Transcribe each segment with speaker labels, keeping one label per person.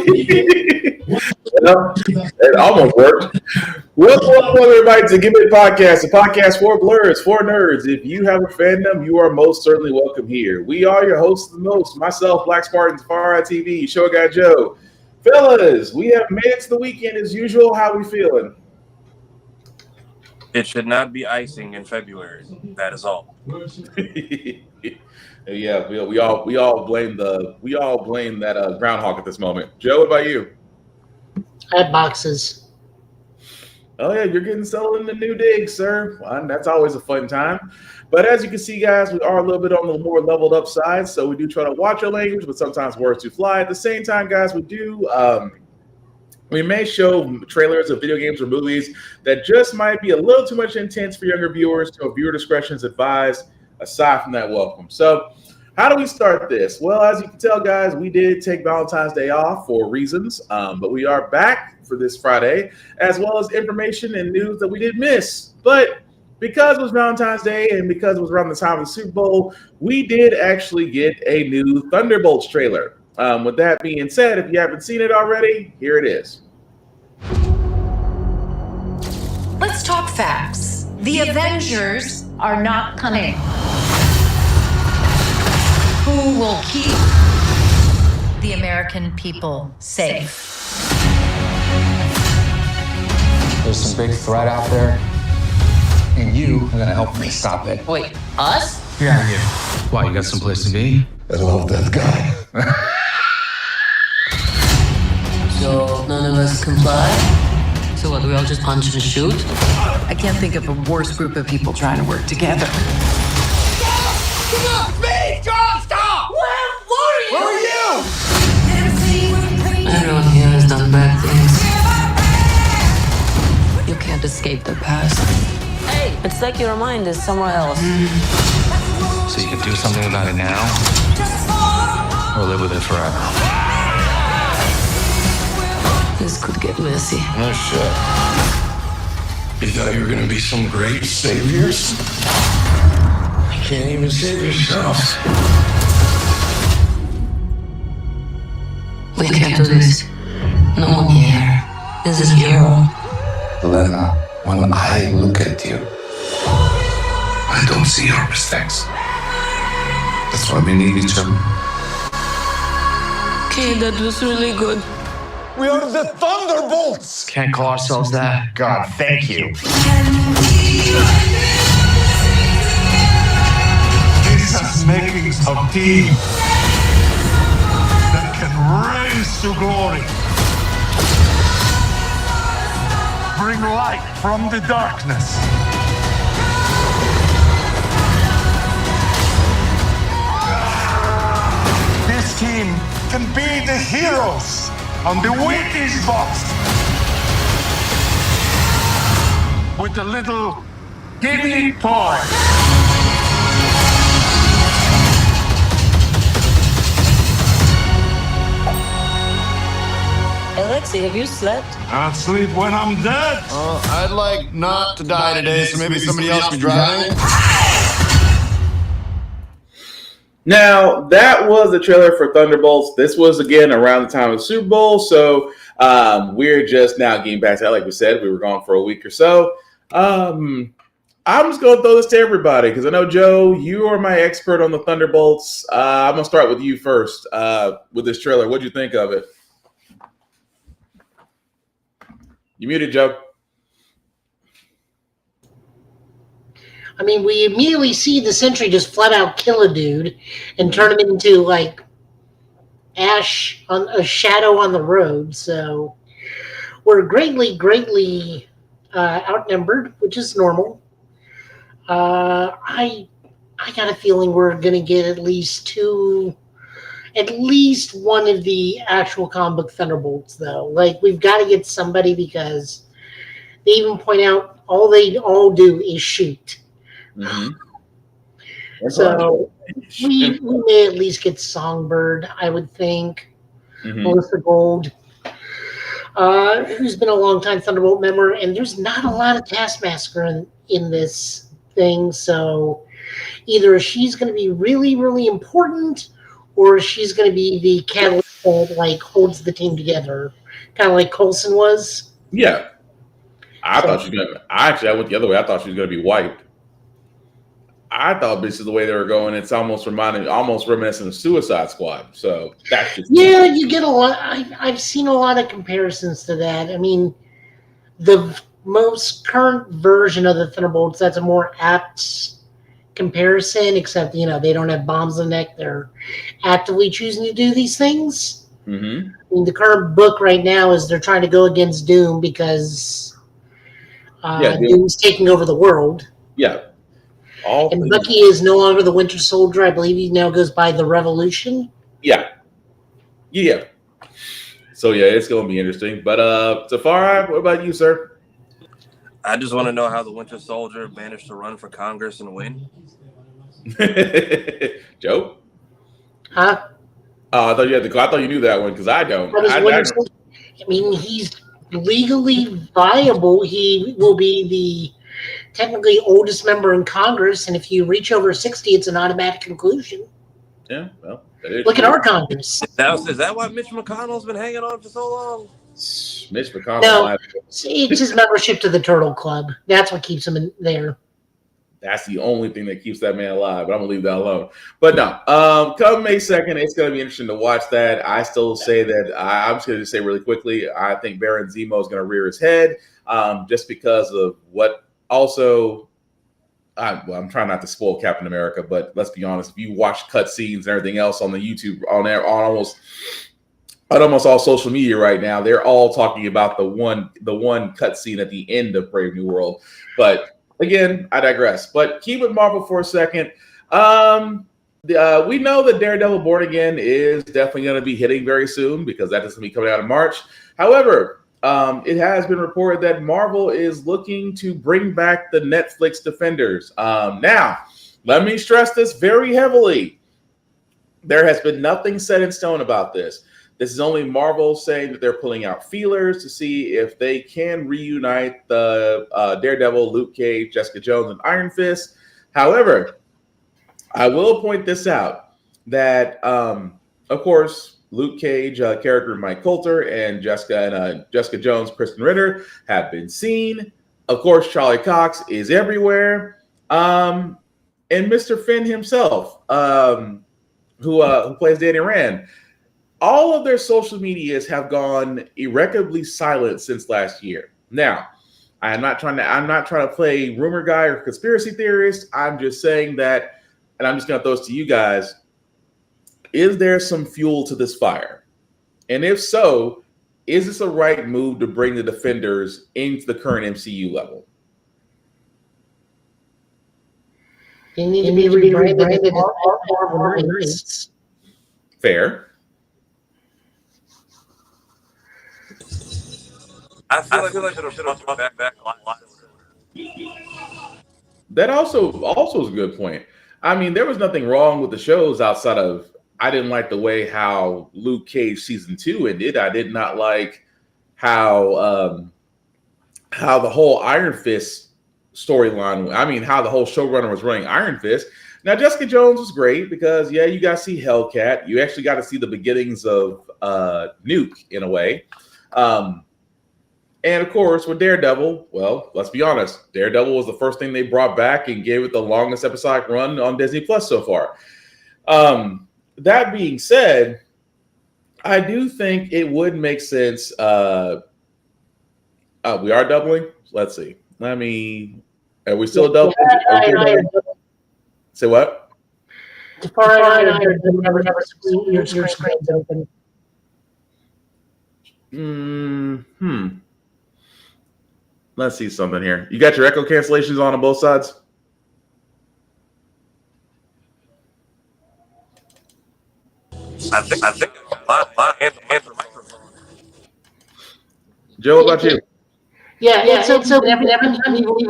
Speaker 1: Well, it almost worked. Welcome everybody to Give It Podcast, a podcast for blurs, for nerds. If you have a fandom, you are most certainly welcome here. We are your hosts of the most, myself, Black Spartans, Far Out TV, Show Guy Joe. Fellas, we have made it to the weekend as usual. How we feeling?
Speaker 2: It should not be icing in February. That is all.
Speaker 1: Yeah, we all blame that groundhog at this moment. Joe, what about you?
Speaker 3: I have boxes.
Speaker 1: Oh yeah, you're getting settled in the new dig, sir. Well, that's always a fun time. But as you can see, guys, we are a little bit on the more leveled up side, so we do try to watch our language, but sometimes words do fly. At the same time, guys, we may show trailers of video games or movies that just might be a little too much intense for younger viewers, so viewer discretion is advised. Aside from that, welcome. So how do we start this? Well, as you can tell, guys, we did take Valentine's Day off for reasons, but we are back for this Friday, as well as information and news that we did miss. But because it was Valentine's Day and because it was around the time of the Super Bowl, we did actually get a new Thunderbolts trailer. With that being said, if you haven't seen it already, here it is.
Speaker 4: Let's talk facts. The Avengers are not coming. Who will keep the American people safe?
Speaker 5: There's some big threat out there, and you are gonna help me stop it.
Speaker 4: Wait, us?
Speaker 5: Yeah, you. Why, you got someplace to be?
Speaker 6: I love that guy.
Speaker 7: So none of us comply? So what, do we all just punch and shoot?
Speaker 8: I can't think of a worse group of people trying to work together.
Speaker 7: Everyone here has done bad things. You can't escape the past. Hey, it's like your mind is somewhere else.
Speaker 5: So you can do something about it now, or live with it forever.
Speaker 7: This could get messy.
Speaker 6: Oh, shit. You thought you were gonna be some great saviors? You can't even save yourself.
Speaker 7: We can't do this. No one here. This is hero.
Speaker 6: Lena, when I look at you, I don't see your mistakes. That's why we need each other.
Speaker 7: Okay, that was really good.
Speaker 9: We are the Thunderbolts!
Speaker 5: Can't call ourselves that.
Speaker 9: God, thank you. This has makings of team that can rise to glory. Bring light from the darkness. This team can be the heroes on the Wheaties box with a little giddy toy.
Speaker 7: Alexei, have you slept?
Speaker 9: I'll sleep when I'm dead.
Speaker 6: I'd like not to die today, so maybe somebody else be driving.
Speaker 1: Now, that was the trailer for Thunderbolts. This was, again, around the time of the Super Bowl, so we're just now getting back to that. Like we said, we were gone for a week or so. I'm just going to throw this to everybody, because I know, Joe, you are my expert on the Thunderbolts. I'm going to start with you first with this trailer. What did you think of it? You muted, Joe.
Speaker 3: I mean, we immediately see the Sentry just flat out kill a dude and turn him into like ash on a shadow on the road. So we're greatly outnumbered, which is normal. I got a feeling we're gonna get at least one of the actual comic book Thunderbolts, though. Like, we've got to get somebody, because they even point out all they all do is shoot.
Speaker 1: Mm-hmm.
Speaker 3: So we may at least get Songbird, I would think.
Speaker 1: Mm-hmm.
Speaker 3: Melissa Gold, who's been a long time Thunderbolt member, and there's not a lot of Taskmaster in this thing, so either she's going to be really, really important, or she's going to be the catalyst that like holds the team together, kind of like Coulson was.
Speaker 1: Yeah, I thought she was gonna. I went the other way. I thought she was gonna be wiped. I thought this is the way they were going. It's almost reminiscent of Suicide Squad. So that's just
Speaker 3: you get a lot. I've seen a lot of comparisons to that. I mean, the most current version of the Thunderbolts, that's a more apt comparison, except they don't have bombs in the neck. They're actively choosing to do these things.
Speaker 1: Mm-hmm.
Speaker 3: I mean, the current book right now is they're trying to go against Doom because Doom's taking over the world.
Speaker 1: Yeah.
Speaker 3: And Bucky is no longer the Winter Soldier. I believe he now goes by the Revolution.
Speaker 1: Yeah. So yeah, it's going to be interesting. But Safari, what about you, sir?
Speaker 2: I just want to know how the Winter Soldier managed to run for Congress and win.
Speaker 1: Joe?
Speaker 3: Huh?
Speaker 1: I thought you knew that one because I don't.
Speaker 3: I mean, he's legally viable. He will be the technically oldest member in Congress, and if you reach over 60, it's an automatic conclusion.
Speaker 1: Yeah, well,
Speaker 3: look at our Congress.
Speaker 2: Is that why Mitch McConnell's been hanging on for so long?
Speaker 1: Mitch McConnell.
Speaker 3: No, it's his membership to the Turtle Club. That's what keeps him in there.
Speaker 1: That's the only thing that keeps that man alive, but I'm going to leave that alone. But no, come May 2nd, it's going to be interesting to watch that. I still say that I'm just going to say really quickly, I think Baron Zemo is going to rear his head just because of what also, I'm trying not to spoil Captain America, but let's be honest, if you watch cutscenes and everything else on the YouTube, on almost all social media right now, they're all talking about the one cutscene at the end of Brave New World. But again, I digress. But keep with Marvel for a second. We know that Daredevil Born Again is definitely going to be hitting very soon because that is going to be coming out in March. However, it has been reported that Marvel is looking to bring back the Netflix Defenders. Now, let me stress this very heavily. There has been nothing set in stone about this. This is only Marvel saying that they're pulling out feelers to see if they can reunite the Daredevil, Luke Cage, Jessica Jones, and Iron Fist. However, I will point this out that, of course, Luke Cage character Mike Coulter and Jessica Jones, Kristen Ritter have been seen. Of course, Charlie Cox is everywhere, and Mr. Finn himself, who plays Danny Rand. All of their social medias have gone irrecoverably silent since last year. Now, I'm not trying to play rumor guy or conspiracy theorist. I'm just saying that, and I'm just going to throw this to you guys. Is there some fuel to this fire? And if so, is this a right move to bring the Defenders into the current MCU level?
Speaker 3: They need to be rebranded as Marvel Knights.
Speaker 1: Fair.
Speaker 2: I feel like it'll back a lot.
Speaker 1: That also is a good point. I mean, there was nothing wrong with the shows outside of I didn't like the way how Luke Cage season 2 ended. I did not like how the whole Iron Fist storyline. I mean, how the whole showrunner was running Iron Fist. Now, Jessica Jones was great because you got to see Hellcat. You actually got to see the beginnings of Nuke in a way. And of course, with Daredevil, well, let's be honest. Daredevil was the first thing they brought back and gave it the longest episodic run on Disney Plus so far. That being said, I do think it would make sense. We are doubling. Let's see. Are we still doubling? Say what?
Speaker 3: Your screen's open.
Speaker 1: Let's see something here. You got your echo cancellations on both sides?
Speaker 2: I think my hands are microphone.
Speaker 1: Joe, what about you?
Speaker 3: Yeah, it's open every time you leave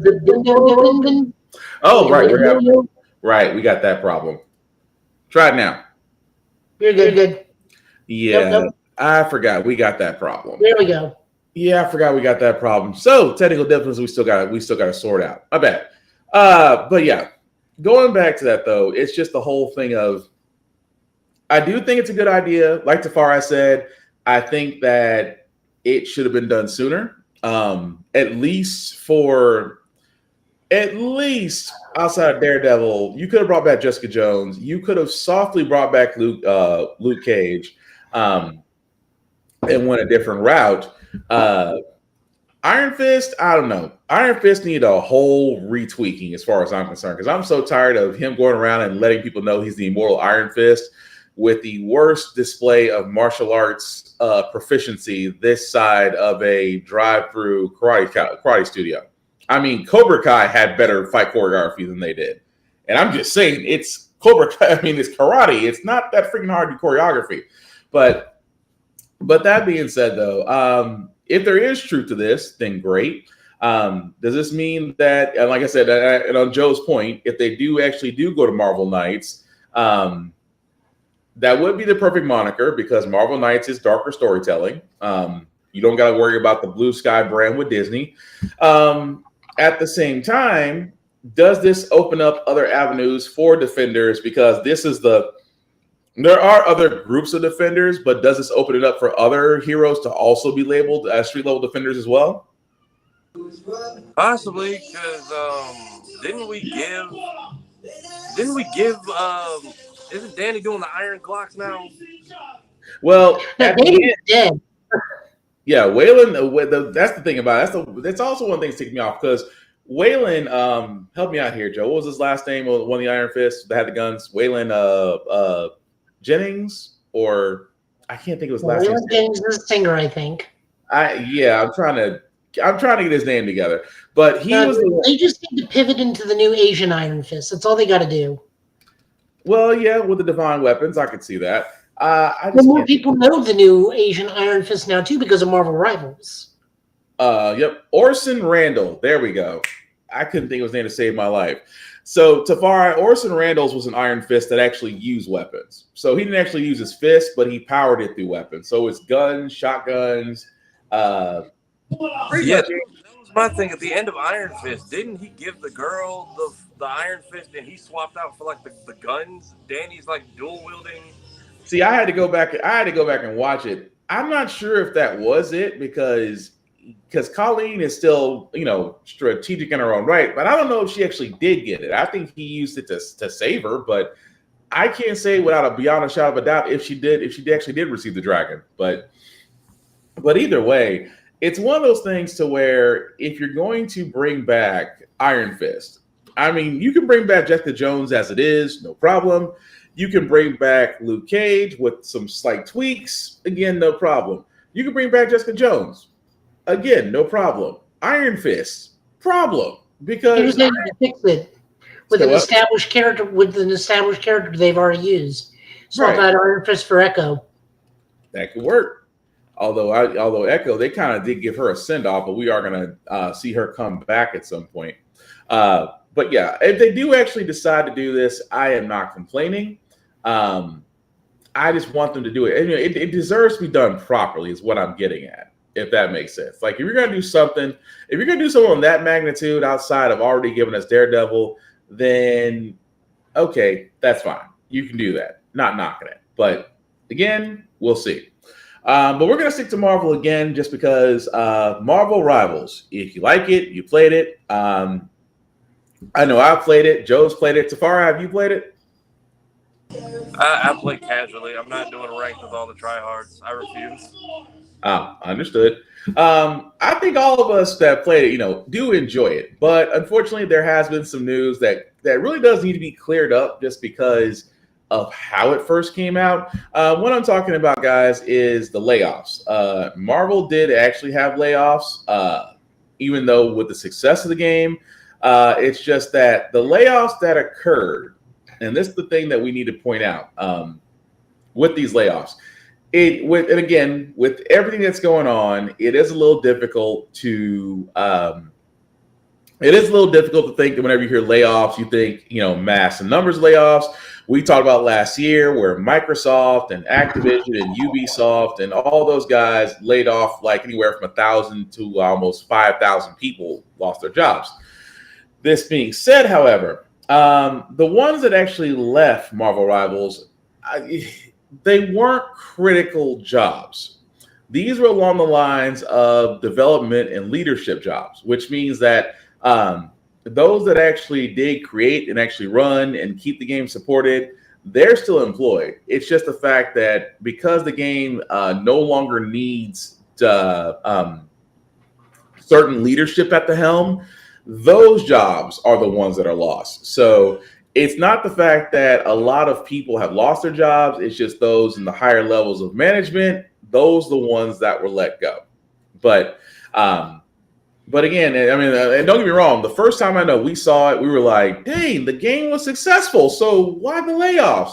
Speaker 3: the window open.
Speaker 1: Oh, right. Right, we got that problem. Try it now.
Speaker 3: You're good.
Speaker 1: Yeah,
Speaker 3: Nope.
Speaker 1: I forgot we got that problem.
Speaker 3: There we go.
Speaker 1: Yeah, I forgot we got that problem. So technical differences we still got to sort out. I bet. But yeah, going back to that though, it's just the whole thing of I do think it's a good idea. Like Tafari said, I think that it should have been done sooner. At least outside of Daredevil, you could have brought back Jessica Jones. You could have softly brought back Luke Cage, and went a different route. Iron Fist, I don't know. Iron Fist need a whole retweaking as far as I'm concerned, because I'm so tired of him going around and letting people know he's the immortal Iron Fist with the worst display of martial arts proficiency this side of a drive-through karate studio. I mean, Cobra Kai had better fight choreography than they did. And I'm just saying, it's Cobra Kai. I mean, it's karate. It's not that freaking hard to choreography. But that being said, though, if there is truth to this, then great. Does this mean that, and like I said, and on Joe's point, if they do go to Marvel Knights, that would be the perfect moniker, because Marvel Knights is darker storytelling. You don't got to worry about the Blue Sky brand with Disney. At the same time, does this open up other avenues for Defenders? Because there are other groups of Defenders, but does this open it up for other heroes to also be labeled as street level Defenders as well?
Speaker 2: Possibly, because didn't we give isn't Danny doing the Iron Glocks now?
Speaker 1: Well,
Speaker 3: Danny's dead.
Speaker 1: Yeah, Waylon. That's the thing about it. That's also one thing that's taking me off, because Waylon, help me out here, Joe. What was his last name? One of the Iron Fists that had the guns. Waylon Jennings, or I can't think of his last name.
Speaker 3: Waylon Jennings is a singer, I think.
Speaker 1: I'm trying to get his name together. But
Speaker 3: they just need to pivot into the new Asian Iron Fist. That's all they got to do.
Speaker 1: Well, yeah, with the divine weapons, I could see that.
Speaker 3: More people know the new Asian Iron Fist now too, because of Marvel Rivals.
Speaker 1: Yep, Orson Randall. There we go. I couldn't think of his name to save my life. So Tafari, Orson Randall's was an Iron Fist that actually used weapons. So he didn't actually use his fist, but he powered it through weapons. So it's guns, shotguns.
Speaker 2: Yeah, that was my thing. At the end of Iron Fist, didn't he give the girl the Iron Fist and he swapped out for like the guns? Danny's like dual wielding.
Speaker 1: See, I had to go back and watch it. I'm not sure if that was it, because Colleen is still, strategic in her own right, but I don't know if she actually did get it. I think he used it to save her, but I can't say beyond a shadow of a doubt if she actually did receive the dragon. But either way, it's one of those things to where if you're going to bring back Iron Fist, I mean, you can bring back Jessica Jones as it is, no problem. You can bring back Luke Cage with some slight tweaks, again, no problem. You can bring back Jessica Jones, again, no problem. Iron Fist, problem, because
Speaker 3: they need to fix it with an established character. With an established character they've already used. Swap out Iron Fist for Echo.
Speaker 1: That could work. Although Echo, they kind of did give her a send off, but we are going to see her come back at some point. But yeah, if they do actually decide to do this, I am not complaining. I just want them to do it. It deserves to be done properly, is what I'm getting at, if that makes sense. Like, if you're going to do something on that magnitude outside of already giving us Daredevil, then okay, that's fine. You can do that. Not knocking it. But again, we'll see. But we're going to stick to Marvel again, just because Marvel Rivals. If you like it, you played it. I know I've played it. Joe's played it. Tafari, have you played it?
Speaker 2: I play casually. I'm not doing ranked with all the tryhards. I refuse.
Speaker 1: Understood. I think all of us that played it, do enjoy it. But unfortunately, there has been some news that really does need to be cleared up, just because of how it first came out. What I'm talking about, guys, is the layoffs. Marvel did actually have layoffs, even though with the success of the game. It's just that the layoffs that occurred, and this is the thing that we need to point out with these layoffs. And again, with everything that's going on, it is a little difficult to think that whenever you hear layoffs, you think, mass and numbers layoffs. We talked about last year where Microsoft and Activision and Ubisoft and all those guys laid off like anywhere from 1,000 to almost 5,000 people lost their jobs. This being said, however, the ones that actually left Marvel Rivals, they weren't critical jobs. These were along the lines of development and leadership jobs, which means that those that actually did create and actually run and keep the game supported, they're still employed. It's just the fact that because the game no longer needs certain leadership at the helm, those jobs are the ones that are lost. So it's not the fact that a lot of people have lost their jobs. It's just those in the higher levels of management. Those are the ones that were let go. But again, I mean, and don't get me wrong. The first time I know we saw it, we were like, "Dang, the game was successful. So why the layoffs?"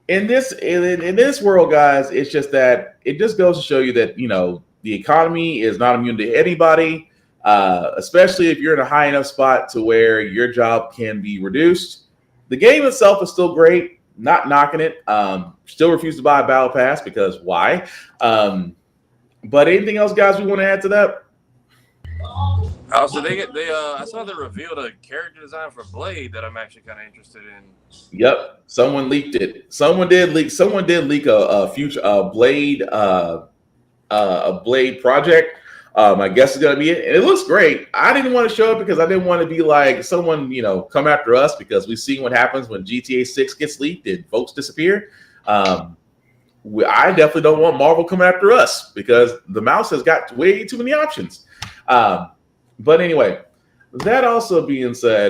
Speaker 1: In this world, guys, it's just that it just goes to show you that the economy is not immune to anybody, especially if you're in a high enough spot to where your job can be reduced. The game itself is still great. Not knocking it. Still refuse to buy a battle pass because why? But anything else, guys, we want to add to that?
Speaker 2: So I saw they revealed a character design for Blade that I'm actually kind of interested in.
Speaker 1: Yep, someone leaked it. Someone did leak a future Blade a Blade project. I guess it's gonna be it, and it looks great. I didn't want to show it because I didn't want to be like someone come after us because we've seen what happens when GTA 6 gets leaked and folks disappear. I definitely don't want Marvel coming after us because the mouse has got way too many options. But anyway, that also being said,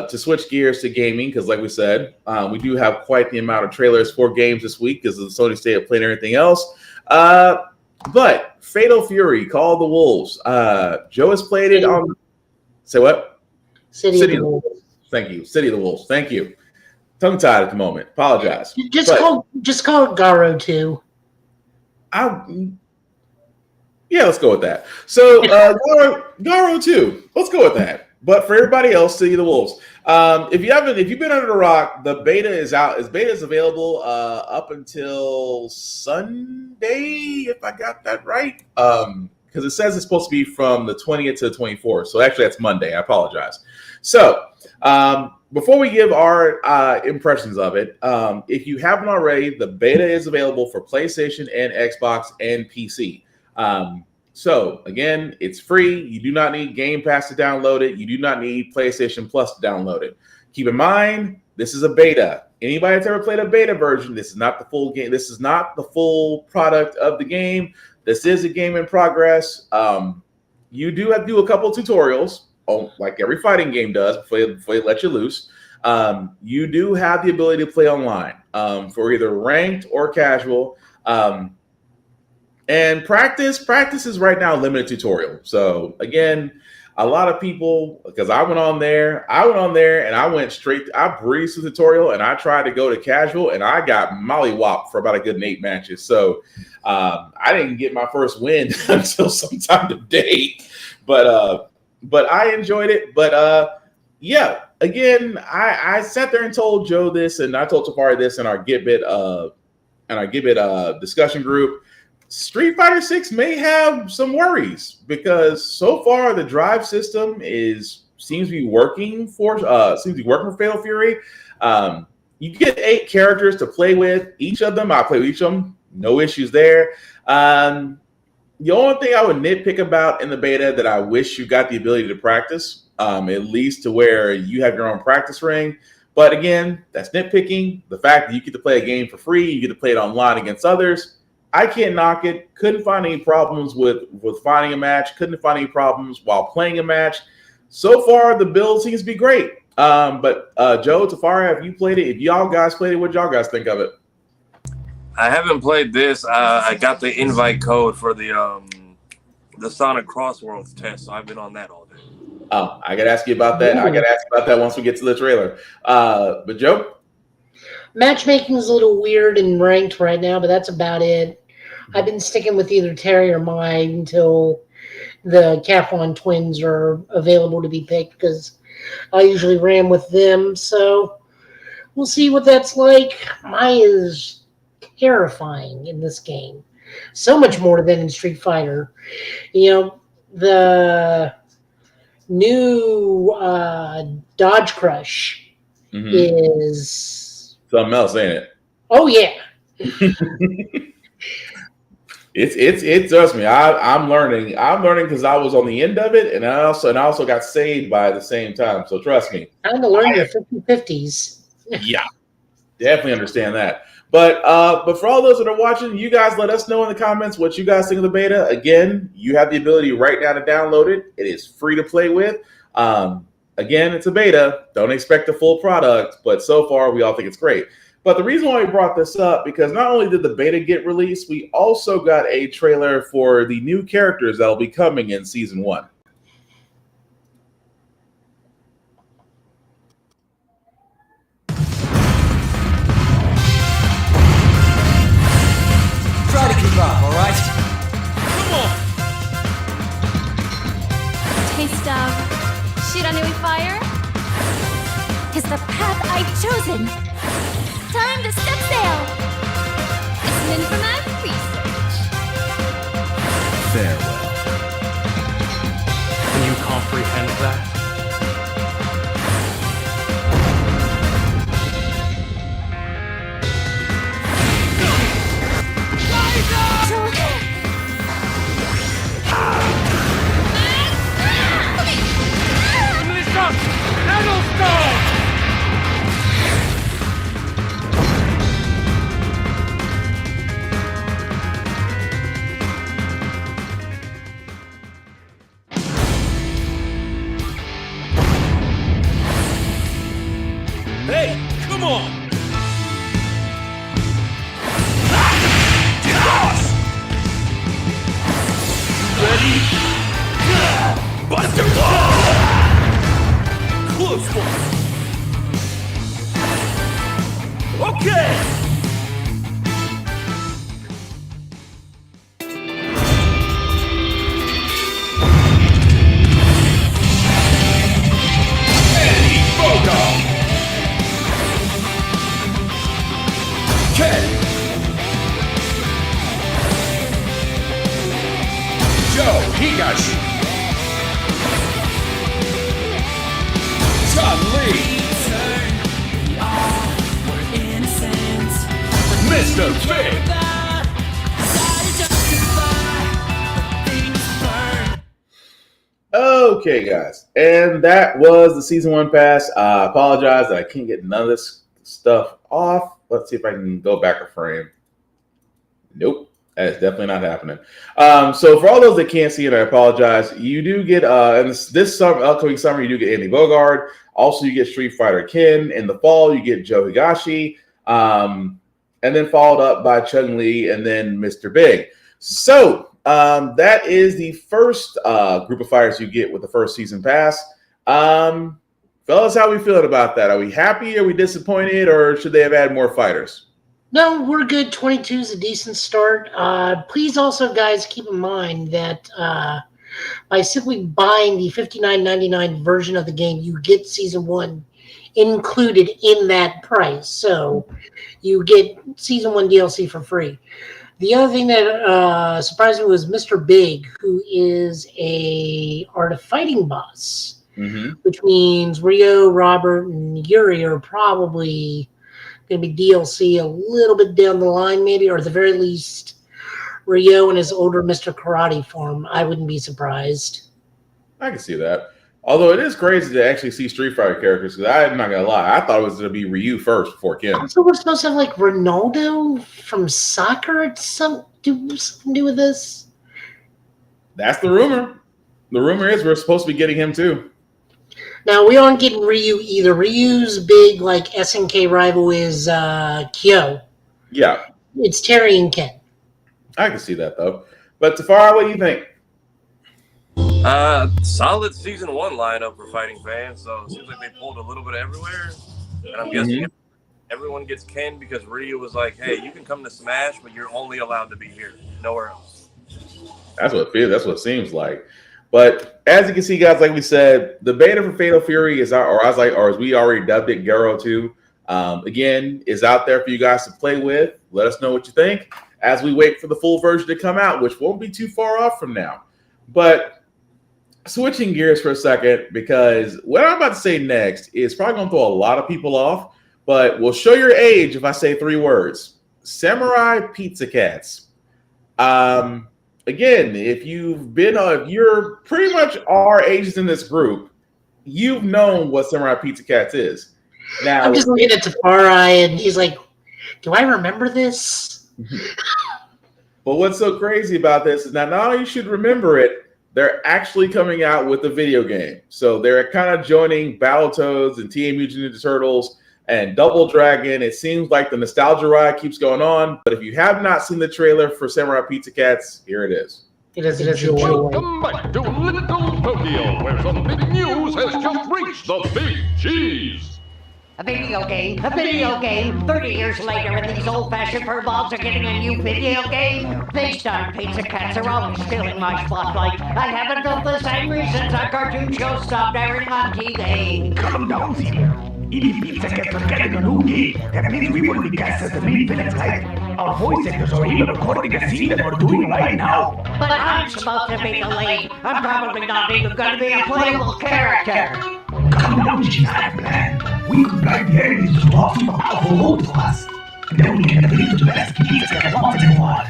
Speaker 1: to switch gears to gaming, because like we said, we do have quite the amount of trailers for games this week because of the Sony State of Play and everything else. But Fatal Fury, Call of the Wolves. Joe has played it on. Say what?
Speaker 3: City of the Wolves.
Speaker 1: Thank you. City of the Wolves. Thank you. Tongue tied at the moment. Apologize.
Speaker 3: Just call it Garo 2.
Speaker 1: Yeah, let's go with that. So Garo 2. Let's go with that. But for everybody else, City of the Wolves. If you've been under the rock, the beta is out. Beta is available up until Sunday, if I got that right. Because it says it's supposed to be from the 20th to the 24th. So actually, that's Monday. I apologize. So before we give our impressions of it, if you haven't already, the beta is available for PlayStation and Xbox and PC. So again, it's free. You do not need Game Pass to download it. You do not need PlayStation Plus to download it. Keep in mind, this is a beta. Anybody that's ever played a beta version, this is not the full game. This is not the full product of the game. This is a game in progress. You do have to do a couple of tutorials, like every fighting game does, before they let you loose. You do have the ability to play online for either ranked or casual. And practice is right now limited tutorial. So again, a lot of people, because I went on there and I breezed through the tutorial and I tried to go to casual and I got mollywopped for about a good 8 matches. So I didn't get my first win until sometime today, but I enjoyed it. But yeah, again, I sat there and told Joe this, and I told Tafari this in our Gitbit discussion group. Street Fighter 6 may have some worries because so far the drive system seems to be working for Fatal Fury. You get 8 characters to play with. Each of them, I play with each of them. No issues there. The only thing I would nitpick about in the beta that I wish you got the ability to practice, at least to where you have your own practice ring. But again, that's nitpicking. The fact that you get to play a game for free, you get to play it online against others. I can't knock it. Couldn't find any problems with finding a match. Couldn't find any problems while playing a match. So far, the build seems to be great. But Joe, Tafari, have you played it? If y'all guys played it, what y'all guys think of it?
Speaker 2: I haven't played this. I got the invite code for the Sonic Crossworlds test, so I've been on that all day.
Speaker 1: Oh, I gotta ask you about that. I gotta ask you about that once we get to the trailer. But Joe?
Speaker 3: Matchmaking is a little weird and ranked right now, but that's about it. I've been sticking with either Terry or Mai until the Capone twins are available to be picked because I usually ram with them. So we'll see what that's like. Mai is terrifying in this game. So much more than in Street Fighter. The new Dodge Crush is...
Speaker 1: something else, ain't it?
Speaker 3: Oh, yeah.
Speaker 1: It's trust me, I'm learning because I was on the end of it, and I also got saved by it at the same time. So trust me.
Speaker 3: Time to learn your 50/50s.
Speaker 1: Yeah, definitely understand that. But for all those that are watching, you guys let us know in the comments what you guys think of the beta. Again, you have the ability right now to download it. It is free to play with. Again, it's a beta. Don't expect a full product, but so far we all think it's great. But the reason why we brought this up, because not only did the beta get released, we also got a trailer for the new characters that will be coming in Season 1.
Speaker 10: Try to keep up, all right? Come on!
Speaker 11: Taste of Shiranui fire is the path I've chosen. Time to set sail. Listening for my research.
Speaker 10: Farewell.
Speaker 5: Can you comprehend that?
Speaker 10: Hey, come on! Ready? Buster Ball! Close one! Okay!
Speaker 9: Higashi. Chun-Li. Mr. Big.
Speaker 1: Okay, guys, and that was the Season 1 pass. I apologize that I can't get none of this stuff off. Let's see if I can go back a frame. Nope. That's definitely not happening. So for all those that can't see it, I apologize. You do get, and this upcoming summer, you do get Andy Bogard. Also, you get Street Fighter Ken. In the fall, you get Joe Higashi. And then followed up by Chun-Li and then Mr. Big. So that is the first group of fighters you get with the first season pass. Fellas, how are we feeling about that? Are we happy? Are we disappointed? Or should they have added more fighters?
Speaker 3: No, we're good. 22 is a decent start. Please also, guys, keep in mind that by simply buying the $59.99 version of the game, you get Season 1 included in that price. So you get Season 1 DLC for free. The other thing that surprised me was Mr. Big, who is a Art of Fighting boss, which means Ryo, Robert, and Yuri are probably going to be DLC a little bit down the line, maybe, or at the very least, Ryo in his older Mr. Karate form. I wouldn't be surprised.
Speaker 1: I can see that. Although it is crazy to actually see Street Fighter characters, because I'm not going to lie, I thought it was going to be Ryu first before Ken.
Speaker 3: So we're supposed to have, like, Ronaldo from soccer something to do with this?
Speaker 1: That's the rumor. The rumor is we're supposed to be getting him, too.
Speaker 3: Now, we aren't getting Ryu either. Ryu's big, like, SNK rival is Kyo.
Speaker 1: Yeah.
Speaker 3: It's Terry and Ken.
Speaker 1: I can see that, though. But, Tafara, what do you think?
Speaker 2: Solid Season 1 lineup for fighting fans, so it seems like they pulled a little bit everywhere. And I'm guessing everyone gets Ken because Ryu was like, hey, you can come to Smash, but you're only allowed to be here. Nowhere else.
Speaker 1: That's what it feels. That's what it seems like. But as you can see, guys, like we said, the beta for Fatal Fury is out, or as we already dubbed it, Garo 2, again, is out there for you guys to play with. Let us know what you think as we wait for the full version to come out, which won't be too far off from now. But switching gears for a second, because what I'm about to say next is probably going to throw a lot of people off, but we'll show your age if I say 3 words. Samurai Pizza Cats. Again, if you're pretty much our ages in this group, you've known what Samurai Pizza Cats is. Now,
Speaker 3: I'm just looking at Tafari, and he's like, "Do I remember this?"
Speaker 1: But what's so crazy about this is not only you should remember it, they're actually coming out with a video game. So they're kind of joining Battletoads and Teenage Mutant Ninja Turtles and Double Dragon. It seems like the nostalgia ride keeps going on. But if you have not seen the trailer for Samurai Pizza Cats, here it is.
Speaker 3: It is a joy.
Speaker 12: Welcome back to Little Tokyo, where some big news has just reached the big cheese.
Speaker 13: A video game, 30 years later, and these old-fashioned furballs are getting a new video game? These darn pizza cats are always stealing my spotlight. I haven't felt this angry since our cartoon show stopped airing on TV.
Speaker 9: Calm down, Caesar. If Pizza Cats are getting a new game, that means we will be cast as the main villains, right? Our voice actors are even recording a scene that we're doing right now.
Speaker 13: But I'm supposed to be the lead. I'm probably not even going to be a playable character.
Speaker 9: Calm down, Gina, I have a plan. We could blind the enemies to talk super powerful road to us. And then we can appeal to the best Pizza Cat once in a while.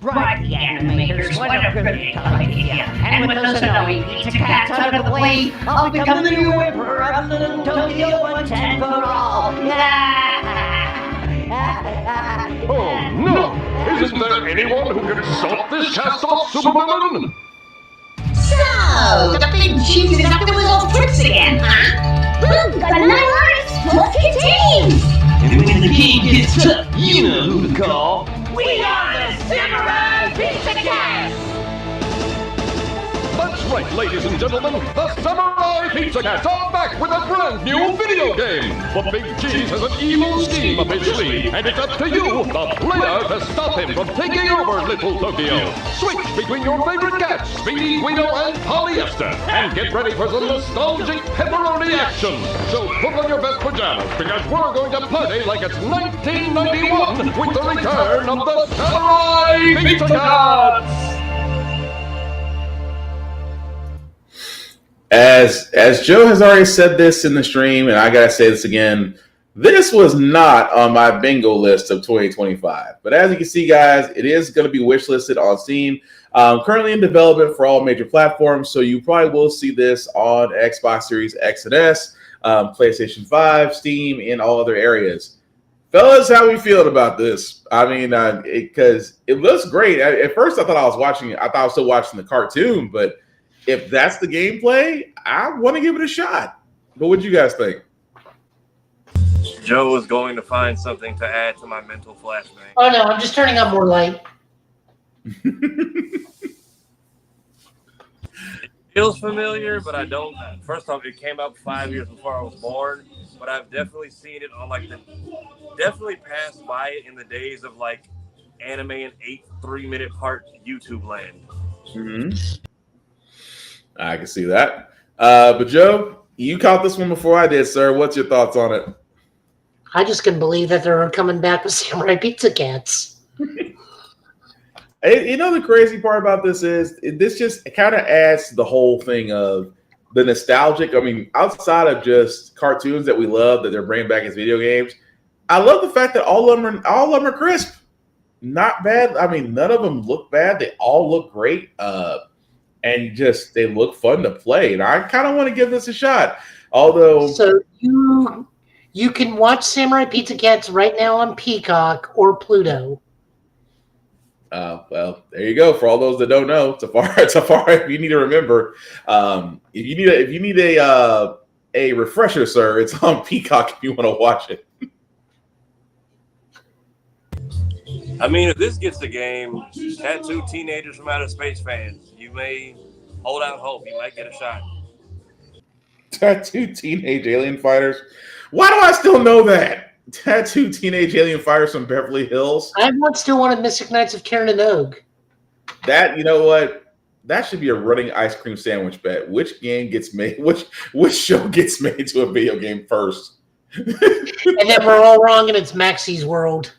Speaker 13: Right, the animators, what a brilliant idea. And with those annoying pizza cats out of the way, I'll become the new emperor of Little Tokyo once and for all.
Speaker 12: Oh no! Isn't there anyone who can stop this cast-off supervillain?
Speaker 11: So, the big cheese is up to his old tricks again, huh? We've got 9 lives plus contains!
Speaker 10: And when the game gets tough, you know who to call.
Speaker 13: We are the Samurai Pizza Cats!
Speaker 12: That's right, ladies and gentlemen, the Samurai Pizza Cats are back with a brand new video game. The Big Cheese has an evil scheme up his sleeve, and it's up to you, the player, to stop him from taking over Little Tokyo. Switch between your favorite cats, Speedy, Guido, and Polyester, and get ready for some nostalgic pepperoni action. So put on your best pajamas, because we're going to party like it's 1991 with the return of the Samurai Pizza Cats.
Speaker 1: As Joe has already said this in the stream, and I gotta say this again, this was not on my bingo list of 2025. But as you can see, guys, it is going to be wishlisted on Steam. Currently in development for all major platforms, so you probably will see this on Xbox Series X and S, PlayStation 5, Steam, and all other areas. Fellas, how we feeling about this? I mean, because it looks great. At first, I thought I was still watching the cartoon, but if that's the gameplay, I want to give it a shot. But what do you guys think?
Speaker 2: Joe is going to find something to add to my mental flashback.
Speaker 3: Oh no, I'm just turning on more light.
Speaker 2: It feels familiar, but I don't. First off, it came out 5 years before I was born, but I've definitely seen it on definitely passed by it in the days of like anime and 8 3-minute part YouTube land.
Speaker 1: Mm-hmm. I can see that. But Joe, you caught this one before I did, sir. What's your thoughts on it?
Speaker 3: I just couldn't believe that they're coming back with Samurai Pizza Cats.
Speaker 1: You know, the crazy part about this is this just kind of adds to the whole thing of the nostalgic. I mean, outside of just cartoons that we love that they're bringing back as video games, I love the fact that all of them are crisp. Not bad. I mean, none of them look bad. They all look great. And just they look fun to play, and I kind of want to give this a shot. Although,
Speaker 3: so you can watch Samurai Pizza Cats right now on Peacock or Pluto.
Speaker 1: Well, there you go. For all those that don't know, Safari, you need to remember. If you need a refresher, sir, it's on Peacock if you want to watch it.
Speaker 2: I mean, if this gets the game, Tattoo Teenagers from Outer Space fans, you may hold out hope. You might get a shot.
Speaker 1: Tattoo Teenage Alien Fighters. Why do I still know that? Tattoo Teenage Alien Fighters from Beverly Hills.
Speaker 3: I still wanted Mystic Knights of Karen and Og.
Speaker 1: That, you know what? That should be a running ice cream sandwich bet. Which game gets made? Which show gets made to a video game first?
Speaker 3: And then we're all wrong, and it's Maxie's World.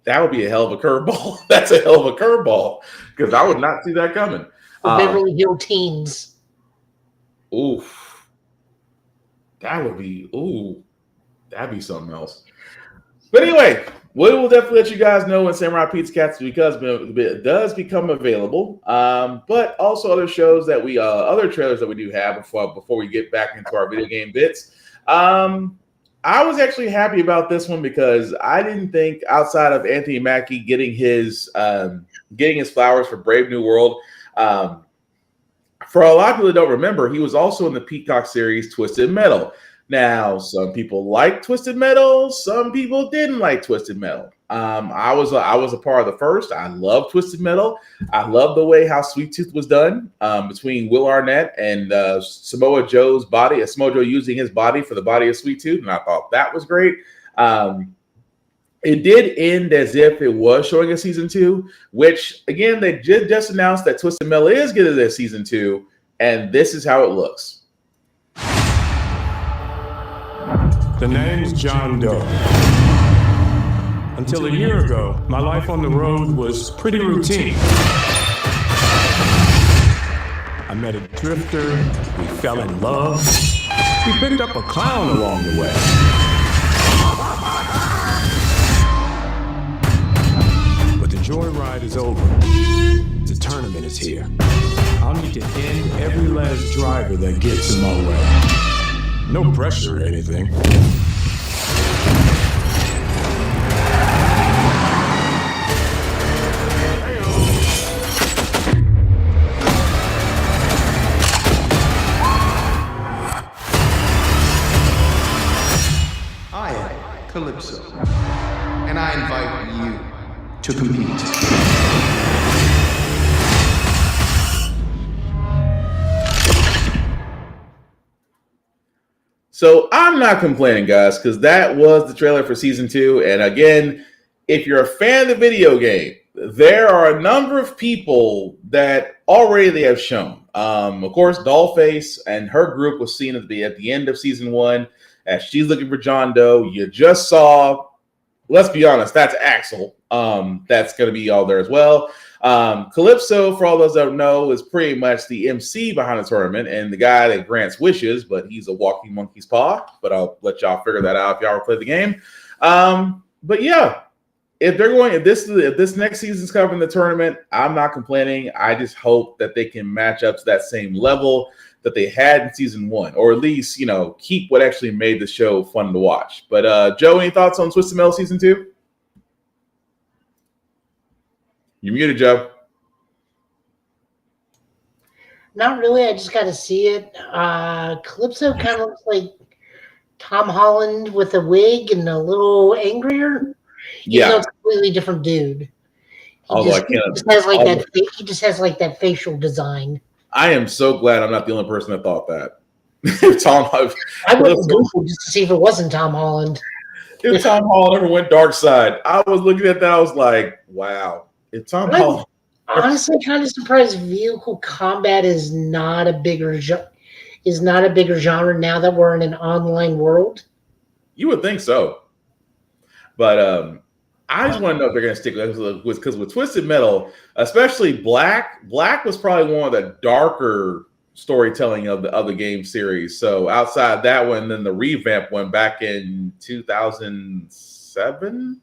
Speaker 1: That would be a hell of a curveball. That's a hell of a curveball because I would not see that coming.
Speaker 3: Beverly Hill Teens.
Speaker 1: Oof. That'd be something else. But anyway, we will definitely let you guys know when Samurai Pizza Cats does become available. But also other shows that other trailers that we do have before we get back into our video game bits. I was actually happy about this one because I didn't think, outside of Anthony Mackie getting his flowers for Brave New World, for a lot of people that don't remember, he was also in the Peacock series Twisted Metal. Now, some people like Twisted Metal, some people didn't like Twisted Metal. I was a part of the first. I love Twisted Metal. I love the way how Sweet Tooth was done between Will Arnett and Samoa Joe's body. Samoa Joe using his body for the body of Sweet Tooth, and I thought that was great. It did end as if it was showing a season 2, which again they just announced that Twisted Metal is getting their season 2, and this is how it looks.
Speaker 14: The name's John Doe. Until a year ago, my life on the road was pretty routine. I met a drifter, we fell in love, we picked up a clown along the way. But the joyride is over. The tournament is here. I'll need to end every last driver that gets in my way. No pressure or anything.
Speaker 15: I am Calypso, and I invite you to compete.
Speaker 1: So I'm not complaining, guys, because that was the trailer for season 2. And again, if you're a fan of the video game, there are a number of people that already they have shown. Of course, Dollface and her group was seen at the end of season 1 as she's looking for John Doe. You just saw, let's be honest, that's Axel. That's going to be all there as well. Calypso, for all those that don't know, is pretty much the MC behind the tournament and the guy that grants wishes, but he's a walking monkey's paw. But I'll let y'all figure that out if y'all play the game. But yeah, if this next season's covering the tournament, I'm not complaining. I just hope that they can match up to that same level that they had in season 1, or at least, keep what actually made the show fun to watch. But Joe, any thoughts on Twisted Metal season 2? You're muted, Joe.
Speaker 3: Not really. I just got to see it. Calypso kind of looks like Tom Holland with a wig and a little angrier.
Speaker 1: Yeah,
Speaker 3: it's a completely different dude. He just has like that facial design.
Speaker 1: I am so glad I'm not the only person that thought that.
Speaker 3: I went to Google just to see if it wasn't Tom Holland.
Speaker 1: If Tom Holland ever went dark side, I was looking at that. I was like, wow. If Tom Holland,
Speaker 3: honestly, kind of surprised vehicle combat is not a bigger genre now that we're in an online world.
Speaker 1: You would think so, but I just want to know if they're going to stick with because with Twisted Metal, especially Black was probably one of the darker storytelling of the game series. So outside that one, then the revamp one back in 2007,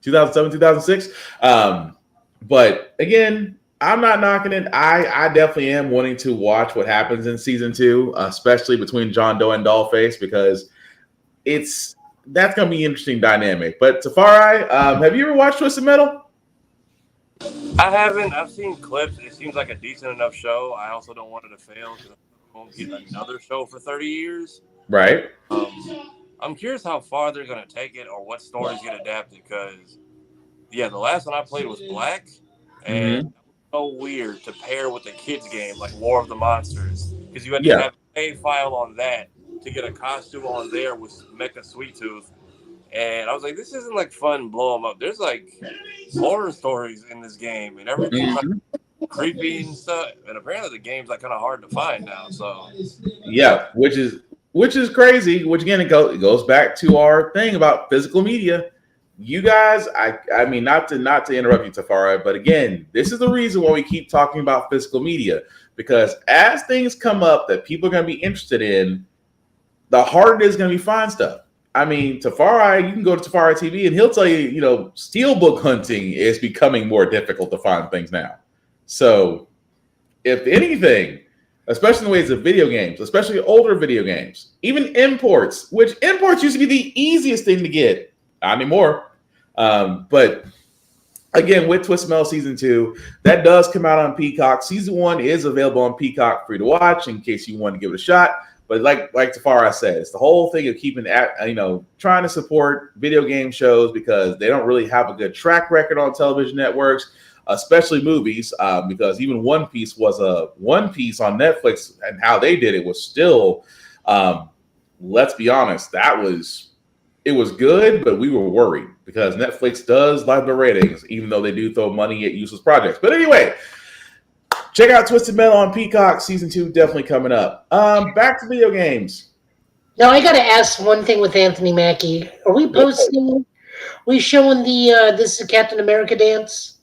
Speaker 1: 2006. But again, I'm not knocking it. I definitely am wanting to watch what happens in season 2, especially between John Doe and Dollface, because that's going to be an interesting dynamic. But Tafari, have you ever watched Twisted Metal?
Speaker 2: I haven't. I've seen clips. It seems like a decent enough show. I also don't want it to fail because I won't get another show for 30 years.
Speaker 1: Right.
Speaker 2: I'm curious how far they're going to take it or what stories get adapted because, yeah, the last one I played was Black, and it was so weird to pair with the kids game like War of the Monsters because you had to have a file on that to get a costume on there with Mecha Sweet Tooth. And I was like, this isn't like fun, blow them up. There's like horror stories in this game and everything's like creepy and stuff. And apparently the game's like kind of hard to find now. So
Speaker 1: yeah, which is crazy. Which again, it goes back to our thing about physical media. You guys, I mean, not to interrupt you, Tafari, but again, this is the reason why we keep talking about physical media, because as things come up that people are going to be interested in, the harder it is going to be find stuff. I mean, Tafari, you can go to Tafari TV and he'll tell you, steelbook hunting is becoming more difficult to find things now. So, if anything, especially in the ways of video games, especially older video games, even imports, which imports used to be the easiest thing to get, not anymore. But again, with Twisted Metal Season 2, that does come out on Peacock. Season 1 is available on Peacock free to watch in case you want to give it a shot. But like Tafari said, it's the whole thing of keeping trying to support video game shows because they don't really have a good track record on television networks, especially movies. Because even One Piece on Netflix, and how they did it was still, let's be honest, it was good, but we were worried because Netflix does like the ratings, even though they do throw money at useless projects. But anyway. Check out Twisted Metal on Peacock. Season 2 definitely coming up. Back to video games.
Speaker 3: Now, I got to ask one thing with Anthony Mackie. Are we posting? We showing the This is Captain America dance?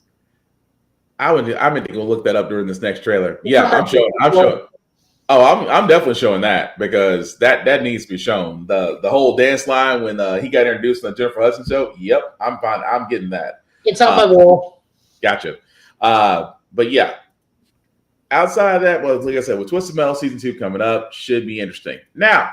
Speaker 1: I meant to go look that up during this next trailer. Yeah, I'm showing. Oh, I'm definitely showing that because that needs to be shown. The whole dance line when he got introduced on the Jennifer Hudson show. Yep, I'm fine. I'm getting that.
Speaker 3: It's on my wall.
Speaker 1: Gotcha. But yeah. Outside of that, well, like I said, with Twisted Metal Season 2 coming up, should be interesting. Now,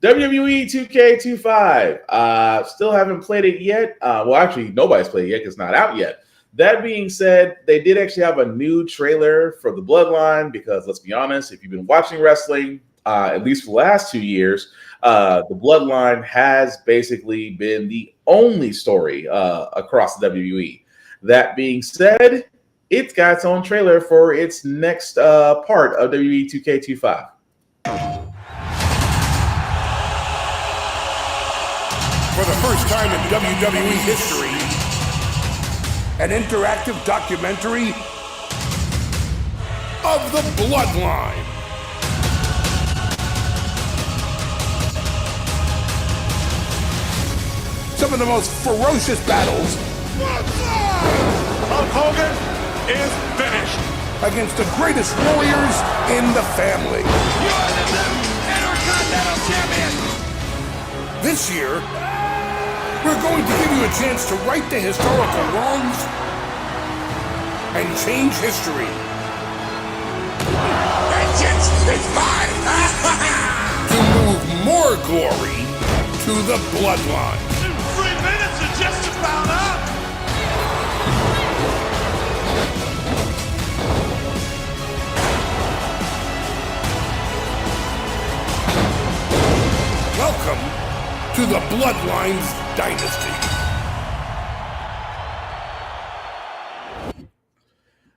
Speaker 1: WWE 2K25. Still haven't played it yet. Well, actually, nobody's played it yet because it's not out yet. That being said, they did actually have a new trailer for the Bloodline because, let's be honest, if you've been watching wrestling, at least for the last 2 years, the Bloodline has basically been the only story across the WWE. That being said, it's got its own trailer for its next part of WWE 2K25.
Speaker 16: For the first time in WWE history, an interactive documentary of the Bloodline. Some of the most ferocious battles
Speaker 12: Hulk Hogan is finished
Speaker 16: against the greatest warriors in the family.
Speaker 12: You are the new Intercontinental Champion.
Speaker 16: This year, we're going to give you a chance to right the historical wrongs and change history.
Speaker 12: Vengeance is mine.
Speaker 16: To move more glory to the Bloodline.
Speaker 12: 3 minutes and just about up.
Speaker 16: Welcome to the Bloodline's Dynasty.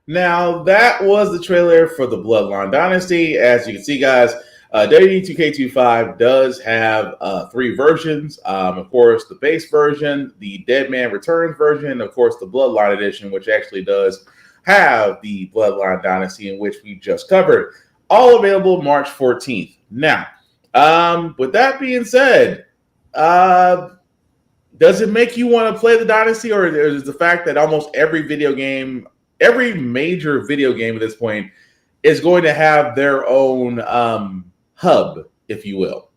Speaker 1: Now, that was the trailer for the Bloodline Dynasty. As you can see, guys, WWE 2K25 does have 3 versions. Of course, the base version, the Dead Man Returns version, and of course, the Bloodline Edition, which actually does have the Bloodline Dynasty, in which we just covered. All available March 14th. Now, with that being said, does it make you want to play the Dynasty, or is the fact that almost every major video game at this point is going to have their own hub, if you will?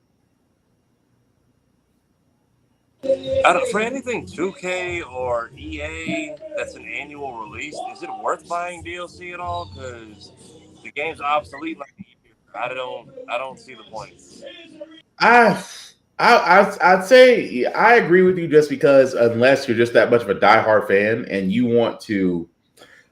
Speaker 2: For anything 2K or EA that's an annual release, is it worth buying DLC at all? Because the game's obsolete like a year. I don't see the point.
Speaker 1: I'd say I agree with you just because unless you're just that much of a diehard fan and you want to,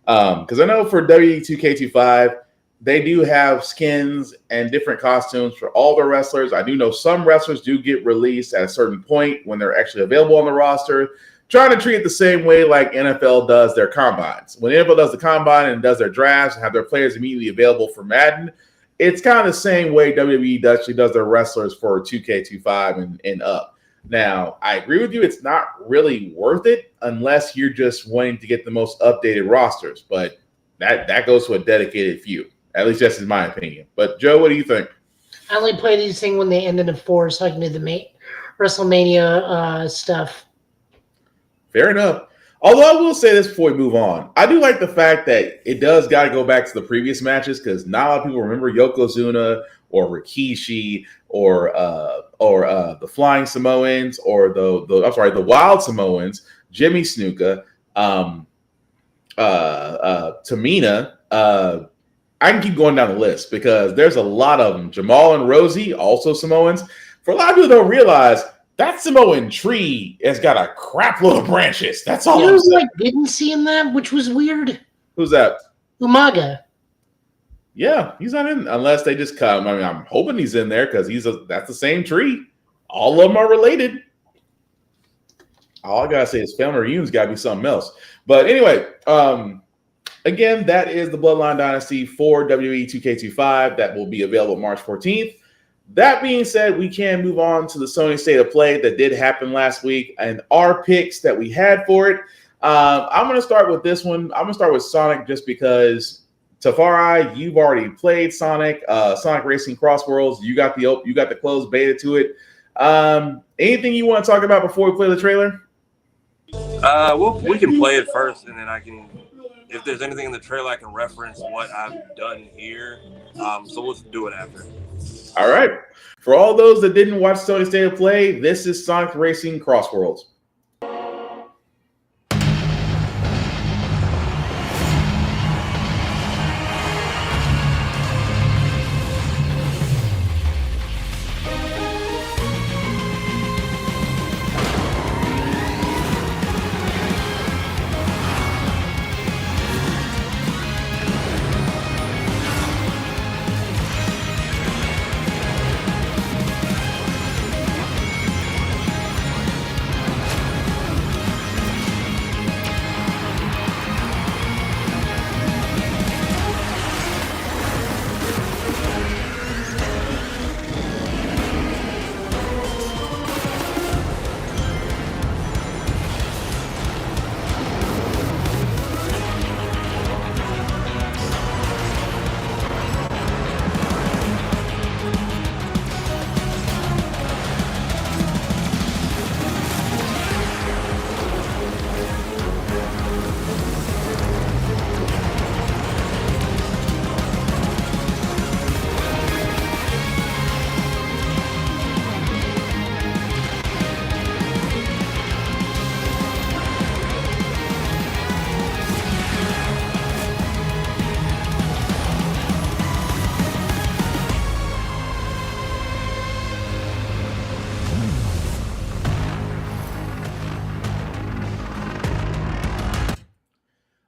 Speaker 1: because I know for W2K25 they do have skins and different costumes for all the wrestlers. I do know some wrestlers do get released at a certain point when they're actually available on the roster. Trying to treat it the same way like NFL does their combines. When NFL does the combine and does their drafts and have their players immediately available for Madden, it's kind of the same way WWE actually does their wrestlers for 2K25 and up. Now, I agree with you. It's not really worth it unless you're just wanting to get the most updated rosters. But that goes to a dedicated few. At least that's in my opinion. But, Joe, what do you think?
Speaker 3: I only play these things when they end in a 4 so I can do the WrestleMania stuff.
Speaker 1: Fair enough. Although I will say this before we move on, I do like the fact that it does got to go back to the previous matches because not a lot of people remember Yokozuna or Rikishi or the Flying Samoans, or the Wild Samoans, Jimmy Snuka, Tamina. I can keep going down the list because there's a lot of them. Jamal and Rosie, also Samoans. For a lot of people who don't realize, that Samoan tree has got a crap load of branches. That's all I'm saying.
Speaker 3: I didn't see in that, which was weird.
Speaker 1: Who's that?
Speaker 3: Umaga.
Speaker 1: Yeah, he's not in unless they just come. I mean, I'm hoping he's in there because that's the same tree. All of them are related. All I gotta say is family reunions gotta be something else. But anyway, again, that is the Bloodline Dynasty for WWE 2K25 that will be available March 14th. That being said, we can move on to the Sony State of Play that did happen last week and our picks that we had for it. I'm going to start with this one. I'm going to start with Sonic just because, Tafari, you've already played Sonic Racing Cross Worlds. You got the closed beta to it. Anything you want to talk about before we play the trailer?
Speaker 2: We can play it first, and then I can, if there's anything in the trailer, I can reference what I've done here. So we'll do it after.
Speaker 1: All right. For all those that didn't watch Sony State of Play, this is Sonic Racing Cross Worlds.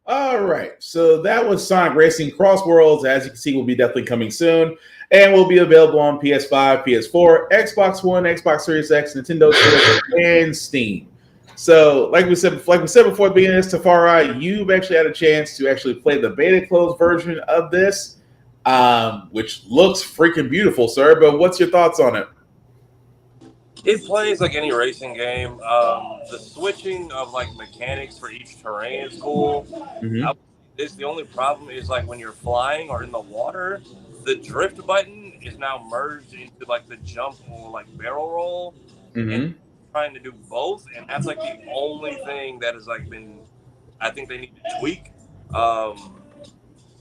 Speaker 1: All right, so that was Sonic Racing Cross Worlds. As you can see, will be definitely coming soon, and will be available on PS5, PS4, Xbox One, Xbox Series X, Nintendo Switch, and Steam. So, like we said before the beginning of this, Tafari, you've actually had a chance to actually play the beta closed version of this, which looks freaking beautiful, sir. But what's your thoughts on it?
Speaker 2: It plays like any racing game. The switching of like mechanics for each terrain is cool.
Speaker 1: Mm-hmm.
Speaker 2: The only problem is like when you're flying or in the water, the drift button is now merged into like the jump or like barrel roll.
Speaker 1: Mm-hmm.
Speaker 2: And trying to do both, and that's like the only thing that has like been, I think they need to tweak.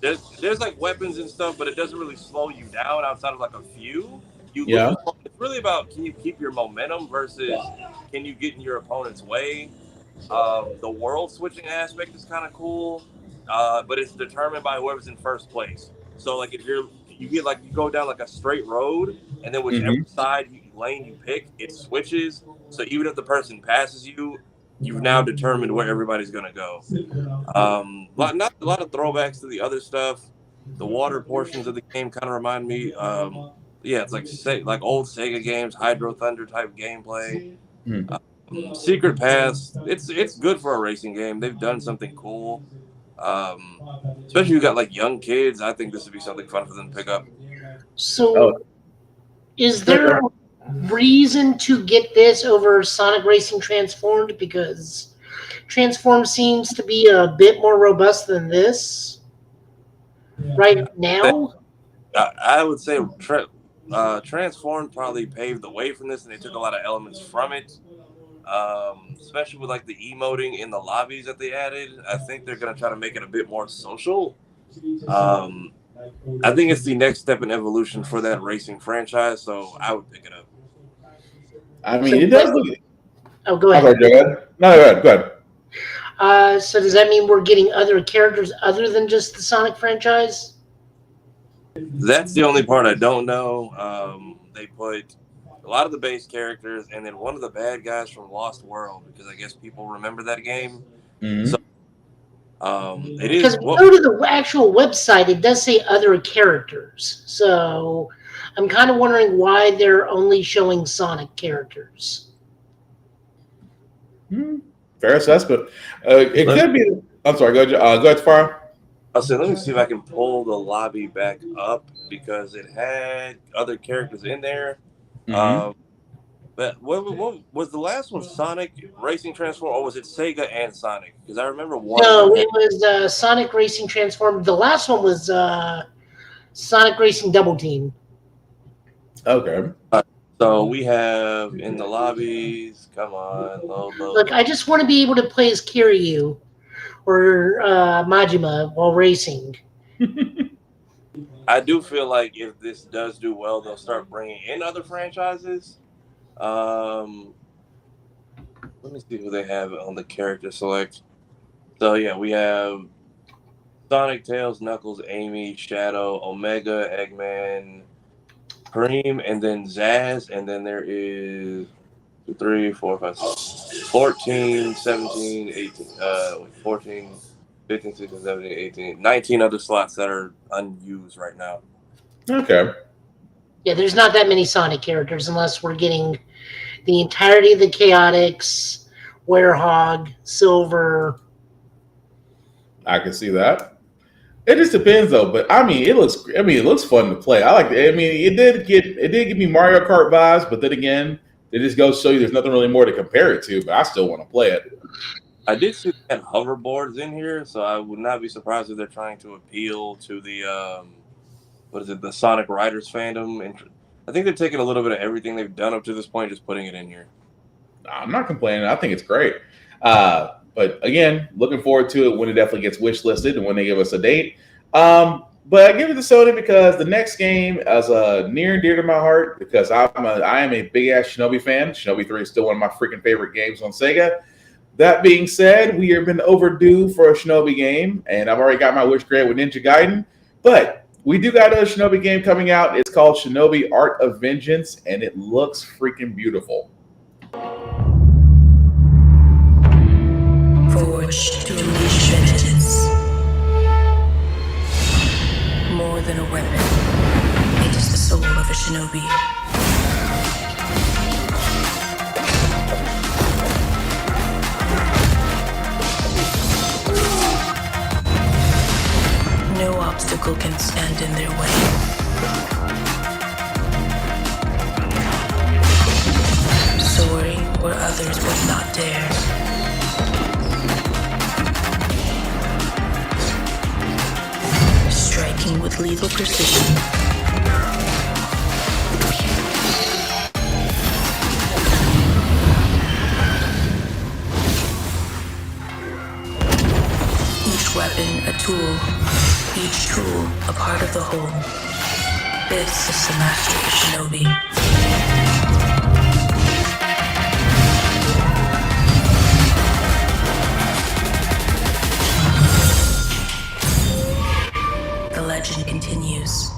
Speaker 2: There's like weapons and stuff, but it doesn't really slow you down outside of like a few. It's really about, can you keep your momentum versus can you get in your opponent's way. The world switching aspect is kind of cool, but it's determined by whoever's in first place. So like if you go down like a straight road, and then whichever lane you pick, it switches. So even if the person passes you, you've now determined where everybody's gonna go. Not a lot of throwbacks to the other stuff. The water portions of the game kind of remind me. It's like old Sega games, Hydro Thunder type gameplay. Secret Paths. It's good for a racing game. They've done something cool. Especially if you got like young kids, I think this would be something fun for them to pick up.
Speaker 3: So, is there a reason to get this over Sonic Racing Transformed? Because Transformed seems to be a bit more robust than this right now.
Speaker 2: I would say Transformed probably paved the way from this, and they took a lot of elements from it. Especially with like the emoting in the lobbies that they added. I think they're going to try to make it a bit more social. I think it's the next step in evolution for that racing franchise, so I would pick it up.
Speaker 1: I mean, it does look.
Speaker 3: Oh, go
Speaker 1: I'm
Speaker 3: ahead.
Speaker 1: sorry, go ahead. No, go ahead.
Speaker 3: So does that mean we're getting other characters other than just the Sonic franchise?
Speaker 2: That's the only part I don't know. They put a lot of the base characters, and then one of the bad guys from Lost World, because I guess people remember that game.
Speaker 1: Mm-hmm.
Speaker 2: So, it is.
Speaker 3: Because if you go to the actual website, it does say other characters. So I'm kind of wondering why they're only showing Sonic characters.
Speaker 1: Fair assessment. It could be. I'm sorry. Go ahead, Far.
Speaker 2: I'll say, let me see if I can pull the lobby back up because it had other characters in there.
Speaker 1: Mm-hmm.
Speaker 2: But what was the last one? Sonic Racing Transform, or was it Sega and Sonic? Because I remember one.
Speaker 3: No, it was Sonic Racing Transform. The last one was Sonic Racing Double Team.
Speaker 1: Okay.
Speaker 2: So we have in the lobbies. Come on, load.
Speaker 3: Look, I just want to be able to play as Kiryu or Majima while racing.
Speaker 2: I do feel like if this does do well, they'll start bringing in other franchises. Let me see who they have on the character select. So yeah, we have Sonic, Tails, Knuckles, Amy, Shadow, Omega, Eggman, Cream, and then Zaz, and then there is 2, 3, 4, 5, 14, 17, 18, 14, 15, 16, 17, 18, 19 other slots that are unused right now.
Speaker 1: Okay.
Speaker 3: Yeah, there's not that many Sonic characters unless we're getting the entirety of the Chaotix, Werehog, Silver.
Speaker 1: I can see that. It just depends though, but I mean, it looks fun to play. I like it. I mean, it did give me Mario Kart vibes, but then again, it just goes to show you there's nothing really more to compare it to. But I still want to play it.
Speaker 2: I did see that hoverboards in here, so I would not be surprised if they're trying to appeal to the the Sonic Riders fandom. And I think they're taking a little bit of everything they've done up to this point, just putting it in here.
Speaker 1: I'm not complaining. I think it's great. But again, looking forward to it when it definitely gets wish listed and when they give us a date. But I give it to Sony because the next game is near and dear to my heart because I am a big ass Shinobi fan. Shinobi 3 is still one of my freaking favorite games on Sega. That being said, we have been overdue for a Shinobi game, and I've already got my wish granted with Ninja Gaiden. But we do got a Shinobi game coming out. It's called Shinobi Art of Vengeance, and it looks freaking beautiful.
Speaker 17: Forged to unleash vengeance. More than a weapon, it is the soul of a shinobi. No obstacle can stand in their way. Soaring where others would not dare. Striking with lethal precision. Each weapon a tool, each tool a part of the whole. This is the master of Shinobi. The legend continues.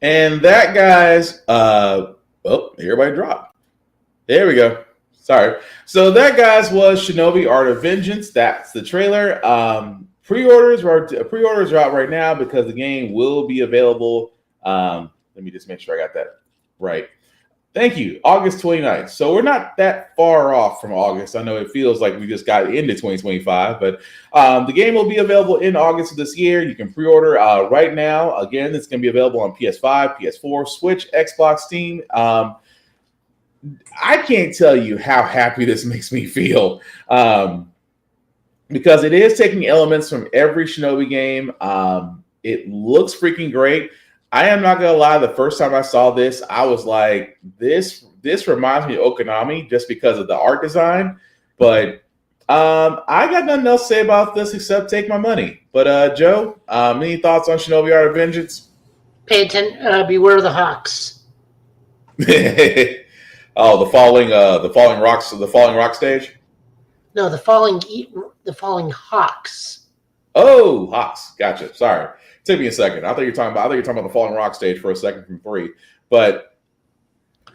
Speaker 1: And that, guys, everybody dropped. There we go. Sorry. So that, guys, was Shinobi Art of Vengeance. That's the trailer. Pre-orders are out right now because the game will be available. Let me just make sure I got that right. Thank you. August 29th. So we're not that far off from August. I know it feels like we just got into 2025, but the game will be available in August of this year. You can pre-order right now. Again, it's going to be available on PS5, PS4, Switch, Xbox, Steam. I can't tell you how happy this makes me feel because it is taking elements from every Shinobi game. It looks freaking great. I am not gonna lie. The first time I saw this, I was like, "This reminds me of Okami," just because of the art design. But I got nothing else to say about this except take my money. But Joe, any thoughts on Shinobi Art of Vengeance?
Speaker 3: Pay attention. Beware of the hawks.
Speaker 1: Oh, the falling rock stage.
Speaker 3: No, the falling hawks.
Speaker 1: Oh, Hawks. Gotcha. Sorry, took me a second. I thought you were talking about the falling rock stage for a second from 3, but.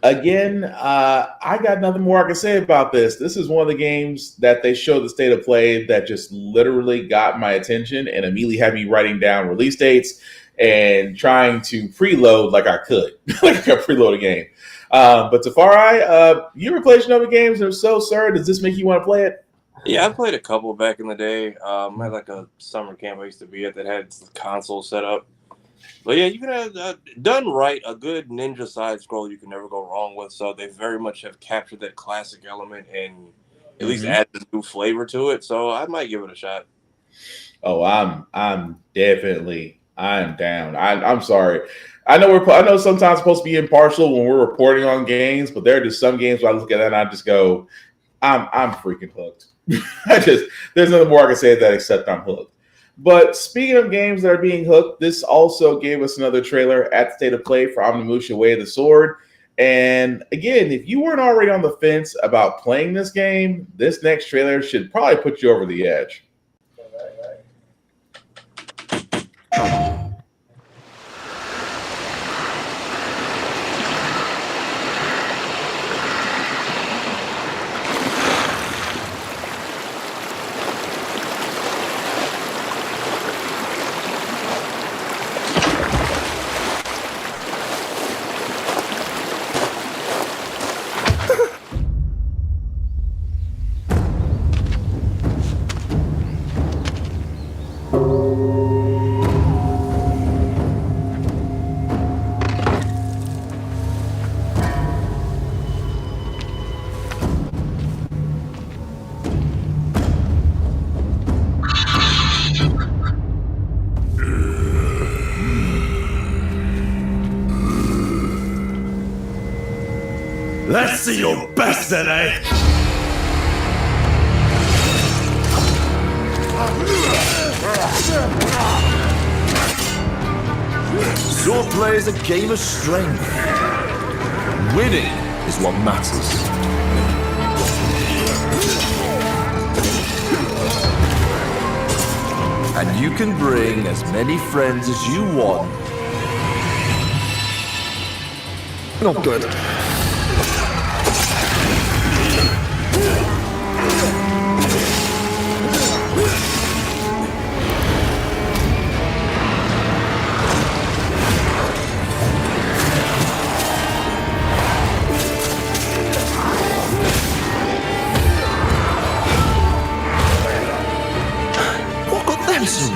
Speaker 1: Again, I got nothing more I can say about this. This is one of the games that they showed the state of play that just literally got my attention and immediately had me writing down release dates and trying to preload like I could, like I could preload a game. But Tafari, you ever played Shinobi games? If so, sir, does this make you want to play it?
Speaker 2: Yeah, I played a couple back in the day. I had like a summer camp I used to be at that had the console set up. But yeah, you can have done right, a good ninja side scroll you can never go wrong with. So they very much have captured that classic element and at least added a new flavor to it. So I might give it a shot.
Speaker 1: Oh, I'm down. I'm sorry. I know sometimes supposed to be impartial when we're reporting on games, but there are just some games where I look at that and I just go, I'm freaking hooked. There's nothing more I can say that except I'm hooked. But speaking of games that are being hooked, this also gave us another trailer at State of Play for Omnimusha Way of the Sword. And again, if you weren't already on the fence about playing this game, this next trailer should probably put you over the edge.
Speaker 18: Let's see your best today! Swordplay is a game of strength. Winning is what matters. And you can bring as many friends as you want. Not good.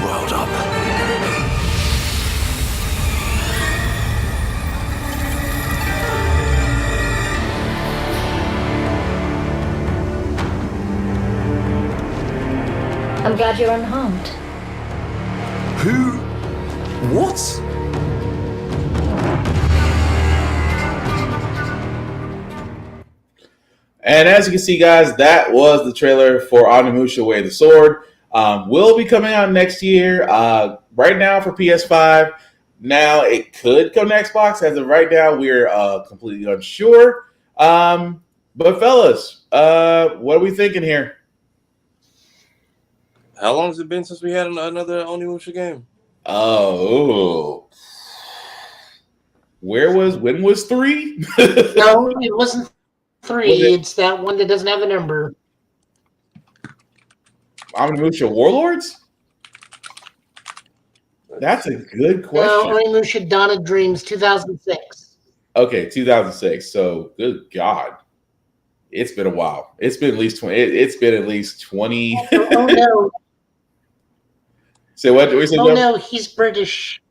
Speaker 18: World up.
Speaker 11: I'm glad you're unharmed.
Speaker 18: Who? What?
Speaker 1: And as you can see, guys, that was the trailer for Onimusha Way of the Sword. Will be coming out next year. Right now for PS5. Now it could come to Xbox. As of right now, we're completely unsure. But fellas, what are we thinking here?
Speaker 2: How long has it been since we had another Onimusha game?
Speaker 1: Oh, when was 3?
Speaker 3: No, it wasn't 3. It's that one that doesn't have a number.
Speaker 1: Onimusha Warlords? That's a good question.
Speaker 3: No, Onimusha Dawn of Dreams, 2006.
Speaker 1: Okay, 2006. So, good God, it's been a while. It's been at least 20. It's been at least 20.
Speaker 3: Oh no!
Speaker 1: Say what? We said,
Speaker 3: oh no, he's British.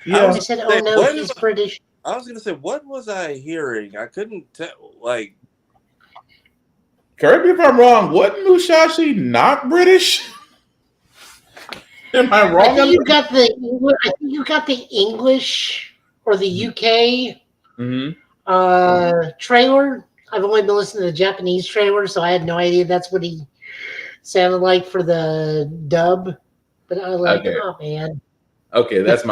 Speaker 1: Yeah,
Speaker 3: I said, oh no, he's British.
Speaker 2: I was gonna say, what was I hearing? I couldn't tell. Like,
Speaker 1: correct me if I'm wrong. Wasn't Musashi not British? Am I wrong?
Speaker 3: I think you got the English or the UK trailer. I've only been listening to the Japanese trailer, so I had no idea that's what he sounded like for the dub. But I was like, oh man.
Speaker 1: Okay, that's a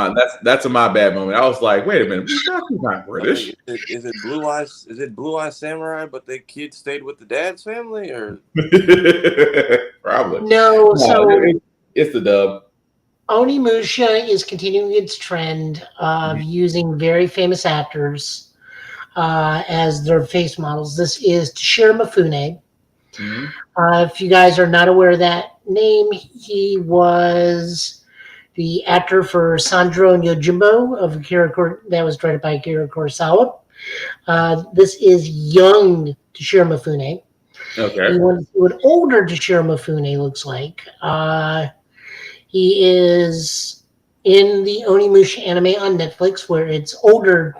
Speaker 1: my bad moment. I was like, wait a minute, Musashi's not British.
Speaker 2: Is it Blue Eyes? Is it Blue Eyes Samurai? But the kid stayed with the dad's family, or
Speaker 1: Probably
Speaker 3: No, so
Speaker 1: it's the dub.
Speaker 3: Onimusha is continuing its trend of using very famous actors as their face models. This is Toshiro Mifune. If you guys are not aware of that name, he was the actor for Sandro and Yojimbo of that was directed by Akira Kurosawa. This is young Toshiro Mifune.
Speaker 1: Okay.
Speaker 3: You want to see what older Toshiro Mifune looks like. He is in the Onimusha anime on Netflix, where it's older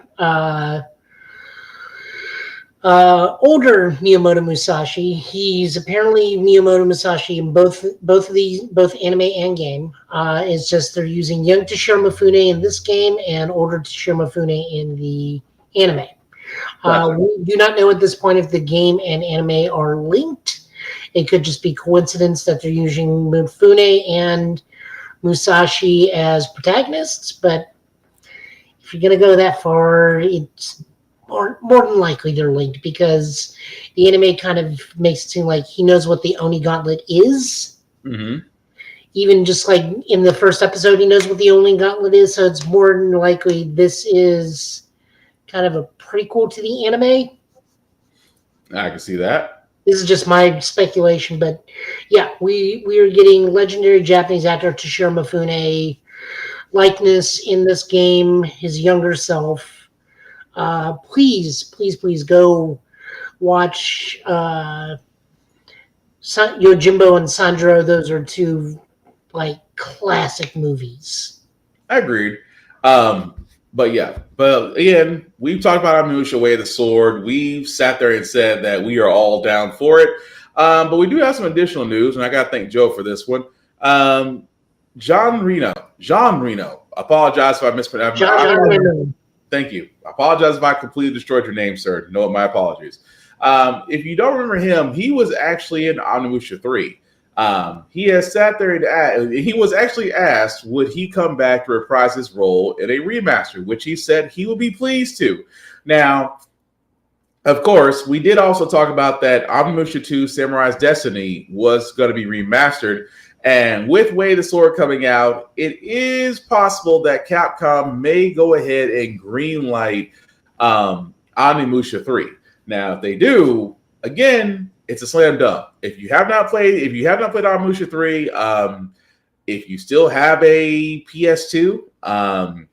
Speaker 3: Miyamoto Musashi. He's apparently Miyamoto Musashi in both anime and game. It's just they're using young Toshiro Mifune in this game and older Toshiro Mifune in the anime. We do not know at this point if the game and anime are linked. It could just be coincidence that they're using Mifune and Musashi as protagonists, but if you're going to go that far, it's more than likely they're linked, because the anime kind of makes it seem like he knows what the Oni Gauntlet is. Even just like in the first episode, he knows what the Oni Gauntlet is, so it's more than likely this is kind of a prequel to the anime.
Speaker 1: I can see that.
Speaker 3: This is just my speculation, but yeah, we are getting legendary Japanese actor Toshiro Mifune likeness in this game, his younger self. Please go watch Yojimbo and Sandro. Those are two like classic movies.
Speaker 1: I agreed. But again, we've talked about Onimusha Way of the Sword. We've sat there and said that we are all down for it. But we do have some additional news, and I got to thank Joe for this one. John Reno. Apologize if I mispronounced. Thank you. I apologize if I completely destroyed your name, sir. No, my apologies. If you don't remember him, he was actually in Onimusha 3. He has sat there and he was actually asked, would he come back to reprise his role in a remaster, which he said he would be pleased to. Now, of course, we did also talk about that Onimusha 2 Samurai's Destiny was going to be remastered. And with Way of the Sword coming out, it is possible that Capcom may go ahead and greenlight Onimusha 3. Now, if they do, again, it's a slam dunk. If you have not played Onimusha 3, if you still have a PS2, and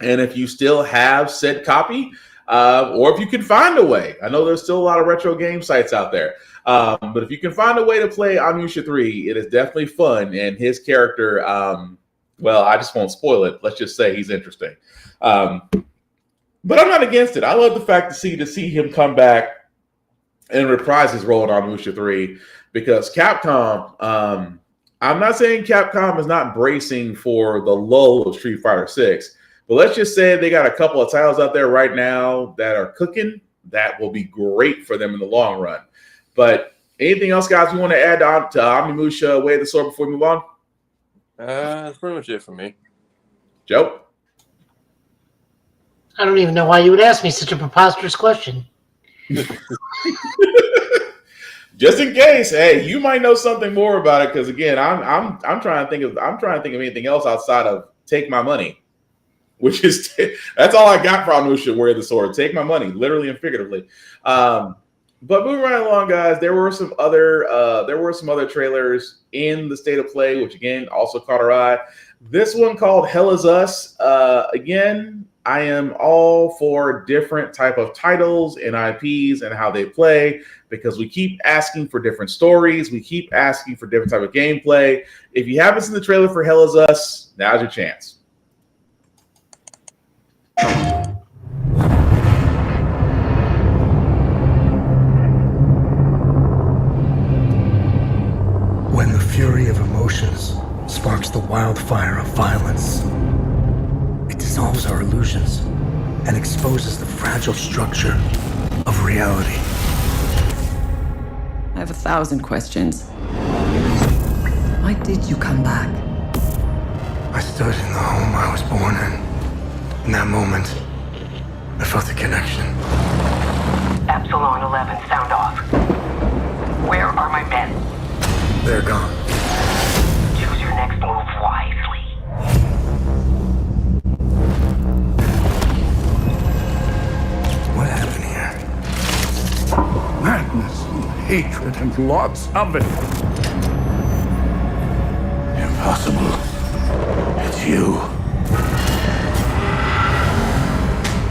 Speaker 1: if you still have said copy, or if you can find a way, I know there's still a lot of retro game sites out there, but if you can find a way to play Onimusha 3, it is definitely fun, and his character, well, I just won't spoil it. Let's just say he's interesting. But I'm not against it. I love the fact to see him come back and reprise his role in Onimusha 3, because Capcom, I'm not saying Capcom is not bracing for the lull of Street Fighter 6, but let's just say they got a couple of titles out there right now that are cooking that will be great for them in the long run. But anything else, guys, you want to add on to Onimusha Way of the Sword before we move on?
Speaker 2: That's pretty much it for me.
Speaker 1: Joe?
Speaker 3: I don't even know why you would ask me such a preposterous question.
Speaker 1: Just in case, hey, you might know something more about it, because again, I'm trying to think of anything else outside of take my money, which is that's all I got for Onimusha Way of the Sword. Take my money, literally and figuratively. But moving right along, guys, there were some other trailers in the State of Play, which again also caught our eye. This one called Hell Is Us. Again, I am all for different type of titles and IPs and how they play, because we keep asking for different stories. We keep asking for different type of gameplay. If you haven't seen the trailer for Hell Is Us, now's your chance.
Speaker 16: When the fury of emotions sparks the wildfire of violence, it dissolves our illusions and exposes the fragile structure of reality.
Speaker 8: I have 1,000 questions. Why did you come back?
Speaker 16: I stood in the home I was born in. In that moment, I felt a connection.
Speaker 19: Epsilon 11, sound off. Where are my men?
Speaker 16: They're gone.
Speaker 19: Choose your next move wisely.
Speaker 16: What happened here?
Speaker 9: Madness and hatred and lots of it. Impossible. It's you.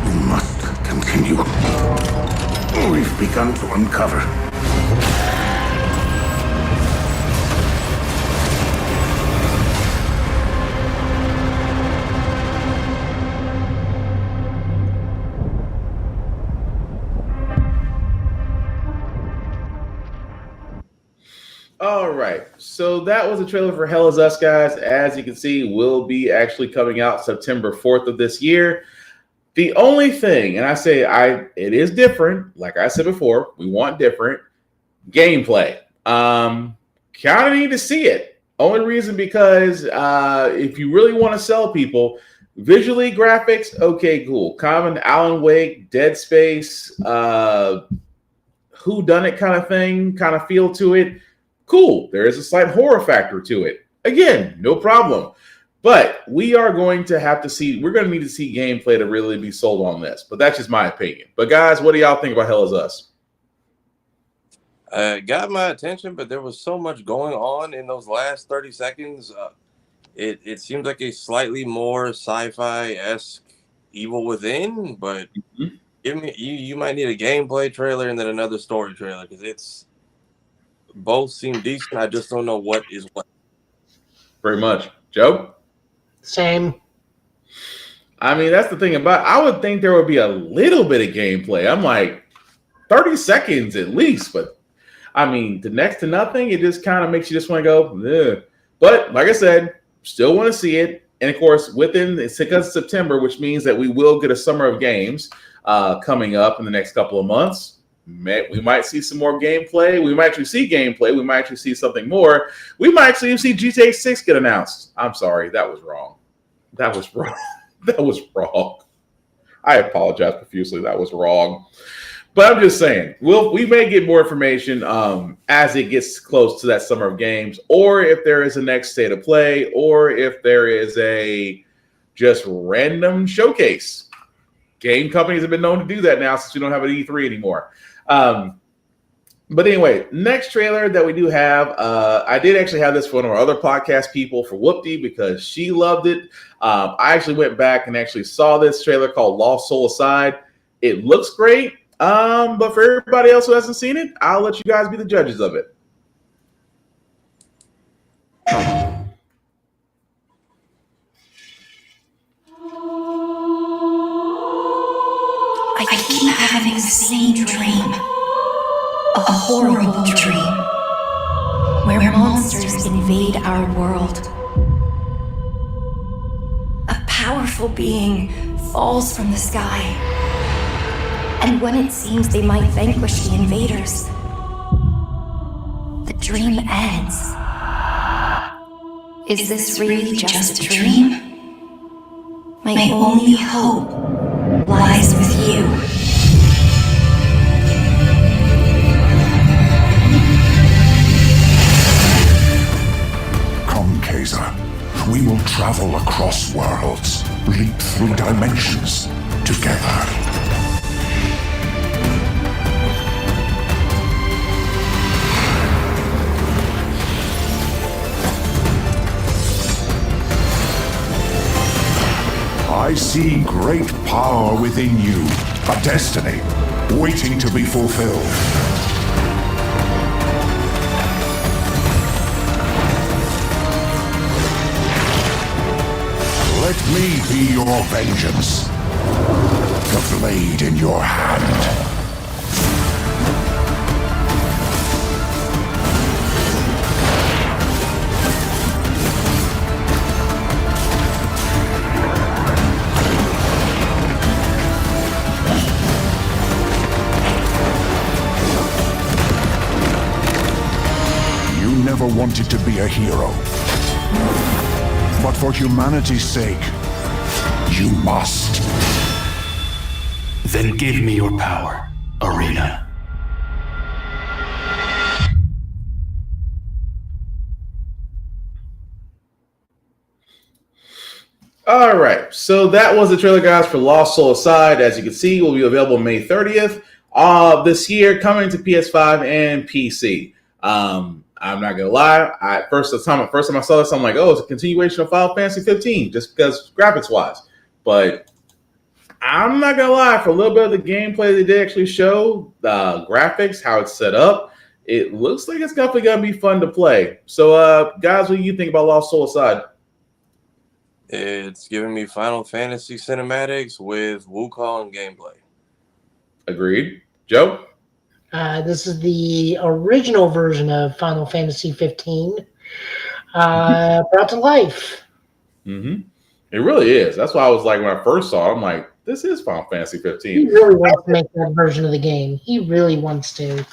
Speaker 9: We must continue. We've begun to uncover.
Speaker 1: All right, so that was a trailer for Hell Is Us, guys. As you can see, will be actually coming out September 4th of this year. The only thing, and it is different. Like I said before, we want different gameplay. Kind of need to see it. Only reason because if you really want to sell people, visually graphics, okay, cool. Common, Alan Wake, Dead Space, whodunit kind of thing, kind of feel to it. Cool. There is a slight horror factor to it. Again, no problem. But we are going to have to see, we're going to need to see gameplay to really be sold on this. But that's just my opinion. But guys, what do y'all think about Hell Is Us?
Speaker 2: Got my attention, but there was so much going on in those last 30 seconds. It seems like a slightly more sci-fi-esque Evil Within, but you might need a gameplay trailer and then another story trailer, because both seem decent. I just don't know what is what.
Speaker 1: Very much. Joe?
Speaker 3: Same.
Speaker 1: I mean, that's the thing about, I would think there would be a little bit of gameplay. I'm like 30 seconds at least, but I mean, the next to nothing, it just kind of makes you just want to go, ugh. But like I said, still want to see it. And of course, it's because September, which means that we will get a summer of games coming up in the next couple of months. We might see some more gameplay. We might actually see gameplay. We might actually see something more. We might actually see GTA 6 get announced. I'm sorry, that was wrong. That was wrong. That was wrong. I apologize profusely. That was wrong. But I'm just saying, we may get more information as it gets close to that summer of games, or if there is a next state of play, or if there is a just random showcase. Game companies have been known to do that now since we don't have an E3 anymore. But anyway, next trailer that we do have, I did actually have this for one of our other podcast people for Whoopty because she loved it. I actually went back and actually saw this trailer called Lost Soul Aside. It looks great, but for everybody else who hasn't seen it, I'll let you guys be the judges of it.
Speaker 17: I keep having the same dream. A horrible dream. Where monsters invade our world. A powerful being falls from the sky. And when it seems they might vanquish the invaders, the dream ends. Is this really just a dream? My only hope lies with you.
Speaker 18: Come, Kaiser. We will travel across worlds, leap through dimensions together. I see great power within you, a destiny waiting to be fulfilled. Let me be your vengeance, the blade in your hand. Never wanted to be a hero.
Speaker 14: but for humanity's sake.
Speaker 6: You must.
Speaker 16: Then give me your power, Arena.
Speaker 1: All right, so that was the trailer, guys, for Lost Soul Aside. As you can see, will be available May 30th of this year, coming to PS5 and PC. I'm not gonna lie. First time I saw this, I'm like, oh, it's a continuation of Final Fantasy 15, just because graphics wise. But I'm not gonna lie, for a little bit of the gameplay they did actually show the graphics, how it's set up, it looks like it's definitely gonna be fun to play. So, guys, what do you think about Lost Soul Aside?
Speaker 2: It's giving me Final Fantasy cinematics with Wukong gameplay.
Speaker 1: Agreed. Joe?
Speaker 3: This is the original version of Final Fantasy 15 brought to life.
Speaker 1: Mm-hmm. It really is. That's why I was like, when I first saw it, I'm like, this is Final Fantasy 15.
Speaker 3: He really wants to make that version of the game. He really wants to.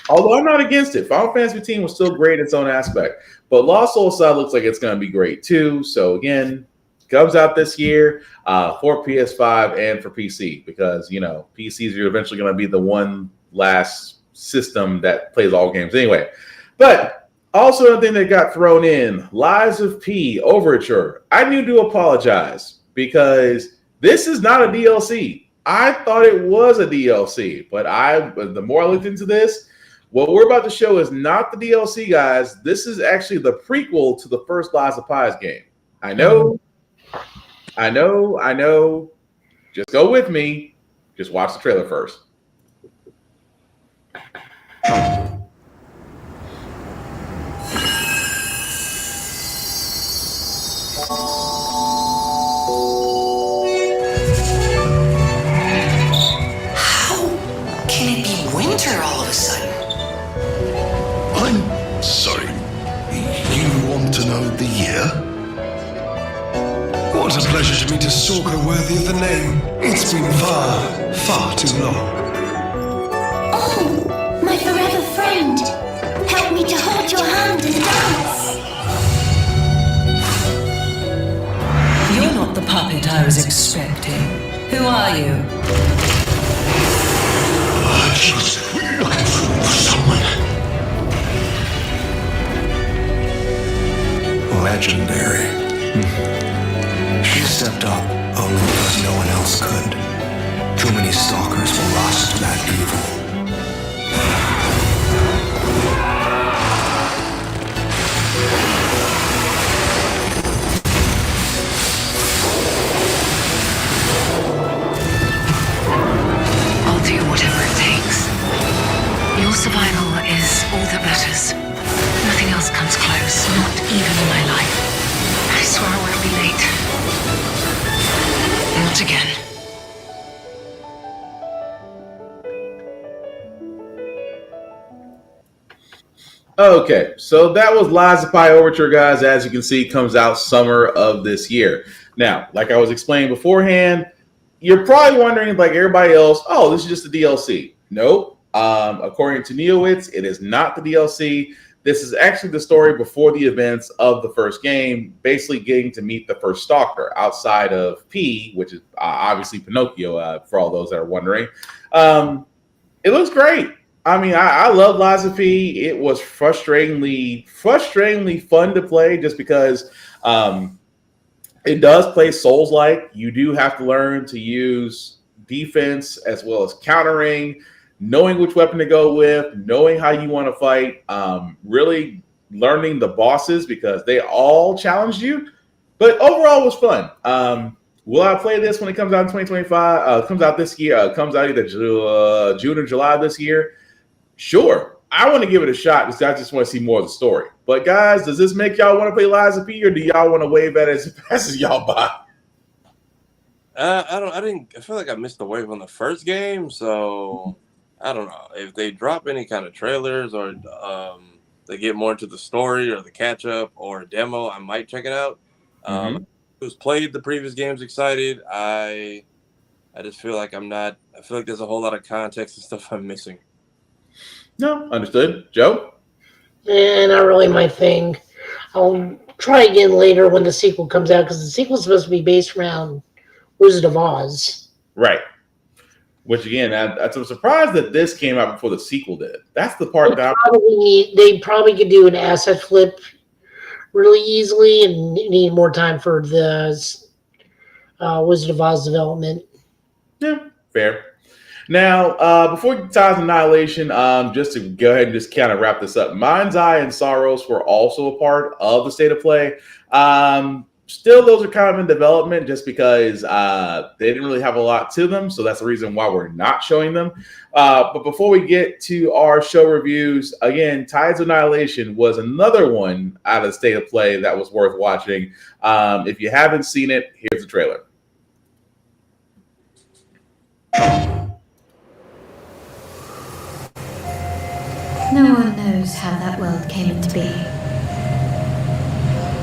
Speaker 1: Although I'm not against it. Final Fantasy 15 was still great in its own aspect. But Lost Soul Aside looks like it's going to be great too. So again, comes out this year for PS5 and for PC, because, PCs are eventually going to be the one last system that plays all games anyway. But also another thing that got thrown in, Lies of P Overture. I need to apologize because this is not a DLC. I thought it was a DLC, but the more I looked into this, what we're about to show is not the DLC, guys. This is actually the prequel to the first Lies of Pi's game. I know. Just go with me. Just watch the trailer first.
Speaker 20: How can it be winter all of a sudden?
Speaker 6: I'm sorry. You want to know the year?
Speaker 21: What a pleasure to meet a stalker worthy of the name. It's been far, far too long.
Speaker 17: Oh, my forever friend. Help me to hold your hand and dance.
Speaker 7: You're not the puppet I was expecting. Who are you?
Speaker 6: She was looking for someone.
Speaker 16: Legendary. She stepped up only because no one else could. Too many stalkers were lost to that evil.
Speaker 20: I'll do whatever it takes. Your survival is all that matters. Nothing else comes close, not even my life. I swear I won't be late. Not again.
Speaker 1: Okay, so that was Lies of Pi Overture, guys. As you can see, comes out summer of this year. Now, like I was explaining beforehand, you're probably wondering, like everybody else, oh, this is just a DLC. Nope. According to Neowitz, it is not the DLC. This is actually the story before the events of the first game, basically getting to meet the first stalker outside of P, which is obviously Pinocchio, for all those that are wondering. It looks great. I mean, I love Lies of P. It was frustratingly fun to play just because it does play Souls-like. You do have to learn to use defense as well as countering, knowing which weapon to go with, knowing how you want to fight, really learning the bosses because they all challenged you. But overall, it was fun. Will I play this when it comes out in 2025? Comes out this year. Comes out either June or July this year. Sure. I want to give it a shot because I just want to see more of the story. But guys, does this make y'all want to play Lies of P, or do y'all want to wave at it as it passes y'all by?
Speaker 2: I feel like I missed the wave on the first game, so I don't know if they drop any kind of trailers or they get more into the story or the catch up or a demo. I might check it out. Who's played the previous games excited? I just feel like I'm not. I feel like there's a whole lot of context and stuff I'm missing.
Speaker 1: No, understood. Joe?
Speaker 3: Not really my thing. I'll try again later when the sequel comes out, because the sequel's supposed to be based around Wizard of Oz.
Speaker 1: Right. Which again, I'm surprised that this came out before the sequel did. That's the part
Speaker 3: They probably could do an asset flip really easily and need more time for the Wizard of Oz development.
Speaker 1: Yeah, fair. Now, before we get to Annihilation, just to go ahead and just kind of wrap this up, Mind's Eye and Soros were also a part of the state of play. Still, those are kind of in development just because they didn't really have a lot to them. So that's the reason why we're not showing them. But before we get to our show reviews, again, Tides of Annihilation was another one out of the state of play that was worth watching. If you haven't seen it, here's the trailer.
Speaker 11: No one knows how that world came into being.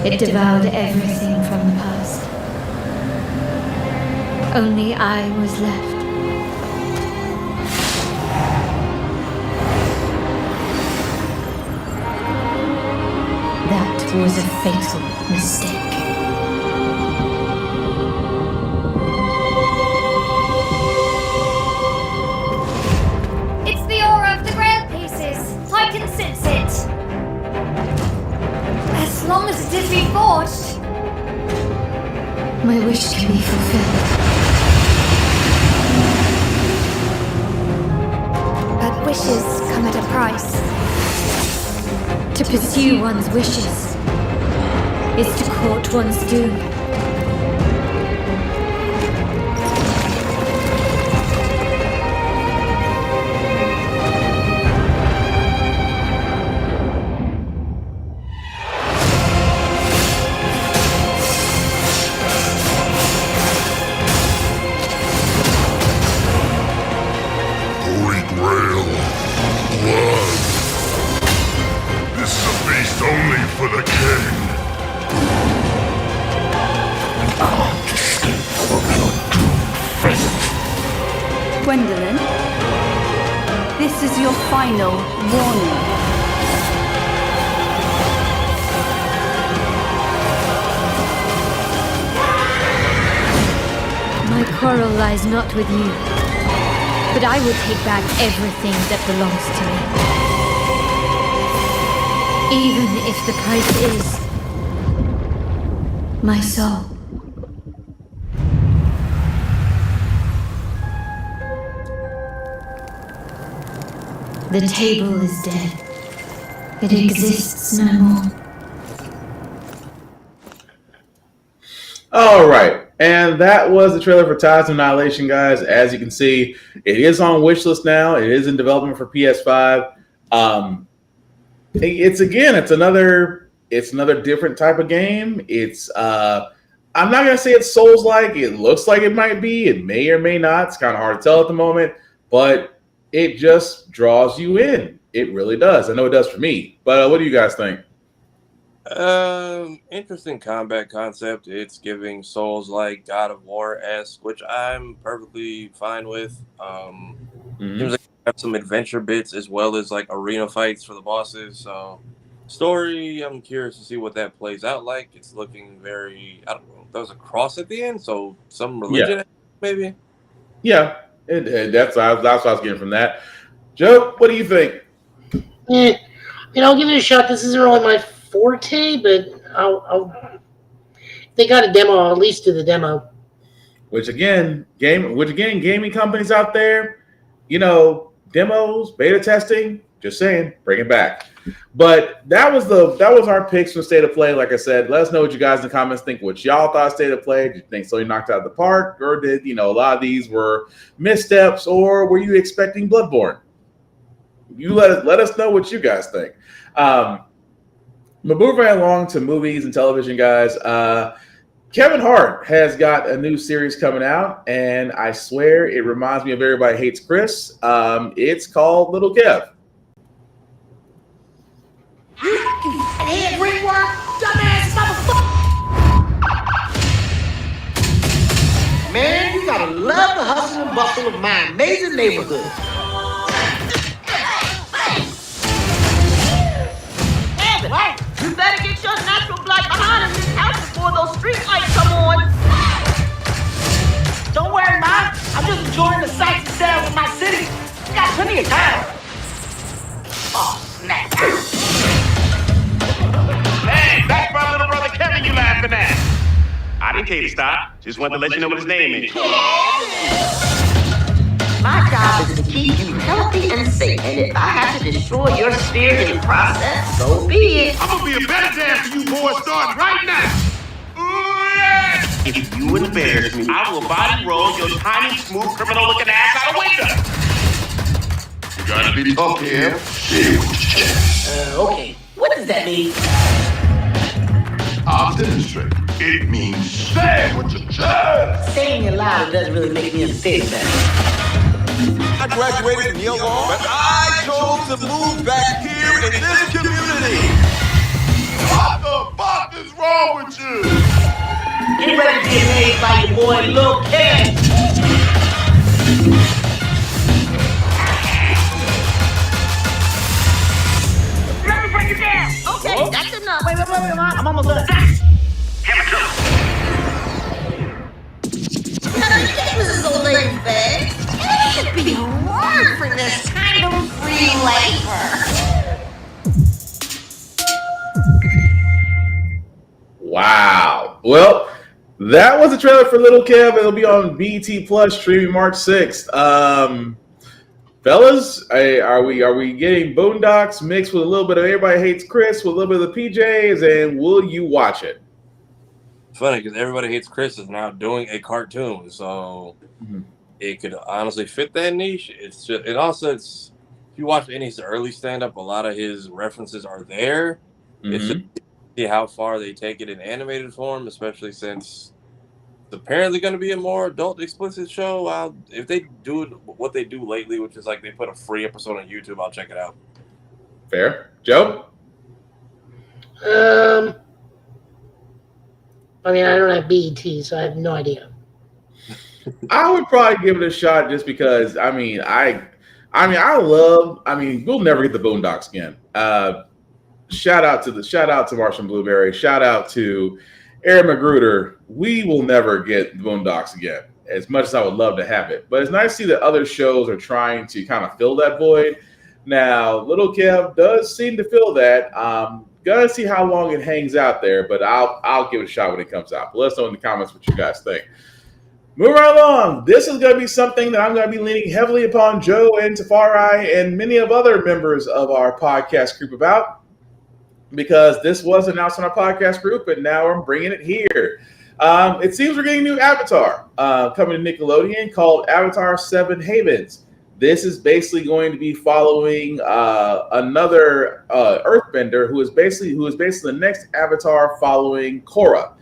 Speaker 11: It devoured everything from the past. Only I was left. That was a fatal mistake.
Speaker 4: It's the aura of the Grail pieces. I can sense it. As long as it is reforged.
Speaker 11: My wish can be fulfilled.
Speaker 4: But wishes come at a price.
Speaker 11: To pursue one's wishes is to court one's doom.
Speaker 18: Holy Grail. Blood. This is a feast only for the king. Can't escape from your doomed fate.
Speaker 22: Gwendolyn, this is your final warning.
Speaker 11: My quarrel lies not with you, but I will take back everything that belongs to me. Even if the price is my soul. The table is dead. It exists no more.
Speaker 1: All right. And that was the trailer for Tides of Annihilation, guys. As you can see, it is on wishlist now. It is in development for PS5. It's another different type of game. It's I'm not gonna say it's Souls-like. It looks like it might be. It may or may not. It's kind of hard to tell at the moment, but it just draws you in. It really does. I know it does for me. But what do you guys think?
Speaker 2: Interesting combat concept. It's giving Souls like God of War-esque, which I'm perfectly fine with. Seems like they have some adventure bits as well as like arena fights for the bosses. So story, I'm curious to see what that plays out like. It's looking very, I don't know, there was a cross at the end, so some religion maybe.
Speaker 1: Yeah, that's what I was getting from that. Joe, what do you think?
Speaker 3: I'll give it a shot. This isn't really my forte, but they got a demo. I'll at least do the demo.
Speaker 1: Which again, gaming companies out there, demos, beta testing. Just saying, bring it back. But that was our picks from State of Play. Like I said, let us know what you guys in the comments think. What y'all thought of State of Play? Did you think Sony knocked it out of the park, or did a lot of these were missteps, or were you expecting Bloodborne? You let us know what you guys think. But moving right along to movies and television, guys. Kevin Hart has got a new series coming out, and I swear it reminds me of Everybody Hates Chris. It's called Little Kev.
Speaker 10: Hey, everyone! Dumbass motherfucker! Man, you gotta love the hustle and bustle of my amazing neighborhood. Evan, you better get your natural blood behind enjoying the sights and sounds of my city. We got plenty of time. Oh, snap.
Speaker 9: Hey, that's my little brother Kevin you laughing at. I didn't tell you to stop. Just wanted to let you know what his name is.
Speaker 10: My job is to keep you healthy and safe. And if I have to destroy your spirit in the process, so be it.
Speaker 9: I'm gonna be a better dad for you boys starting right now. Ooh, yeah. If you embarrass me, I will body roll your tiny, smooth, criminal-looking ass out a window. You gotta be tough here. Say what you can.
Speaker 10: Okay. What does that mean?
Speaker 9: I'll demonstrate. It means say what you can.
Speaker 10: Saying it louder doesn't really make me understand better.
Speaker 18: I graduated from Yale Law, but I chose to move back here in this community.
Speaker 9: What the fuck is wrong with you?
Speaker 10: Get ready to be amazed by your boy, Lil Ken. Let me break it down. Okay, that's enough. Wait, I'm almost done.
Speaker 9: Hammer two.
Speaker 10: This is a lady's bag. It should be a word for this kind of free labor.
Speaker 1: Wow. Well, that was a trailer for Little Kev. It'll be on BET Plus streaming March 6th. Fellas, are we getting Boondocks mixed with a little bit of Everybody Hates Chris, with a little bit of the PJs, and will you watch it?
Speaker 2: It's funny because Everybody Hates Chris is now doing a cartoon, so it could honestly fit that niche. It's just, if you watch any of his early stand-up, a lot of his references are there. It's just see how far they take it in animated form, especially since it's apparently going to be a more adult explicit show. If they do what they do lately, which is like they put a free episode on YouTube, I'll check it out.
Speaker 1: Fair. Joe?
Speaker 3: I mean, I don't have BET, so I have no idea.
Speaker 1: I would probably give it a shot just because, we'll never get the Boondocks again. Shout out to Marshall Blueberry. Shout out to Aaron Magruder. We will never get the Boondocks again, as much as I would love to have it. But it's nice to see that other shows are trying to kind of fill that void. Now, Little Kev does seem to fill that. Gonna see how long it hangs out there, but I'll give it a shot when it comes out. But let us know in the comments what you guys think. Moving right along, this is going to be something that I'm going to be leaning heavily upon Joe and Tafari and many of other members of our podcast group about, because this was announced on our podcast group, and now I'm bringing it here. It seems we're getting a new Avatar coming to Nickelodeon called Avatar 7 Havens. This is basically going to be following another Earthbender who is basically the next Avatar following Korra.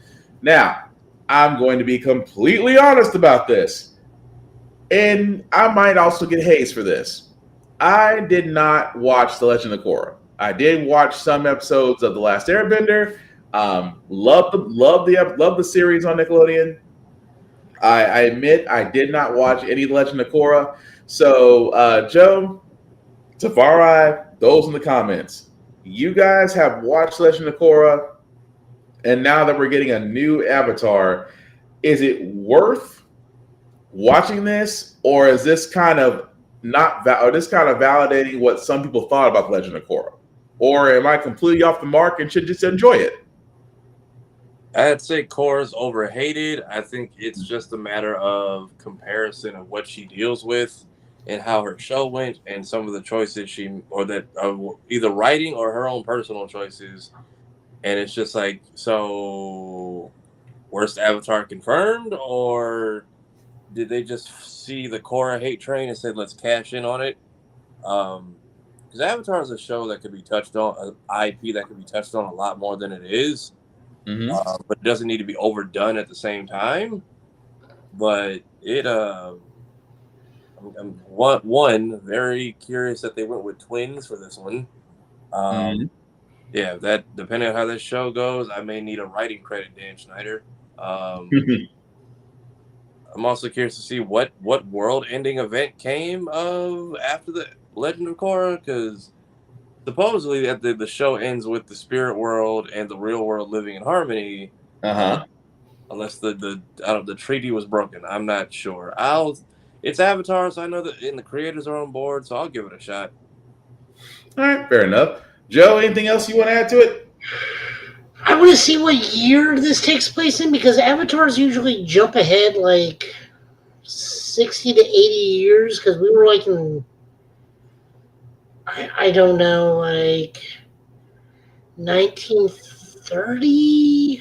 Speaker 1: Now, I'm going to be completely honest about this, and I might also get hazed for this. I did not watch The Legend of Korra. I did watch some episodes of The Last Airbender. Love the series on Nickelodeon. I admit I did not watch any Legend of Korra. So, Joe, Tafari, those in the comments. You guys have watched Legend of Korra, and now that we're getting a new Avatar, is it worth watching this, or is this kind of validating what some people thought about Legend of Korra? Or am I completely off the mark and should just enjoy it?
Speaker 2: I'd say Korra's overhated. I think it's just a matter of comparison of what she deals with and how her show went, and some of the choices either writing or her own personal choices. And it's just like, so worst Avatar confirmed, or did they just see the Korra hate train and said, let's cash in on it? Because Avatar is a show that could be touched on, an IP that could be touched on a lot more than it is. But it doesn't need to be overdone at the same time. But I'm very curious that they went with twins for this one. Yeah, that depending on how this show goes, I may need a writing credit, Dan Schneider. I'm also curious to see what world-ending event came after the Legend of Korra, because supposedly the show ends with the spirit world and the real world living in harmony. Unless the treaty was broken, I'm not sure. It's Avatar, so I know that the creators are on board, so I'll give it a shot.
Speaker 1: All right, fair enough. Joe, anything else you want to add to it?
Speaker 3: I want to see what year this takes place in, because Avatars usually jump ahead like 60 to 80 years, because we were like in, I don't know, like 1930,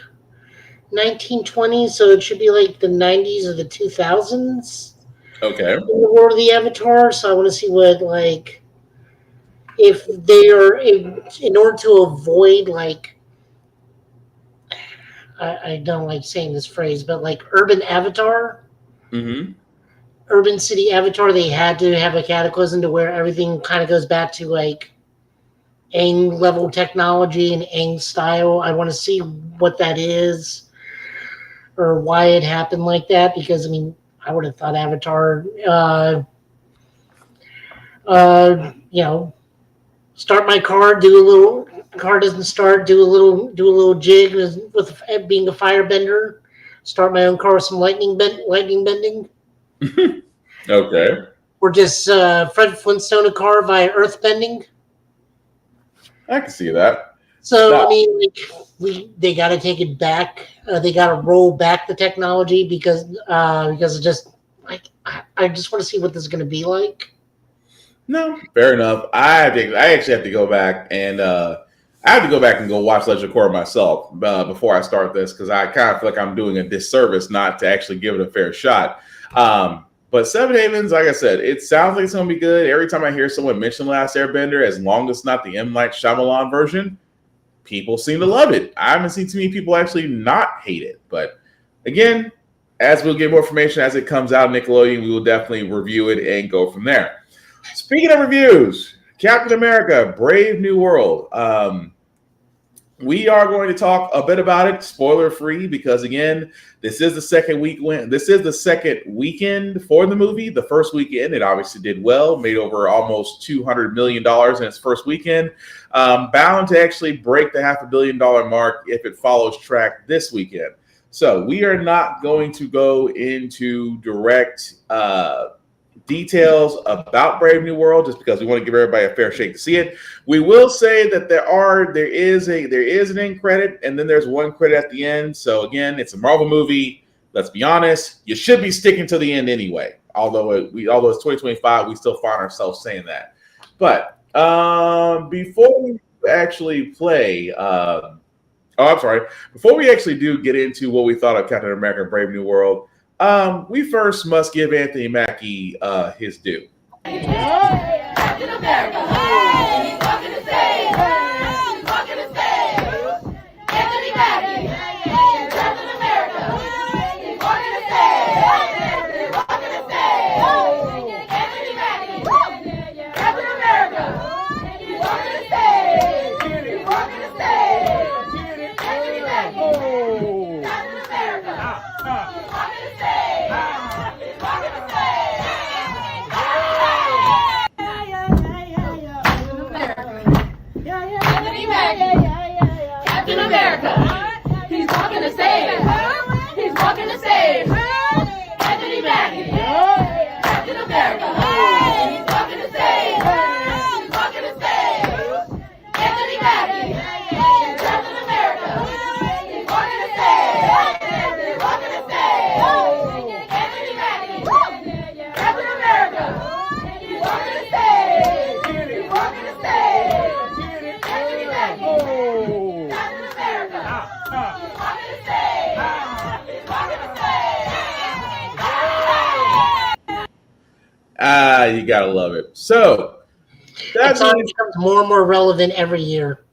Speaker 3: 1920, so it should be like the 90s or the 2000s.
Speaker 1: Okay.
Speaker 3: In the world of the Avatar, so I want to see what, like, if they are, in order to avoid, like, I don't like saying this phrase, but like urban avatar, urban city avatar, they had to have a cataclysm to where everything kind of goes back to like Aang level technology and Aang style. I want to see what that is or why it happened like that, because I mean, I would have thought Avatar, you know, start my car, do a little. Car doesn't start. Do a little jig with being a firebender. Start my own car with some lightning bending.
Speaker 1: Okay.
Speaker 3: Or just Fred Flintstone a car via earth bending.
Speaker 1: I can see that.
Speaker 3: So
Speaker 1: No.
Speaker 3: I mean, like, they got to take it back. They got to roll back the technology because it just like I just want to see what this is going to be like.
Speaker 1: No, fair enough. I actually have to go back and go watch Legend of Korra myself before I start this, because I kind of feel like I'm doing a disservice not to actually give it a fair shot. But Seven Havens, like I said, it sounds like it's going to be good. Every time I hear someone mention Last Airbender, as long as it's not the M. Night Shyamalan version, people seem to love it. I haven't seen too many people actually not hate it. But again, as we'll get more information as it comes out, Nickelodeon, we will definitely review it and go from there. Speaking of reviews, Captain America, Brave New World. We are going to talk a bit about it, spoiler free, because again, this is the second weekend. This is the second weekend for the movie. The first weekend, it obviously did well, made over almost $200 million in its first weekend. Bound to actually break the $500 million mark if it follows track this weekend. So we are not going to go into direct details about Brave New World, just because we want to give everybody a fair shake to see it. We will say that there is an end credit, and then there's one credit at the end. So again, it's a Marvel movie. Let's be honest, you should be sticking to the end anyway. Although it's 2025, we still find ourselves saying that. But before we actually play, before we actually do get into what we thought of Captain America: Brave New World, we first must give Anthony Mackie his due.
Speaker 10: Captain America, hey, he's walking the stage. Hey, he's walking the stage. Anthony Mackie, Captain America, he's walking the stage. He's walking the stage. Anthony Mackie, Captain America, he's walking the stage. He's walking the stage. Anthony Mackie, Captain America, he's walking the stage. He's walking the stage. Captain America, he's walking the stage. He's walking the stage. Anthony Mackie, Captain America, he's walking the stage. He's walking the stage. Anthony Mackie, Captain America, he's walking the stage. He's walking the stage. Anthony Mackie, Captain America, he's walking the stage. He's walking the stage. Anthony Mackie, Captain America, he's walking the stage. He's walking the stage.
Speaker 1: You gotta love it. So
Speaker 3: That song becomes more and more relevant every year.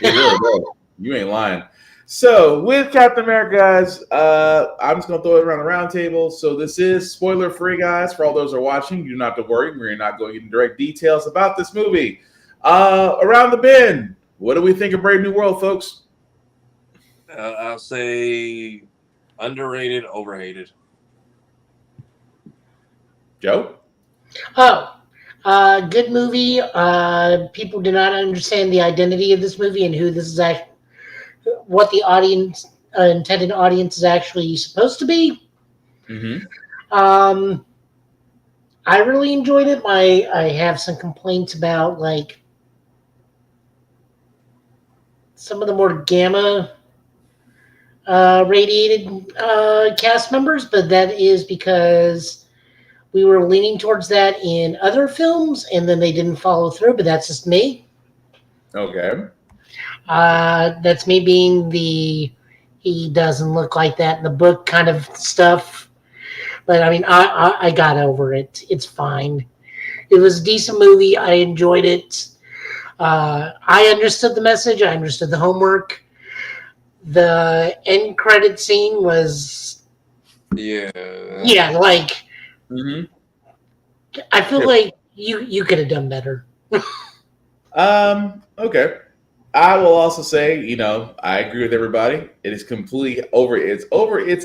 Speaker 1: It really does. You ain't lying. So with Captain America, guys, I'm just gonna throw it around the round table. So this is spoiler free, guys. For all those who are watching, you do not have to worry. We're not going into direct details about this movie. Around the bend, what do we think of Brave New World, folks?
Speaker 2: I'll say underrated, overhated.
Speaker 1: Joe?
Speaker 3: Good movie. People do not understand the identity of this movie and who this is actually, what the audience, intended audience is actually supposed to be.
Speaker 1: Mm-hmm.
Speaker 3: I really enjoyed it. I have some complaints about like some of the more gamma radiated cast members, but that is because we were leaning towards that in other films, and then they didn't follow through. But that's just me.
Speaker 1: Okay.
Speaker 3: That's me being the he doesn't look like that in the book kind of stuff. But I mean, I got over it. It's fine. It was a decent movie. I enjoyed it. I understood the message. I understood the homework. The end credit scene was
Speaker 2: Yeah.
Speaker 3: Like
Speaker 1: Mm-hmm.
Speaker 3: I feel like you could have done better.
Speaker 1: Okay. I will also say, I agree with everybody. It is completely over. It's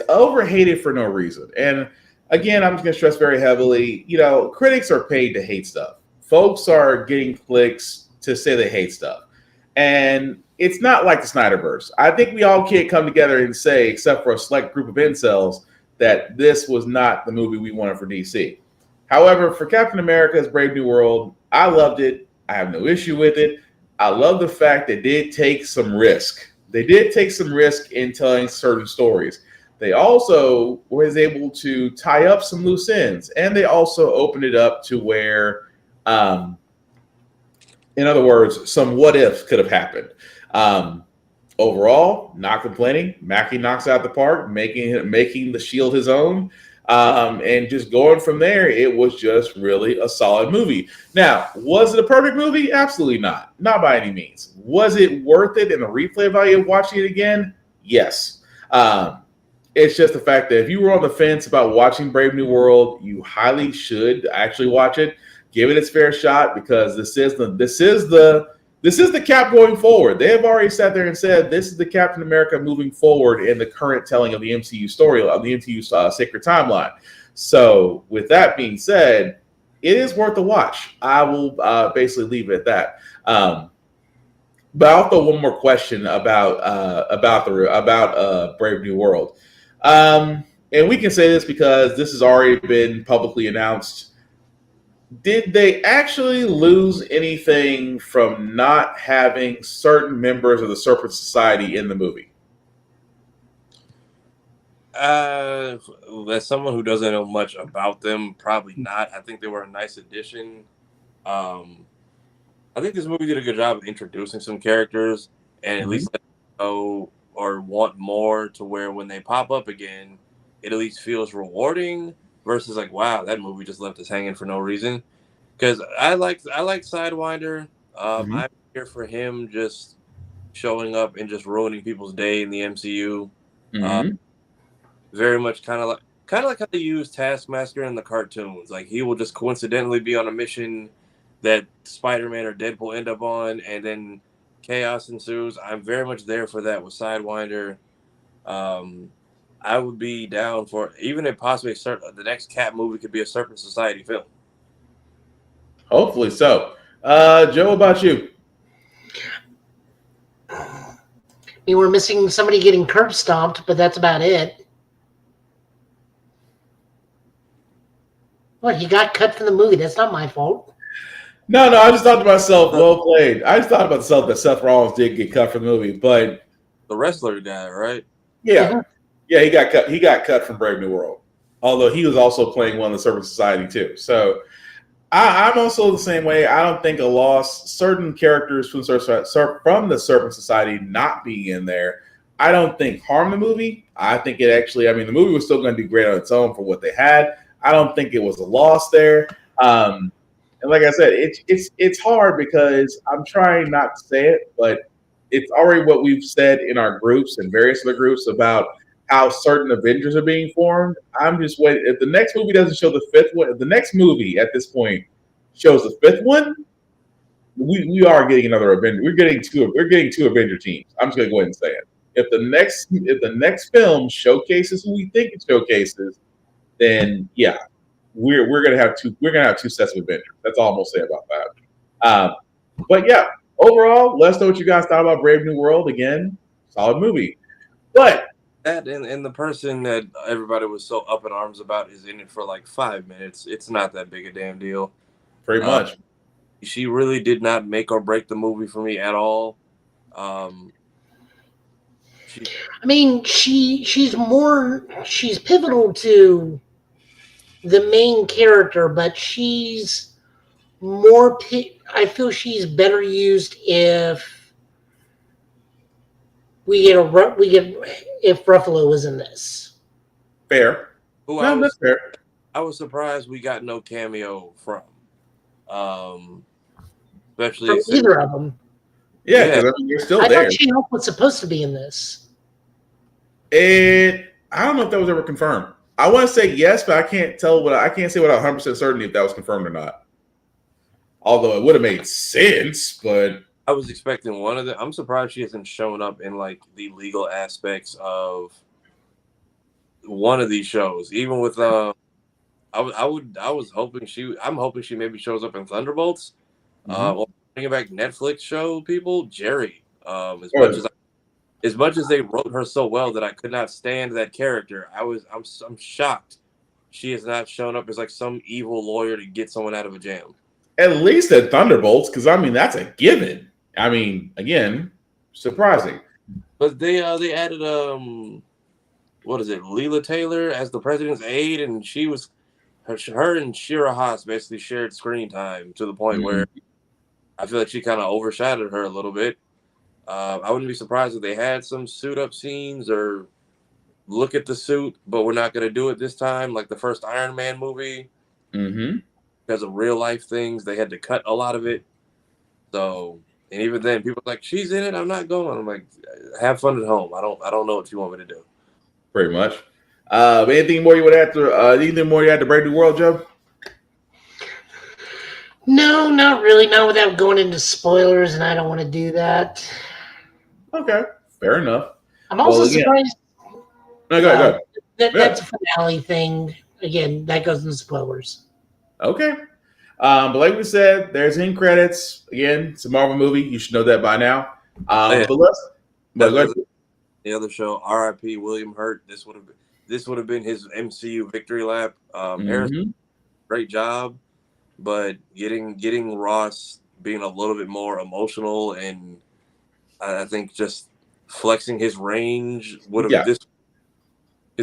Speaker 1: overhated for no reason. And again, I'm just gonna stress very heavily, critics are paid to hate stuff. Folks are getting clicks to say they hate stuff. And it's not like the Snyderverse. I think we all can't come together and say, except for a select group of incels, that this was not the movie we wanted for DC. However, for Captain America's Brave New World, I loved it. I have no issue with it. I love the fact they did take some risk. They did take some risk in telling certain stories. They also was able to tie up some loose ends, and they also opened it up to where, in other words, some what ifs could have happened. Overall, not complaining. Mackie knocks out the park, making the Shield his own. And just going from there, it was just really a solid movie. Now, was it a perfect movie? Absolutely not. Not by any means. Was it worth it in the replay value of watching it again? Yes. It's just the fact that if you were on the fence about watching Brave New World, you highly should actually watch it. Give it its fair shot, because this is the Cap going forward. They have already sat there and said this is the Captain America moving forward in the current telling of the MCU story, of the MCU sacred timeline. So, with that being said, it is worth a watch. I will basically leave it at that. But I'll throw one more question about Brave New World, and we can say this because this has already been publicly announced. Did they actually lose anything from not having certain members of the Serpent Society in the movie?
Speaker 2: As someone who doesn't know much about them, probably not. I think they were a nice addition. I think this movie did a good job of introducing some characters and at least let you know or want more, to where when they pop up again, it at least feels rewarding versus like, wow, that movie just left us hanging for no reason. Because I like Sidewinder. I'm here for him just showing up and just ruining people's day in the MCU. Very much kind of like how they use Taskmaster in the cartoons. Like, he will just coincidentally be on a mission that Spider-Man or Deadpool end up on, and then chaos ensues. I'm very much there for that with Sidewinder. I would be down for even if possibly the next Cat movie could be a Serpent Society film.
Speaker 1: Hopefully so. Joe, about you?
Speaker 3: I mean, we're missing somebody getting curb stomped, but that's about it. What, he got cut from the movie? That's not my fault.
Speaker 1: No, I just thought to myself, well played. I just thought about myself that Seth Rollins did get cut from the movie, but
Speaker 2: the wrestler guy, right?
Speaker 1: Yeah, he got cut. He got cut from Brave New World, although he was also playing one of the Serpent Society too. So I'm also the same way. I don't think a loss, certain characters from the Serpent Society not being in there, I don't think harmed the movie. I think it actually, the movie was still going to do great on its own for what they had. I don't think it was a loss there. And like I said, it's hard because I'm trying not to say it, but it's already what we've said in our groups and various other groups about how certain Avengers are being formed. I'm just waiting. If the next movie doesn't show the fifth one, if the next movie at this point shows the fifth one, we are getting another Avenger. We're getting two Avenger teams. I'm just gonna go ahead and say it. If the next film showcases who we think it showcases, then yeah, we're gonna have two sets of Avengers. That's all I'm gonna say about that. But yeah, overall, let us know what you guys thought about Brave New World. Again, solid movie. But
Speaker 2: That and the person that everybody was so up in arms about is in it for like 5 minutes. It's not that big a damn deal.
Speaker 1: Pretty much.
Speaker 2: She really did not make or break the movie for me at all.
Speaker 3: I mean, she's pivotal to the main character, but she's more. I feel she's better used if if Ruffalo was in this.
Speaker 1: Fair.
Speaker 2: That's fair. I was surprised we got no cameo from. Especially
Speaker 3: From either of them.
Speaker 1: Yeah, because you're still
Speaker 3: I
Speaker 1: there.
Speaker 3: thought She-Hulk was supposed to be in this.
Speaker 1: I don't know if that was ever confirmed. I want to say yes, but I can't say without 100% certainty if that was confirmed or not. Although it would have made sense, but
Speaker 2: I was expecting one of them. I'm surprised she hasn't shown up in like the legal aspects of one of these shows. Even with I'm hoping she maybe shows up in Thunderbolts. Or bringing back Netflix show people, Jerry. As much as they wrote her so well that I could not stand that character, I'm shocked she has not shown up as like some evil lawyer to get someone out of a jam.
Speaker 1: At least at Thunderbolts, because I mean that's a given. I mean, again, surprising.
Speaker 2: But they added what is it, Leela Taylor as the president's aide, and she was her and Shira Haas basically shared screen time to the point where I feel like she kind of overshadowed her a little bit. I wouldn't be surprised if they had some suit up scenes or look at the suit, but we're not going to do it this time. Like the first Iron Man movie, because of real life things, they had to cut a lot of it. So, and even then, people are like, "She's in it. I'm not going." I'm like, "Have fun at home. I don't know what you want me to do."
Speaker 1: Pretty much. Anything more you would have to? Anything more you had to break the world, Joe?
Speaker 3: No, not really. Not without going into spoilers, and I don't want to do that.
Speaker 1: Okay, fair enough.
Speaker 3: I'm also surprised.
Speaker 1: No, go ahead.
Speaker 3: That's a finale thing. Again, that goes into spoilers.
Speaker 1: Okay. But like we said, there's end credits. Again, it's a Marvel movie. You should know that by now. But go ahead.
Speaker 2: The other show, R.I.P. William Hurt. This would have been his MCU victory lap. Harrison, great job, but getting Ross being a little bit more emotional and I think just flexing his range would have because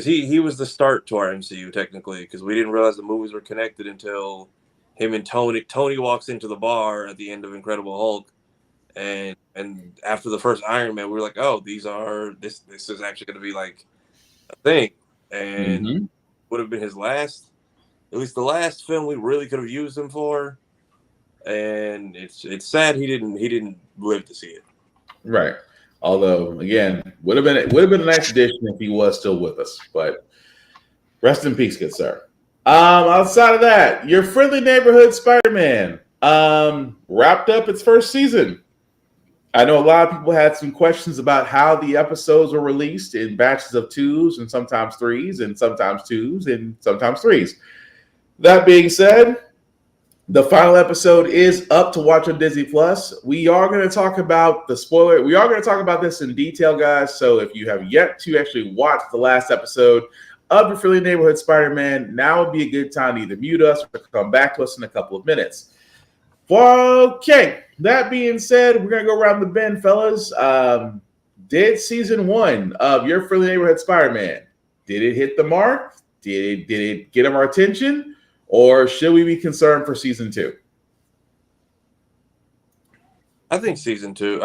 Speaker 2: he was the start to our MCU technically, because we didn't realize the movies were connected until him and Tony walks into the bar at the end of Incredible Hulk, and after the first Iron Man we were like, oh, this is actually going to be like a thing, and would have been his last, at least the last film we really could have used him for, and it's sad he didn't live to see it.
Speaker 1: Right. Although, again, would have been a nice addition if he was still with us. But rest in peace, good sir. Outside of that, your friendly neighborhood Spider-Man wrapped up its first season. I know a lot of people had some questions about how the episodes were released in batches of 2s and sometimes 3s and sometimes 2s and sometimes 3s. That being said, the final episode is up to watch on Disney Plus. We are going to talk about the spoiler. We are going to talk about this in detail, guys. So if you have yet to actually watch the last episode of Your Friendly Neighborhood Spider-Man, now would be a good time to either mute us or come back to us in a couple of minutes. Okay, that being said, we're going to go around the bend, fellas. Did season 1 of Your Friendly Neighborhood Spider-Man, did it hit the mark? Did it get our attention? Or should we be concerned for season 2?
Speaker 2: I think season 2.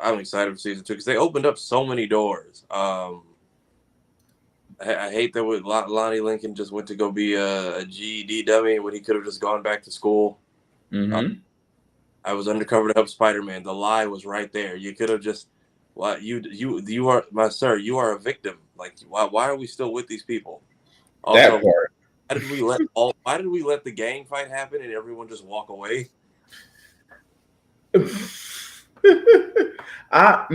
Speaker 2: I'm excited for season 2 because they opened up so many doors. I hate that Lonnie Lincoln just went to go be a GED dummy when he could have just gone back to school. I was undercover to help Spider-Man. The lie was right there. You could have just, you are, my sir, you are a victim. Like, why are we still with these people? Also,
Speaker 1: that part.
Speaker 2: Why did we let the gang fight happen and everyone just walk away?
Speaker 1: Sometimes I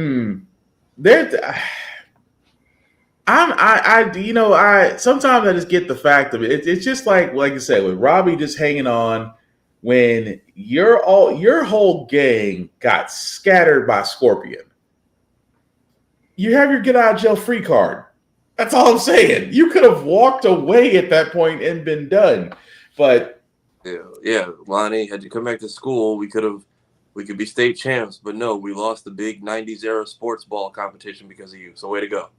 Speaker 1: just get the fact of it. It's just like you said, with Robbie just hanging on when your whole gang got scattered by Scorpion. You have your get out of jail free card. That's all I'm saying. You could have walked away at that point and been done. But
Speaker 2: yeah, Lonnie, had you come back to school, we could be state champs, but no, we lost the big 90s era sports ball competition because of you. So way to go.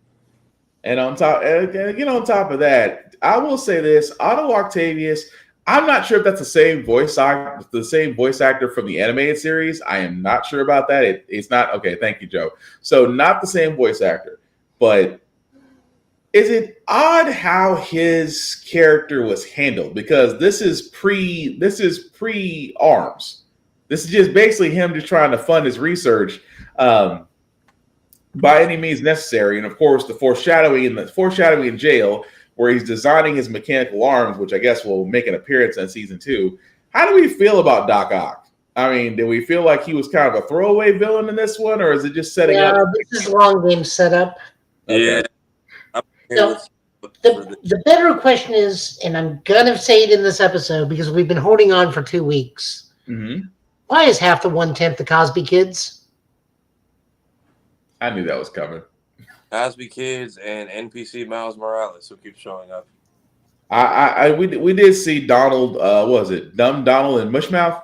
Speaker 1: And on top of that, I will say this: Otto Octavius. I'm not sure if that's the same voice actor from the animated series. I am not sure about that. It's not okay. Thank you, Joe. So not the same voice actor, but is it odd how his character was handled? Because this is pre arms. This is just basically him just trying to fund his research by any means necessary. And of course, the foreshadowing in jail, where he's designing his mechanical arms, which I guess will make an appearance in season 2. How do we feel about Doc Ock? I mean, do we feel like he was kind of a throwaway villain in this one, or is it just setting up?
Speaker 3: This is long game setup.
Speaker 2: Okay. Yeah.
Speaker 3: So the better question is, and I'm gonna say it in this episode because we've been holding on for 2 weeks.
Speaker 1: Mm-hmm.
Speaker 3: Why is half the 1/10 the Cosby Kids?
Speaker 1: I knew that was coming.
Speaker 2: Cosby Kids and NPC Miles Morales, who keeps showing up.
Speaker 1: We did see Donald. Was it Dumb Donald and Mushmouth?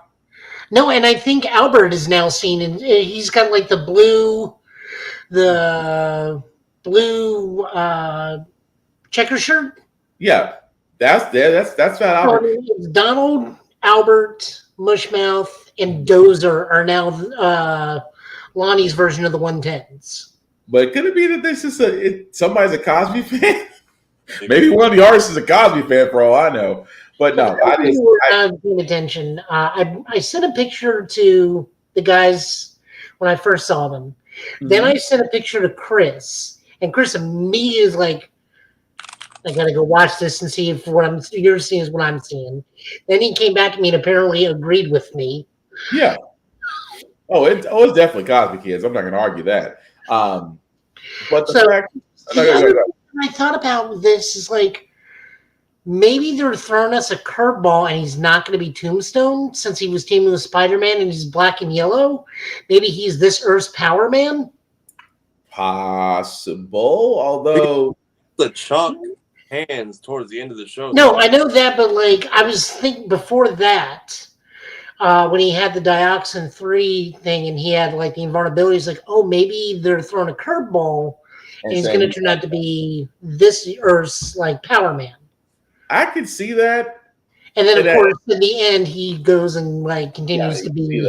Speaker 3: No, and I think Albert is now seen, and he's got like the blue checker shirt.
Speaker 1: Yeah, that's Fat Albert.
Speaker 3: It's Donald, Albert, Mushmouth, and Dozer are now Lonnie's version of the 1/10s.
Speaker 1: But could it be that this is somebody's a Cosby fan? Maybe one of the artists is a Cosby fan for all I know. But no,
Speaker 3: I not paying attention. I sent a picture to the guys when I first saw them. Mm-hmm. Then I sent a picture to Chris, and Chris immediately was like, "I gotta go watch this and see if what you're seeing is what I'm seeing." Then he came back to me and apparently agreed with me.
Speaker 1: Yeah. It's definitely Cosby Kids. I'm not going to argue that. But the fact,
Speaker 3: I thought about this is like maybe they're throwing us a curveball and he's not going to be Tombstone since he was teaming with Spider-Man and he's black and yellow. Maybe he's this Earth's Power Man.
Speaker 1: Possible, although
Speaker 2: the chalk hands towards the end of the show.
Speaker 3: No, I know that, but like I was thinking before that. When he had the Dioxin 3 thing and he had like the invulnerability, he's like, oh, maybe they're throwing a curveball and he's going to turn out to be this Earth's like Power Man.
Speaker 1: I could see that.
Speaker 3: And then, of course, in the end, he goes and like continues to be.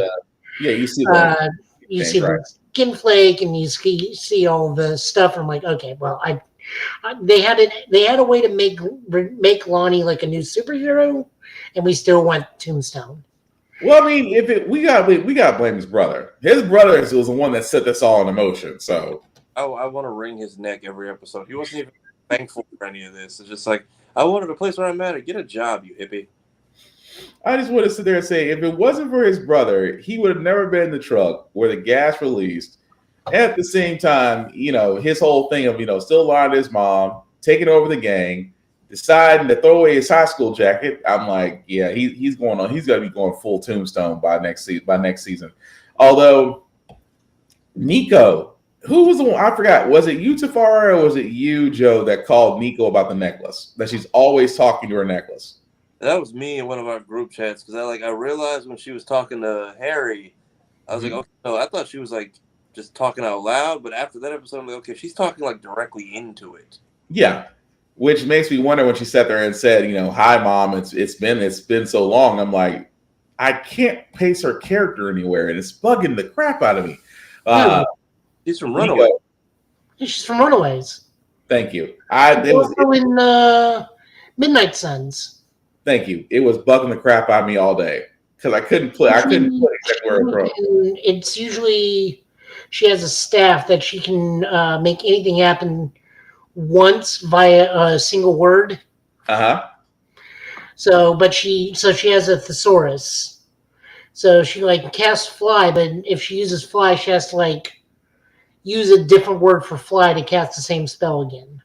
Speaker 1: Yeah, you see that.
Speaker 3: You see the skin flake and you see all the stuff. I'm like, okay, well, they had a way to make Lonnie like a new superhero, and we still went Tombstone.
Speaker 1: Well, I mean, we got to blame his brother. His brother was the one that set this all in motion. So,
Speaker 2: I want to wring his neck every episode. He wasn't even thankful for any of this. It's just like, I wanted a place where I'm at. Get a job, you hippie.
Speaker 1: I just want to sit there and say, if it wasn't for his brother, he would have never been in the truck where the gas released. At the same time, his whole thing of still lying to his mom, taking over the gang. Deciding to throw away his high school jacket, I'm like, yeah, he's going on. He's going to be going full Tombstone by next season. Although Nico, who was the one? I forgot. Was it you, Tafara, or was it you, Joe, that called Nico about the necklace? That she's always talking to her necklace.
Speaker 2: That was me in one of our group chats because I realized when she was talking to Harry, I was like, okay, no, I thought she was like just talking out loud, but after that episode, I'm like, okay, she's talking like directly into it.
Speaker 1: Yeah. Which makes me wonder when she sat there and said, hi, Mom, it's been so long. I'm like, I can't place her character anywhere, and it's bugging the crap out of me.
Speaker 2: She's from Runaways.
Speaker 3: She's from Runaways.
Speaker 1: Thank you.
Speaker 3: In Midnight Suns.
Speaker 1: Thank you. It was bugging the crap out of me all day because I couldn't play exactly where it was.
Speaker 3: It's usually she has a staff that she can make anything happen once via a single word. So she has a thesaurus. So she like casts fly, but if she uses fly, she has to like use a different word for fly to cast the same spell again.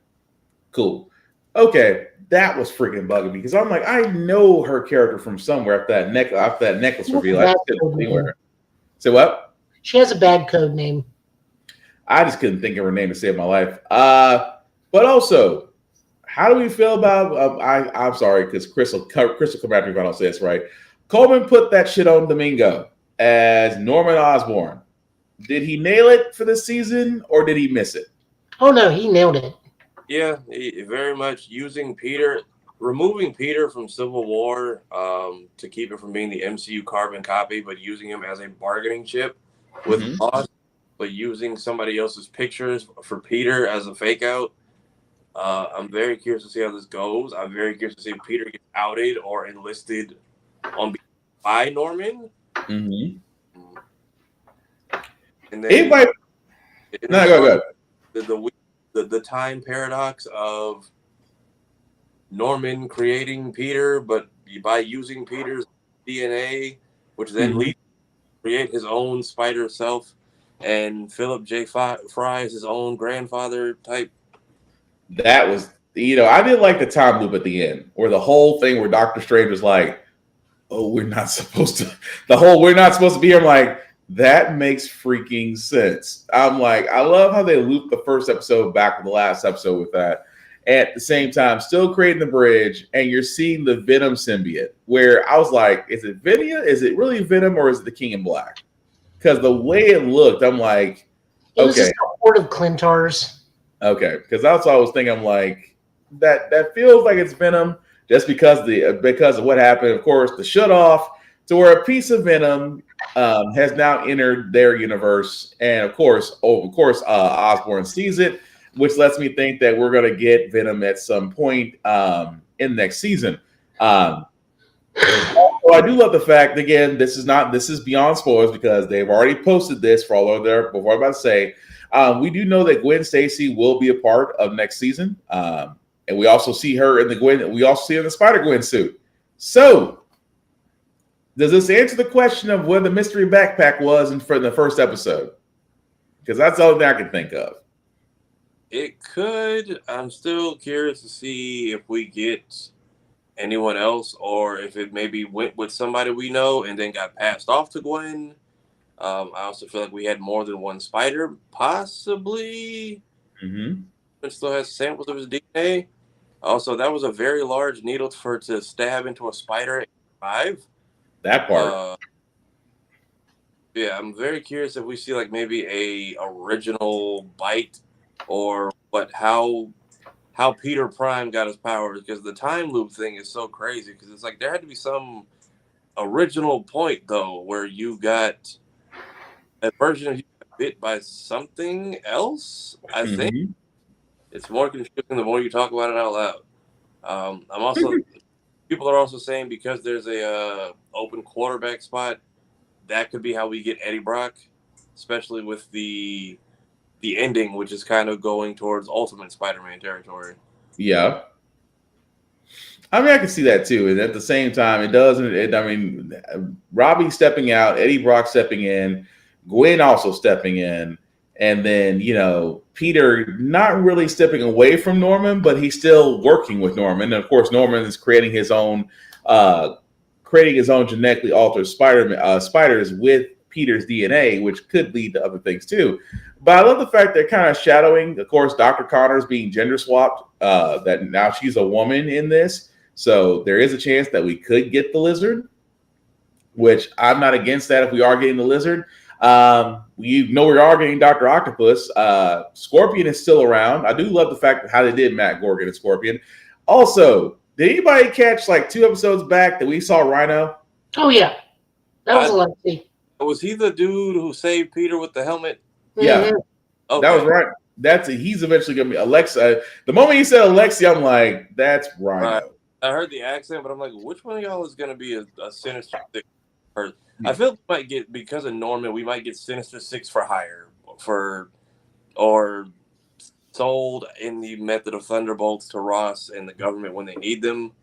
Speaker 1: Cool. Okay, that was freaking bugging me because I'm like, I know her character from somewhere after that necklace reveal. I couldn't think of her. Say what?
Speaker 3: She has a bad code name.
Speaker 1: I just couldn't think of her name to save my life. But also, how do we feel about? I'm sorry, because Chris will come after me if I don't say this right. Coleman put that shit on Domingo as Norman Osborn. Did he nail it for this season, or did he miss it?
Speaker 3: Oh no, he nailed it.
Speaker 2: Yeah, very much removing Peter from Civil War to keep it from being the MCU carbon copy, but using him as a bargaining chip with Ross, but using somebody else's pictures for Peter as a fake out. I'm very curious to see how this goes. I'm very curious to see if Peter gets outed or enlisted by Norman.
Speaker 1: Mm-hmm.
Speaker 2: And then
Speaker 1: go ahead.
Speaker 2: The time paradox of Norman creating Peter, but by using Peter's DNA, which then leads to create his own spider self, and Philip J. Fry is his own grandfather type.
Speaker 1: That was, I did like the time loop at the end, or the whole thing where Doctor Strange was like, "Oh, we're not supposed to." We're not supposed to be here. I'm like, that makes freaking sense. I'm like, I love how they looped the first episode back with the last episode with that. At the same time, still creating the bridge, and you're seeing the Venom symbiote. Where I was like, is it Venom? Is it really Venom, or is it the King in Black? Because the way it looked, I'm like,
Speaker 3: it was just a horde of Clintars.
Speaker 1: Okay, because that's what I was thinking. I'm like, that feels like it's Venom, just because of what happened. Of course, the shut off to where a piece of Venom has now entered their universe, and of course, Osborn sees it, which lets me think that we're going to get Venom at some point in next season. Also, I do love the fact, again, this is beyond spoilers because they've already posted this for all of their. Before I'm about to say, we do know that Gwen Stacy will be a part of next season, and we also see her in the Gwen. We also see her in the Spider-Gwen suit. So, does this answer the question of where the mystery backpack was for the first episode? Because that's the only thing I can think of.
Speaker 2: It could. I'm still curious to see if we get anyone else, or if it maybe went with somebody we know and then got passed off to Gwen. I also feel like we had more than one spider, possibly. It still has samples of his DNA. Also, that was a very large needle to stab into a spider. 5.
Speaker 1: That part.
Speaker 2: Yeah, I'm very curious if we see like maybe a original bite, or how Peter Prime got his powers, because the time loop thing is so crazy. Because it's like there had to be some original point though where you got a version of you bit by something else. I think it's more confusing the more you talk about it out loud. I'm also people are also saying because there's a open quarterback spot, that could be how we get Eddie Brock, especially with the ending, which is kind of going towards Ultimate Spider-Man territory.
Speaker 1: Yeah. I mean, I can see that too. And at the same time, Robbie stepping out, Eddie Brock stepping in, Gwen also stepping in, and then, Peter not really stepping away from Norman, but he's still working with Norman. And of course, Norman is creating his own genetically altered spiders with Peter's DNA, which could lead to other things too. But I love the fact they're kind of shadowing, of course, Dr. Connors being gender swapped, that now she's a woman in this. So there is a chance that we could get the Lizard, which I'm not against that if we are getting the Lizard. We are getting Dr. Octopus. Scorpion is still around. I do love the fact that how they did Matt Gorgon and Scorpion. Also, did anybody catch like 2 episodes back that we saw Rhino?
Speaker 3: Oh, yeah. That was a lot to see.
Speaker 2: Was he the dude who saved Peter with the helmet?
Speaker 1: Yeah. Okay. That was right. He's eventually going to be Alexa. The moment he said Alexia, I'm like, that's Rhino.
Speaker 2: I heard the accent, but I'm like, which one of y'all is going to be a Sinister Six? I feel we might get, because of Norman, we might get Sinister Six for hire, or sold in the method of Thunderbolts to Ross and the government when they need them.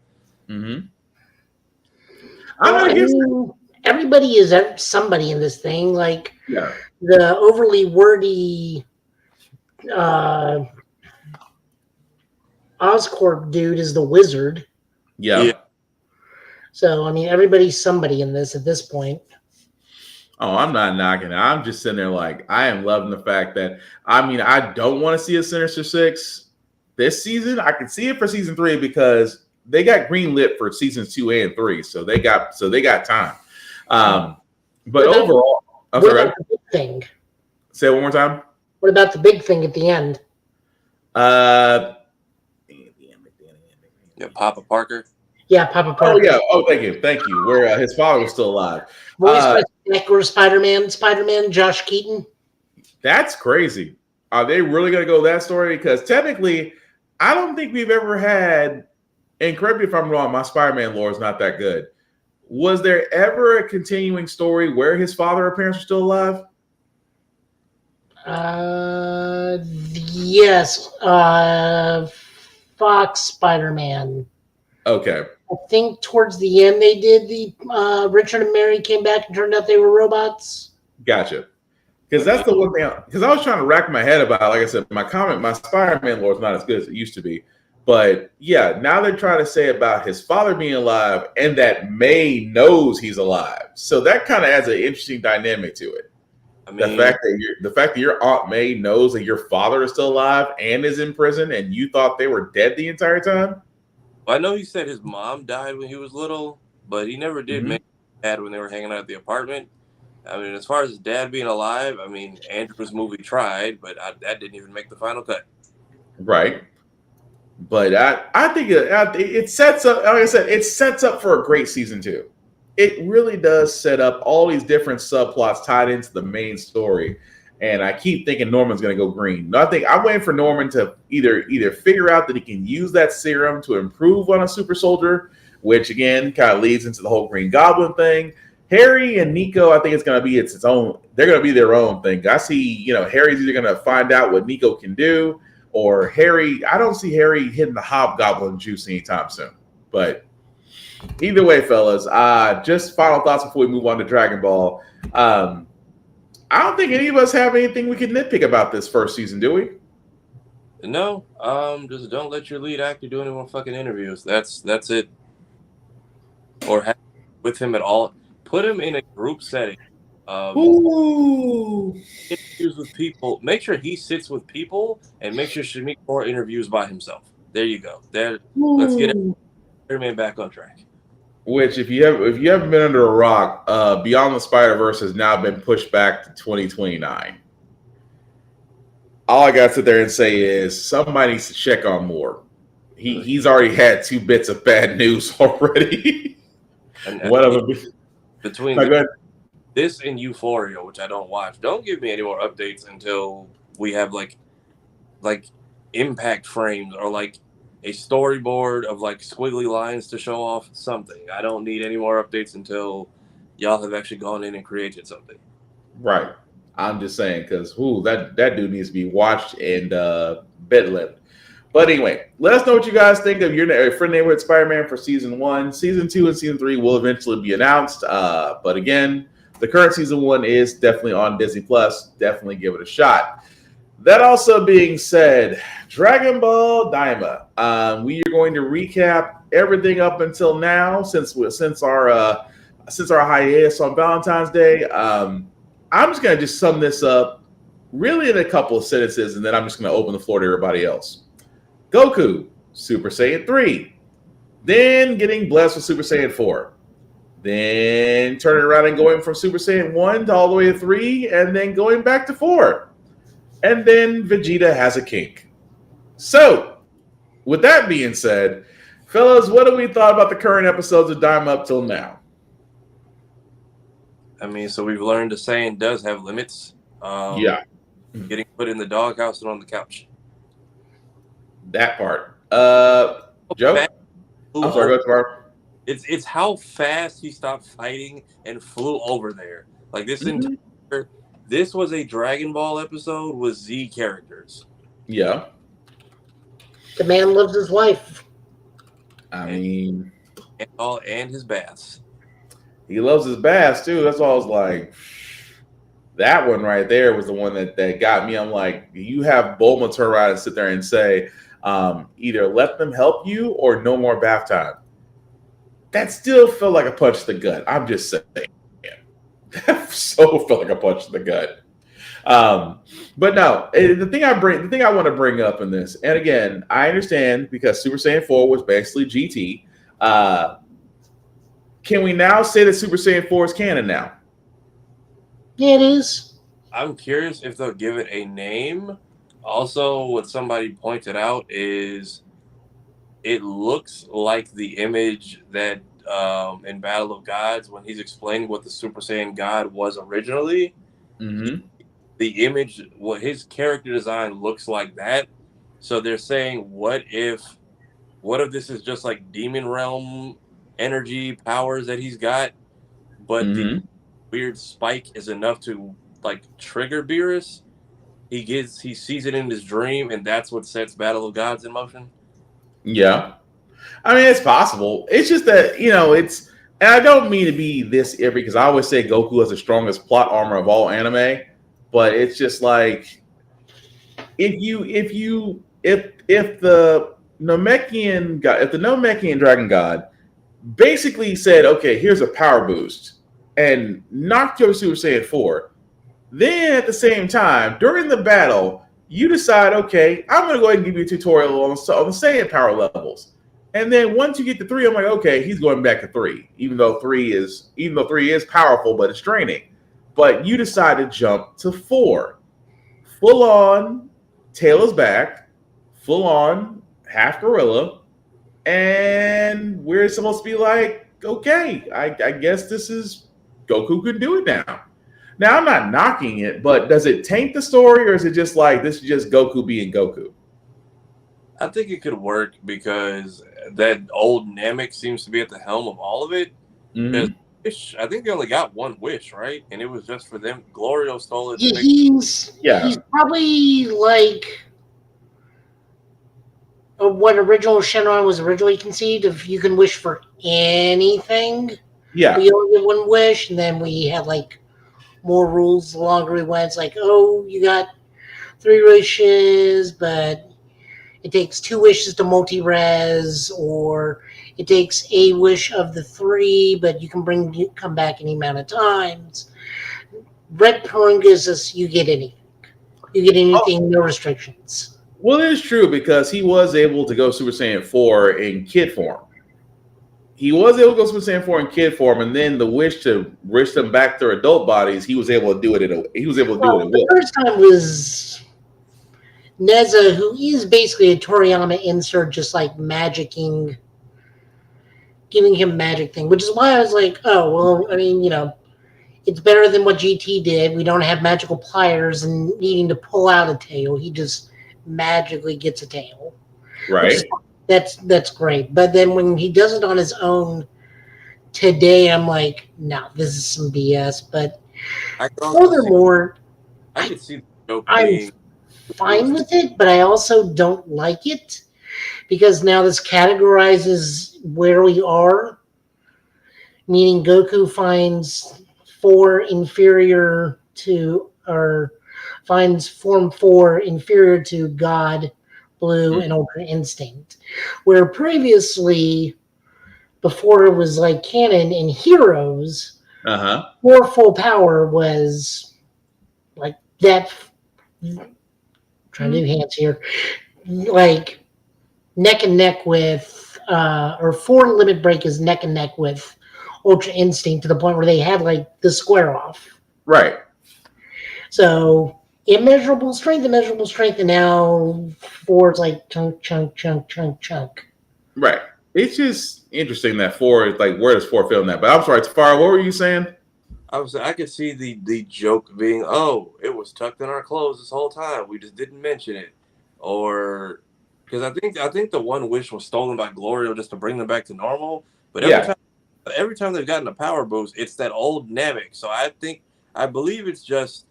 Speaker 3: Everybody is somebody in this thing. Like the overly wordy Oscorp dude is the Wizard.
Speaker 1: Yeah.
Speaker 3: So, I mean, everybody's somebody in this at this point.
Speaker 1: Oh, I'm not knocking it. I'm just sitting there like, I am loving the fact that, I don't want to see a Sinister Six, this season. I can see it for season 3 because they got greenlit for seasons 2 and 3, so they got time. But overall,
Speaker 3: what about the big thing?
Speaker 1: Say it one more time.
Speaker 3: What about the big thing at the end?
Speaker 2: Yeah, Papa Parker.
Speaker 3: Yeah, Papa Parker.
Speaker 1: Oh yeah. Oh, thank you. Where his father was still alive.
Speaker 3: Voiced by Spider-Man, Josh Keaton.
Speaker 1: That's crazy. Are they really going to go that story? Because technically, I don't think we've ever had, and correct me if I'm wrong, my Spider-Man lore is not that good. Was there ever a continuing story where his father or parents are still alive?
Speaker 3: Yes. Fox Spider-Man.
Speaker 1: Okay.
Speaker 3: I think towards the end they did the Richard and Mary came back and turned out they were robots.
Speaker 1: Gotcha. Because that's the one thing. Because I was trying to rack my head about, like I said, my Spider-Man lore is not as good as it used to be. But yeah, now they're trying to say about his father being alive and that May knows he's alive. So that kind of adds an interesting dynamic to it. I mean, the fact that your Aunt May knows that your father is still alive and is in prison, and you thought they were dead the entire time.
Speaker 2: I know he said his mom died when he was little, but he never did make dad when they were hanging out at the apartment. I mean, as far as his dad being alive, I mean, Andrew's movie tried, but that didn't even make the final cut.
Speaker 1: Right. But I think it sets up, like I said, it sets up for a great season 2. It really does set up all these different subplots tied into the main story. And I keep thinking Norman's going to go green. I'm waiting for Norman to either figure out that he can use that serum to improve on a super soldier, which again kind of leads into the whole Green Goblin thing. Harry and Nico, I think it's going to be its own. They're going to be their own thing. I see, Harry's either going to find out what Nico can do, or Harry. I don't see Harry hitting the hobgoblin juice anytime soon. But either way, fellas, just final thoughts before we move on to Dragon Ball. I don't think any of us have anything we can nitpick about this first season, do we?
Speaker 2: No, just don't let your lead actor do any more fucking interviews. That's it. Or have with him at all. Put him in a group setting. Interviews with people. Make sure he sits with people, and make sure Shamik more interviews by himself. There you go. Let's get Spider-Man back on track.
Speaker 1: Which, if you haven't been under a rock, Beyond the Spider-Verse has now been pushed back to 2029. All I got to sit there and say is somebody needs to check on Moore. He's already had 2 bits of bad news already.
Speaker 2: And
Speaker 1: one of them
Speaker 2: between this and Euphoria, which I don't watch. Don't give me any more updates until we have like impact frames or like a storyboard of like squiggly lines to show off something. I don't need any more updates until y'all have actually gone in and created something.
Speaker 1: Right. I'm just saying because that dude needs to be watched and bed-lived. But anyway, let us know what you guys think of your Friend Neighborhood Spider-Man for season 1. Season 2 and season 3 will eventually be announced. But again, the current season 1 is definitely on Disney Plus. Definitely give it a shot. That also being said, Dragon Ball Daima. We are going to recap everything up until now since our hiatus on Valentine's Day. I'm just going to sum this up really in a couple of sentences, and then I'm just going to open the floor to everybody else. Goku, Super Saiyan 3. Then getting blessed with Super Saiyan 4. Then turning around and going from Super Saiyan 1 to all the way to 3, and then going back to 4. And then Vegeta has a kink. So, with that being said, fellas, what have we thought about the current episodes of Daima up till now?
Speaker 2: I mean, so we've learned the Saiyan does have limits.
Speaker 1: Yeah.
Speaker 2: Getting put in the doghouse and on the couch.
Speaker 1: That part. Joe? I'm sorry, go tomorrow.
Speaker 2: It's how fast he stopped fighting and flew over there. Like this entire this was a Dragon Ball episode with Z characters.
Speaker 1: Yeah.
Speaker 3: The man loves his wife.
Speaker 1: And
Speaker 2: his baths.
Speaker 1: He loves his baths too. That's all I was like. That one right there was the one that got me. I'm like, you have Bulma turn around and sit there and say, either let them help you or no more bath time. That still felt like a punch to the gut. I'm just saying. That so felt like a punch to the gut. But no, the thing I want to bring up in this, and again, I understand because Super Saiyan 4 was basically GT. Can we now say that Super Saiyan 4 is canon now?
Speaker 3: Yeah, it is.
Speaker 2: I'm curious if they'll give it a name. Also, what somebody pointed out is it looks like the image that in Battle of Gods, when he's explaining what the Super Saiyan God was originally, the image, what his character design looks like that. So they're saying, what if this is just like demon realm energy powers that he's got, but the weird spike is enough to like trigger Beerus. He sees it in his dream, and that's what sets Battle of Gods in motion.
Speaker 1: Yeah. I mean, it's possible. It's just that, it's, and I don't mean to be this iffy because I always say Goku has the strongest plot armor of all anime, but it's just like if the Namekian Dragon God basically said, okay, here's a power boost and knocked your Super Saiyan 4, then at the same time, during the battle, you decide, okay, I'm going to go ahead and give you a tutorial on the Saiyan power levels. And then once you get to 3, I'm like, okay, he's going back to 3, even though 3 is powerful, but it's draining. But you decide to jump to 4. Full on, tail is back, full on, half gorilla, and we're supposed to be like, okay, I guess this is Goku can do it now. Now, I'm not knocking it, but does it taint the story, or is it just like this is just Goku being Goku?
Speaker 2: I think it could work because that old Namek seems to be at the helm of all of it. I think they only got one wish, right? And it was just for them. Glorio stole it.
Speaker 3: He's probably like what original Shenron was originally conceived. If you can wish for anything, we only get one wish, and then we had like more rules the longer we went. It's like, oh, you got 3 wishes, but it takes 2 wishes to multi-res, or it takes a wish of the 3, but you can come back any amount of times. Red Perun gives us you get anything. You get anything, no restrictions.
Speaker 1: Well, it is true because he was able to go Super Saiyan 4 in kid form. He was able to go Super Saiyan 4 in kid form, and then the wish to wish them back to adult bodies, he was able to do it at will.
Speaker 3: The first time was Neza, who is basically a Toriyama insert, just like magicking, giving him magic thing, which is why I was like, oh, well, I mean, it's better than what GT did. We don't have magical pliers and needing to pull out a tail. He just magically gets a tail.
Speaker 1: Right.
Speaker 3: That's great. But then when he does it on his own today, I'm like, no, this is some BS. But furthermore,
Speaker 2: I could see
Speaker 3: I'm fine with it, but I also don't like it because now this categorizes where we are, meaning Goku finds 4 inferior to, or finds Form 4 inferior to God, Blue, and Ultra Instinct, where previously, before it was like canon in Heroes, 4 full power was like that. Trying to do hands here, like neck and neck with, or 4 limit break is neck and neck with Ultra Instinct to the point where they had like the square off.
Speaker 1: Right.
Speaker 3: So immeasurable strength, and now 4 is like chunk.
Speaker 1: Right. It's just interesting that 4 is like, where does 4 fit in that? But I'm sorry, Tafara, what were you saying?
Speaker 2: I could see the joke being, oh, it was tucked in our clothes this whole time. We just didn't mention it. Or because I think the one wish was stolen by Glorio just to bring them back to normal. But every time they've gotten a power boost, it's that old Namek. So I believe it's just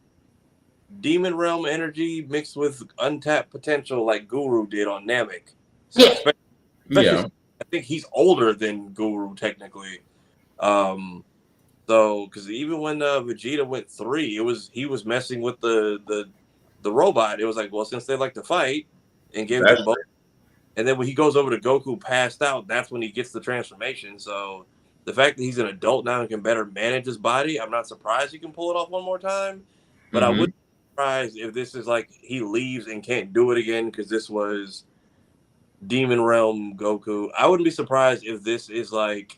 Speaker 2: demon realm energy mixed with untapped potential like Guru did on Namek. So I think he's older than Guru technically. So, because even when Vegeta went 3, he was messing with the robot. It was like, well, since they like to fight, and give them both. And then when he goes over to Goku passed out, that's when he gets the transformation. So, the fact that he's an adult now and can better manage his body, I'm not surprised he can pull it off one more time. But I would surprised if this is like he leaves and can't do it again because this was Demon Realm Goku. I wouldn't be surprised if this is like,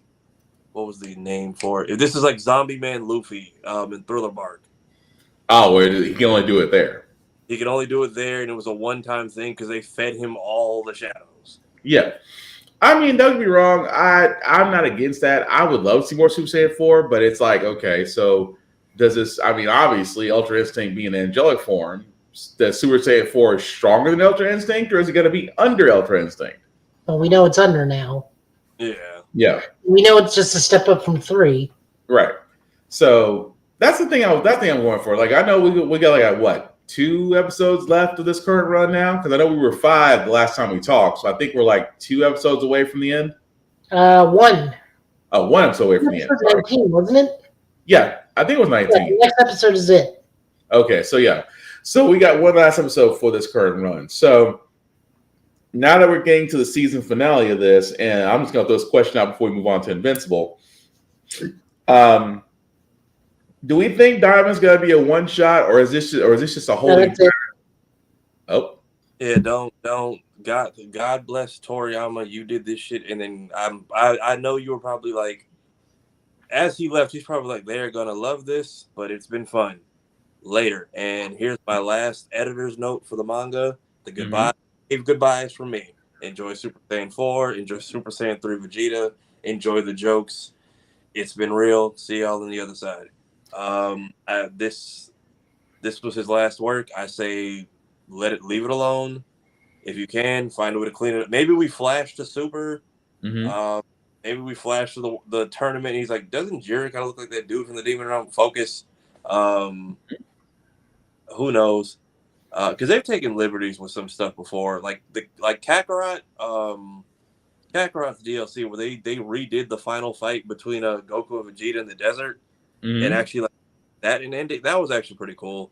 Speaker 2: what was the name for it? If this is like Zombie Man Luffy in Thriller Bark.
Speaker 1: Oh, where he can only do it there.
Speaker 2: He could only do it there, and it was a one-time thing because they fed him all the shadows.
Speaker 1: Yeah. I mean, don't get me wrong. I'm not against that. I would love to see more Super Saiyan 4, but it's like, okay, so does this? I mean, obviously, Ultra Instinct being an angelic form, does Super Saiyan 4 is stronger than Ultra Instinct, or is it going to be under Ultra Instinct?
Speaker 3: Well, we know it's under now.
Speaker 2: Yeah.
Speaker 1: Yeah.
Speaker 3: We know it's just a step up from 3.
Speaker 1: Right. So that's the thing. I'm going for. Like, I know we got like what 2 episodes left of this current run now, because I know we were 5 the last time we talked. So I think we're like 2 episodes away from the end.
Speaker 3: 1.
Speaker 1: Oh, 1 episode away from the end.
Speaker 3: 19, wasn't it?
Speaker 1: Yeah, I think it was 19.
Speaker 3: Yeah, the next episode is it.
Speaker 1: Okay, so yeah. So we got one last episode for this current run. So now that we're getting to the season finale of this, and I'm just going to throw this question out before we move on to Invincible. Do we think Diamond's going to be a one shot, or is this just a whole? Oh,
Speaker 2: yeah. Don't. God bless Toriyama. You did this shit, and then I know you were probably like, as he left, he's probably like, they're gonna love this, but it's been fun. Later, and here's my last editor's note for the manga. The goodbye, goodbyes from me. Enjoy Super Saiyan 4. Enjoy Super Saiyan 3 Vegeta. Enjoy the jokes. It's been real. See y'all on the other side. This was his last work. I say leave it alone. If you can, find a way to clean it up. Maybe we flash to Super. Maybe we flash to the tournament. And he's like, doesn't Jiren kind of look like that dude from the Demon Realm? Focus. Who knows? Because they've taken liberties with some stuff before, like Kakarot. Kakarot's DLC where they redid the final fight between Goku and Vegeta in the desert, and actually like that and ending. That was actually pretty cool.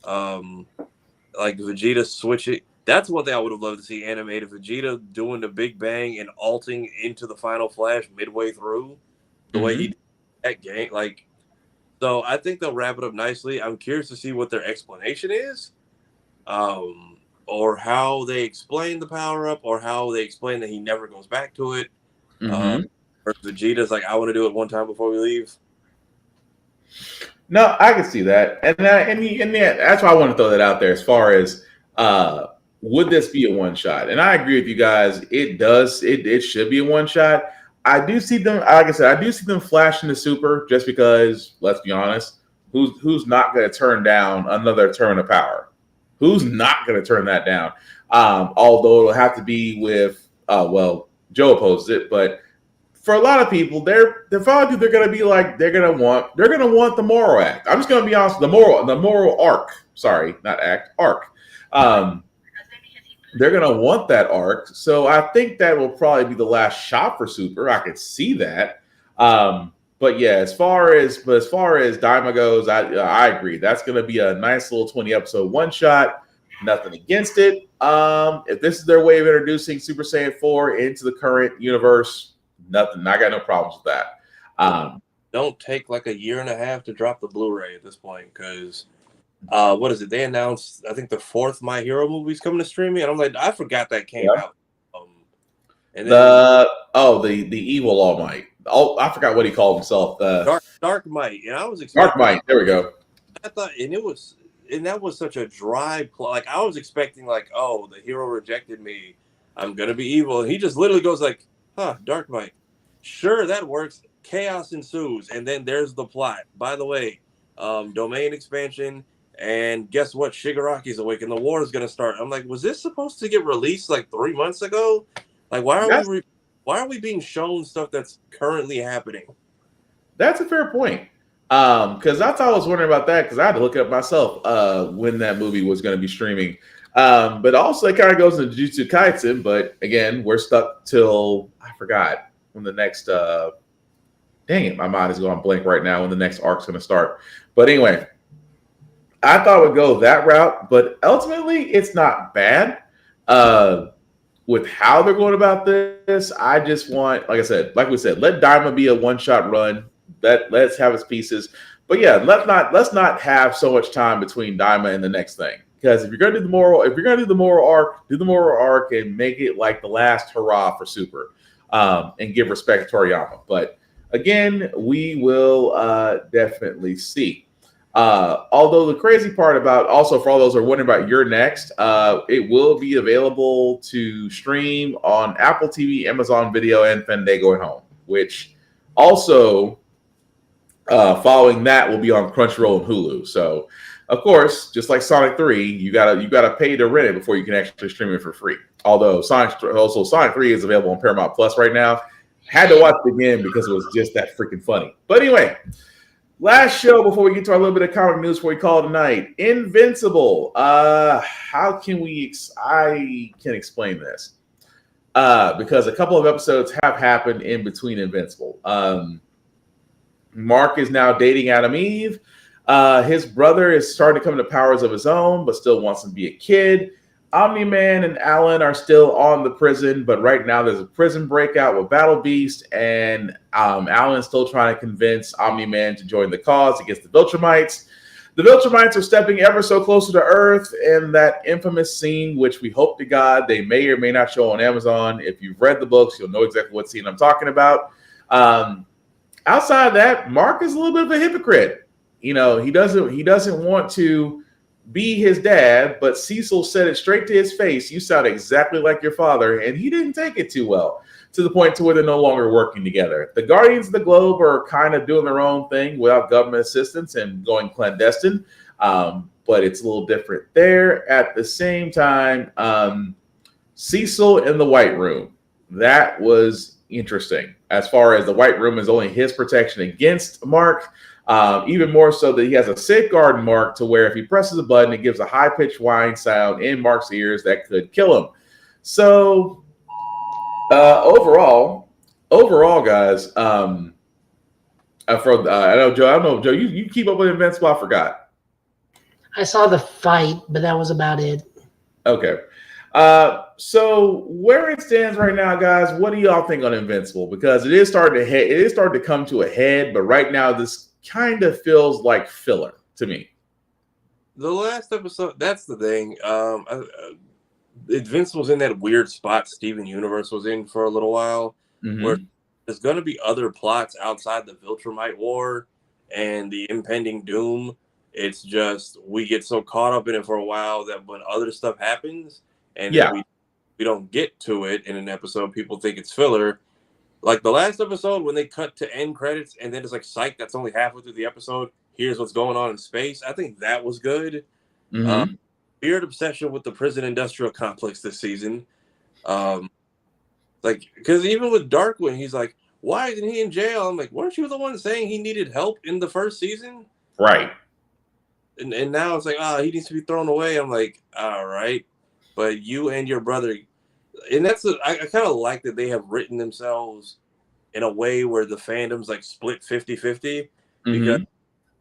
Speaker 2: Like Vegeta switching. That's one thing I would have loved to see animated. Vegeta doing the Big Bang and alting into the Final Flash midway through, the way he did that game. Like, so I think they'll wrap it up nicely. I'm curious to see what their explanation is, or how they explain the power up, or how they explain that he never goes back to it. Or Vegeta's like, I want to do it one time before we leave.
Speaker 1: No, I can see that, and that's why I want to throw that out there. As far as would this be a one shot? And I agree with you guys. It does. It should be a one shot. I do see them. Like I said, I do see them flashing the Super, just because. Let's be honest. Who's not going to turn down another turn of power? Who's not going to turn that down? Although it'll have to be with. Well, Joe opposes it, but for a lot of people, they're going to be like they're going to want the moral act. I'm just going to be honest. The moral arc. Sorry, not act. Arc. They're going to want that arc. So I think that will probably be the last shot for Super. I could see that. But yeah, as far as Daima goes, I agree. That's going to be a nice little 20 episode one shot. Nothing against it. If this is their way of introducing Super Saiyan 4 into the current universe, nothing. I got no problems with that.
Speaker 2: Don't take like a year and a half to drop the Blu-ray at this point, because what is it? They announced, I think, the 4th My Hero movie is coming to streaming, and I'm like, I forgot that came out. And then
Speaker 1: the evil All Might. I forgot what he called himself.
Speaker 2: Dark Might, and I was expecting
Speaker 1: Dark Might. There we go.
Speaker 2: I thought, and that was such a dry plot. Like, I was expecting, like, oh, the hero rejected me, I'm gonna be evil, and he just literally goes like, Dark Might. Sure, that works. Chaos ensues, and then there's the plot. By the way, domain expansion, and guess what? Shigaraki's awake, and the war is gonna start. I'm like, was this supposed to get released like 3 months ago? Like, why are we being shown stuff that's currently happening?
Speaker 1: That's a fair point. Because I was wondering about that, because I had to look it up myself when that movie was going to be streaming. But also it kind of goes into Jujutsu Kaisen. But again, we're stuck till I forgot when the next. Dang it, my mind is going blank right now when the next arc's going to start. But anyway, I thought it would go that route, but ultimately it's not bad. With how they're going about this, I just want, like we said, let Daima be a one-shot run. let's have its pieces. But yeah, let's not have so much time between Daima and the next thing. Because if you're gonna do the moral arc, do the moral arc and make it like the last hurrah for Super, and give respect to Toriyama. But again, we will definitely see. Although the crazy part about, also for all those who are wondering about Your Next, it will be available to stream on Apple TV, Amazon Video, and Fandango at Home. Which also, following that, will be on Crunchyroll and Hulu. So, of course, just like Sonic 3, you gotta pay to rent it before you can actually stream it for free. Although Sonic 3 is available on Paramount Plus right now. Had to watch it again because it was just that freaking funny. But anyway, last show before we get to our little bit of comic news before we call it a night. Invincible. How can I can explain this. Because a couple of episodes have happened in between Invincible. Mark is now dating Adam Eve. His brother is starting to come to powers of his own, but still wants to be a kid. Omni-Man and Alan are still on the prison, but right now there's a prison breakout with Battle Beast, and Alan's still trying to convince Omni-Man to join the cause against the Viltrumites. The Viltrumites are stepping ever so closer to Earth in that infamous scene, which we hope to God they may or may not show on Amazon. If you've read the books, you'll know exactly what scene I'm talking about. Outside of that, Mark is a little bit of a hypocrite. You know, he doesn't want to be his dad, but Cecil said it straight to his face. You sound exactly like your father, and he didn't take it too well, to the point to where they're no longer working together. The Guardians of the Globe are kind of doing their own thing without government assistance and going clandestine, but it's a little different there. At the same time, Cecil in the White Room, that was interesting. As far as the White Room is only his protection against Mark, even more so that he has a safeguard Mark to where if he presses a button, it gives a high-pitched whine sound in Mark's ears that could kill him. So overall, guys, I know Joe, you keep up with Invincible. I forgot.
Speaker 3: I saw the fight, but that was about it.
Speaker 1: Okay. So where it stands right now, guys, what do y'all think on Invincible? Because it is starting to come to a head, but right now this kind of feels like filler to me.
Speaker 2: The last episode, that's the thing. Invincible's in that weird spot Steven Universe was in for a little while, where there's going to be other plots outside the Viltrumite War and the impending doom. It's just we get so caught up in it for a while that when other stuff happens and we don't get to it in an episode, people think it's filler. Like the last episode when they cut to end credits and then it's like, psych, that's only halfway through the episode. Here's what's going on in space. I think that was good. Weird obsession with the prison industrial complex this season. Like, because even with Darkwing, he's like, why isn't he in jail? I'm like, weren't you the one saying he needed help in the first season?
Speaker 1: Right.
Speaker 2: And now it's like, he needs to be thrown away. I'm like, all right. But you and your brother, and I kind of like that they have written themselves in a way where the fandom's like split 50-50. Because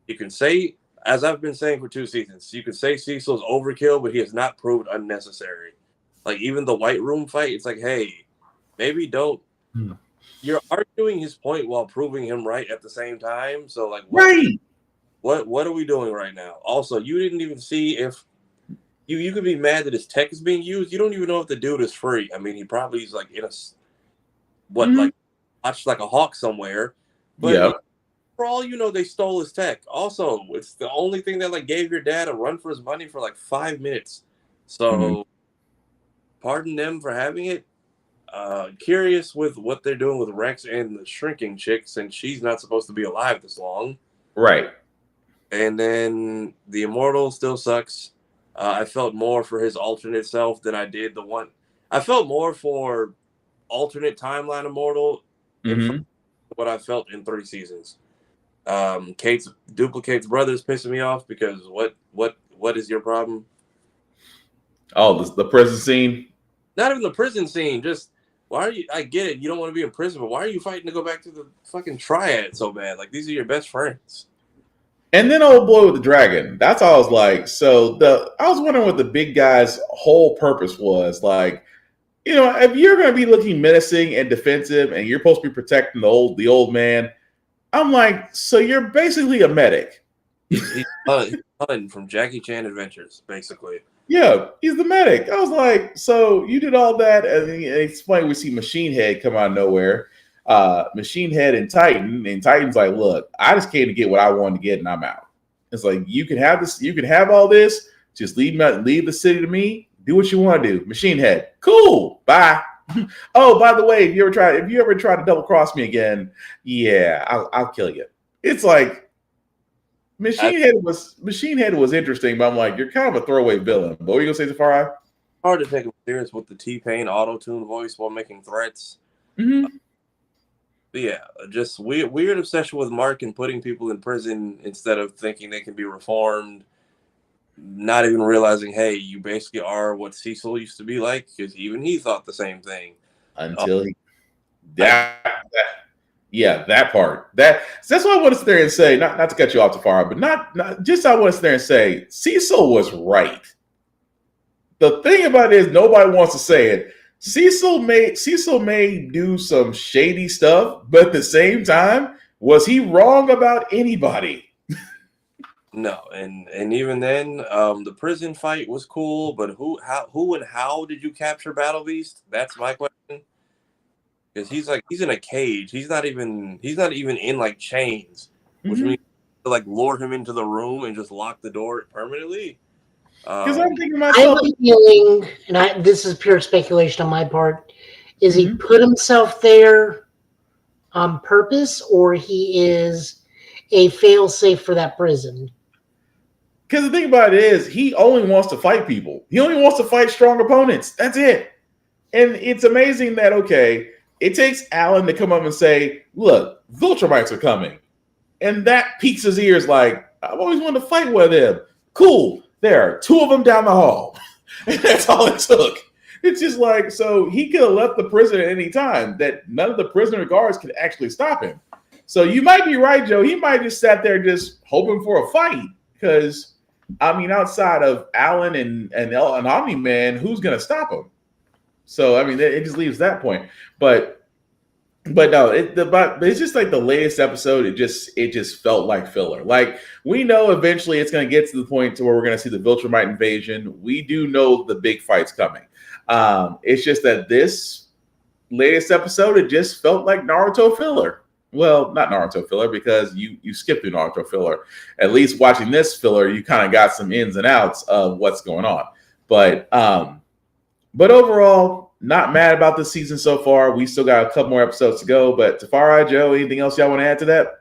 Speaker 2: you can say, as I've been saying for 2 seasons, you can say Cecil's overkill, but he has not proved unnecessary. Like even the White Room fight, it's like, hey, maybe don't. You're arguing his point while proving him right at the same time. So like, what are we doing right now? Also, you didn't even see if you could be mad that his tech is being used. You don't even know if the dude is free. I mean, he probably is like in a like watched like a hawk somewhere. But for all you know, they stole his tech. Also, it's the only thing that like gave your dad a run for his money for like 5 minutes. So, pardon them for having it. Curious with what they're doing with Rex and the shrinking chick, since she's not supposed to be alive this long.
Speaker 1: Right.
Speaker 2: And then the Immortal still sucks. I felt more for his alternate self than I did the one. I felt more for alternate timeline Immortal than what I felt in 3 seasons. Duplicate's brother is pissing me off because what is your problem?
Speaker 1: Oh, the prison scene?
Speaker 2: Not even the prison scene. Just why are you? I get it. You don't want to be in prison, but why are you fighting to go back to the fucking triad so bad? Like these are your best friends.
Speaker 1: And then old boy with the dragon. That's all I was like. So I was wondering what the big guy's whole purpose was. Like, you know, if you're going to be looking menacing and defensive, and you're supposed to be protecting the old man, I'm like, so you're basically a medic.
Speaker 2: He's Hun from Jackie Chan Adventures, basically.
Speaker 1: Yeah, he's the medic. I was like, so you did all that, and it's funny we see Machine Head come out of nowhere. Machine Head and Titan's like, look, I just came to get what I wanted to get, and I'm out. It's like you can have this, you can have all this. Just leave the city to me. Do what you want to do. Machine Head, cool. Bye. Oh, by the way, if you ever try to double cross me again, yeah, I'll kill you. It's like Machine Head was interesting, but I'm like, you're kind of a throwaway villain. But what are you gonna say, Safari?
Speaker 2: Hard to take him serious with the T-Pain auto-tune voice while making threats.
Speaker 1: Mm-hmm.
Speaker 2: But yeah, just weird obsession with Mark and putting people in prison instead of thinking they can be reformed. Not even realizing, hey, you basically are what Cecil used to be like, because even he thought the same thing.
Speaker 1: Until that part. That's what I want to sit there and say, not to cut you off too far, but not just I want to sit there and say, Cecil was right. The thing about it is nobody wants to say it. Cecil may do some shady stuff, but at the same time, was he wrong about anybody?
Speaker 2: No, and even then, the prison fight was cool, but who and how did you capture Battle Beast? That's my question. Because he's in a cage. He's not even in like chains, which means to like lure him into the room and just lock the door permanently.
Speaker 1: Because I'm thinking to
Speaker 3: I
Speaker 1: myself,
Speaker 3: have a feeling, and this is pure speculation on my part, is he put himself there on purpose, or he is a fail-safe for that prison?
Speaker 1: Because the thing about it is, he only wants to fight people. He only wants to fight strong opponents. That's it. And it's amazing that, okay, it takes Alan to come up and say, look, Viltrumites are coming. And that piques his ears like, I've always wanted to fight with them. Cool. There are 2 of them down the hall. And that's all it took. It's just like, so he could have left the prison at any time, that none of the prisoner guards could actually stop him. So you might be right, Joe. He might just sat there just hoping for a fight. Because, I mean, outside of Alan and Omni-Man, who's going to stop him? So, I mean, it just leaves that point. But no, it's just like the latest episode. It just felt like filler. Like, we know eventually it's going to get to the point to where we're going to see the Viltrumite invasion. We do know the big fight's coming. It's just that this latest episode, it just felt like Naruto filler. Well, not Naruto filler, because you skipped through Naruto filler. At least watching this filler, you kind of got some ins and outs of what's going on. But overall, not mad about this season so far. We still got a couple more episodes to go. But Tafari, Joe, anything else y'all want to add to that?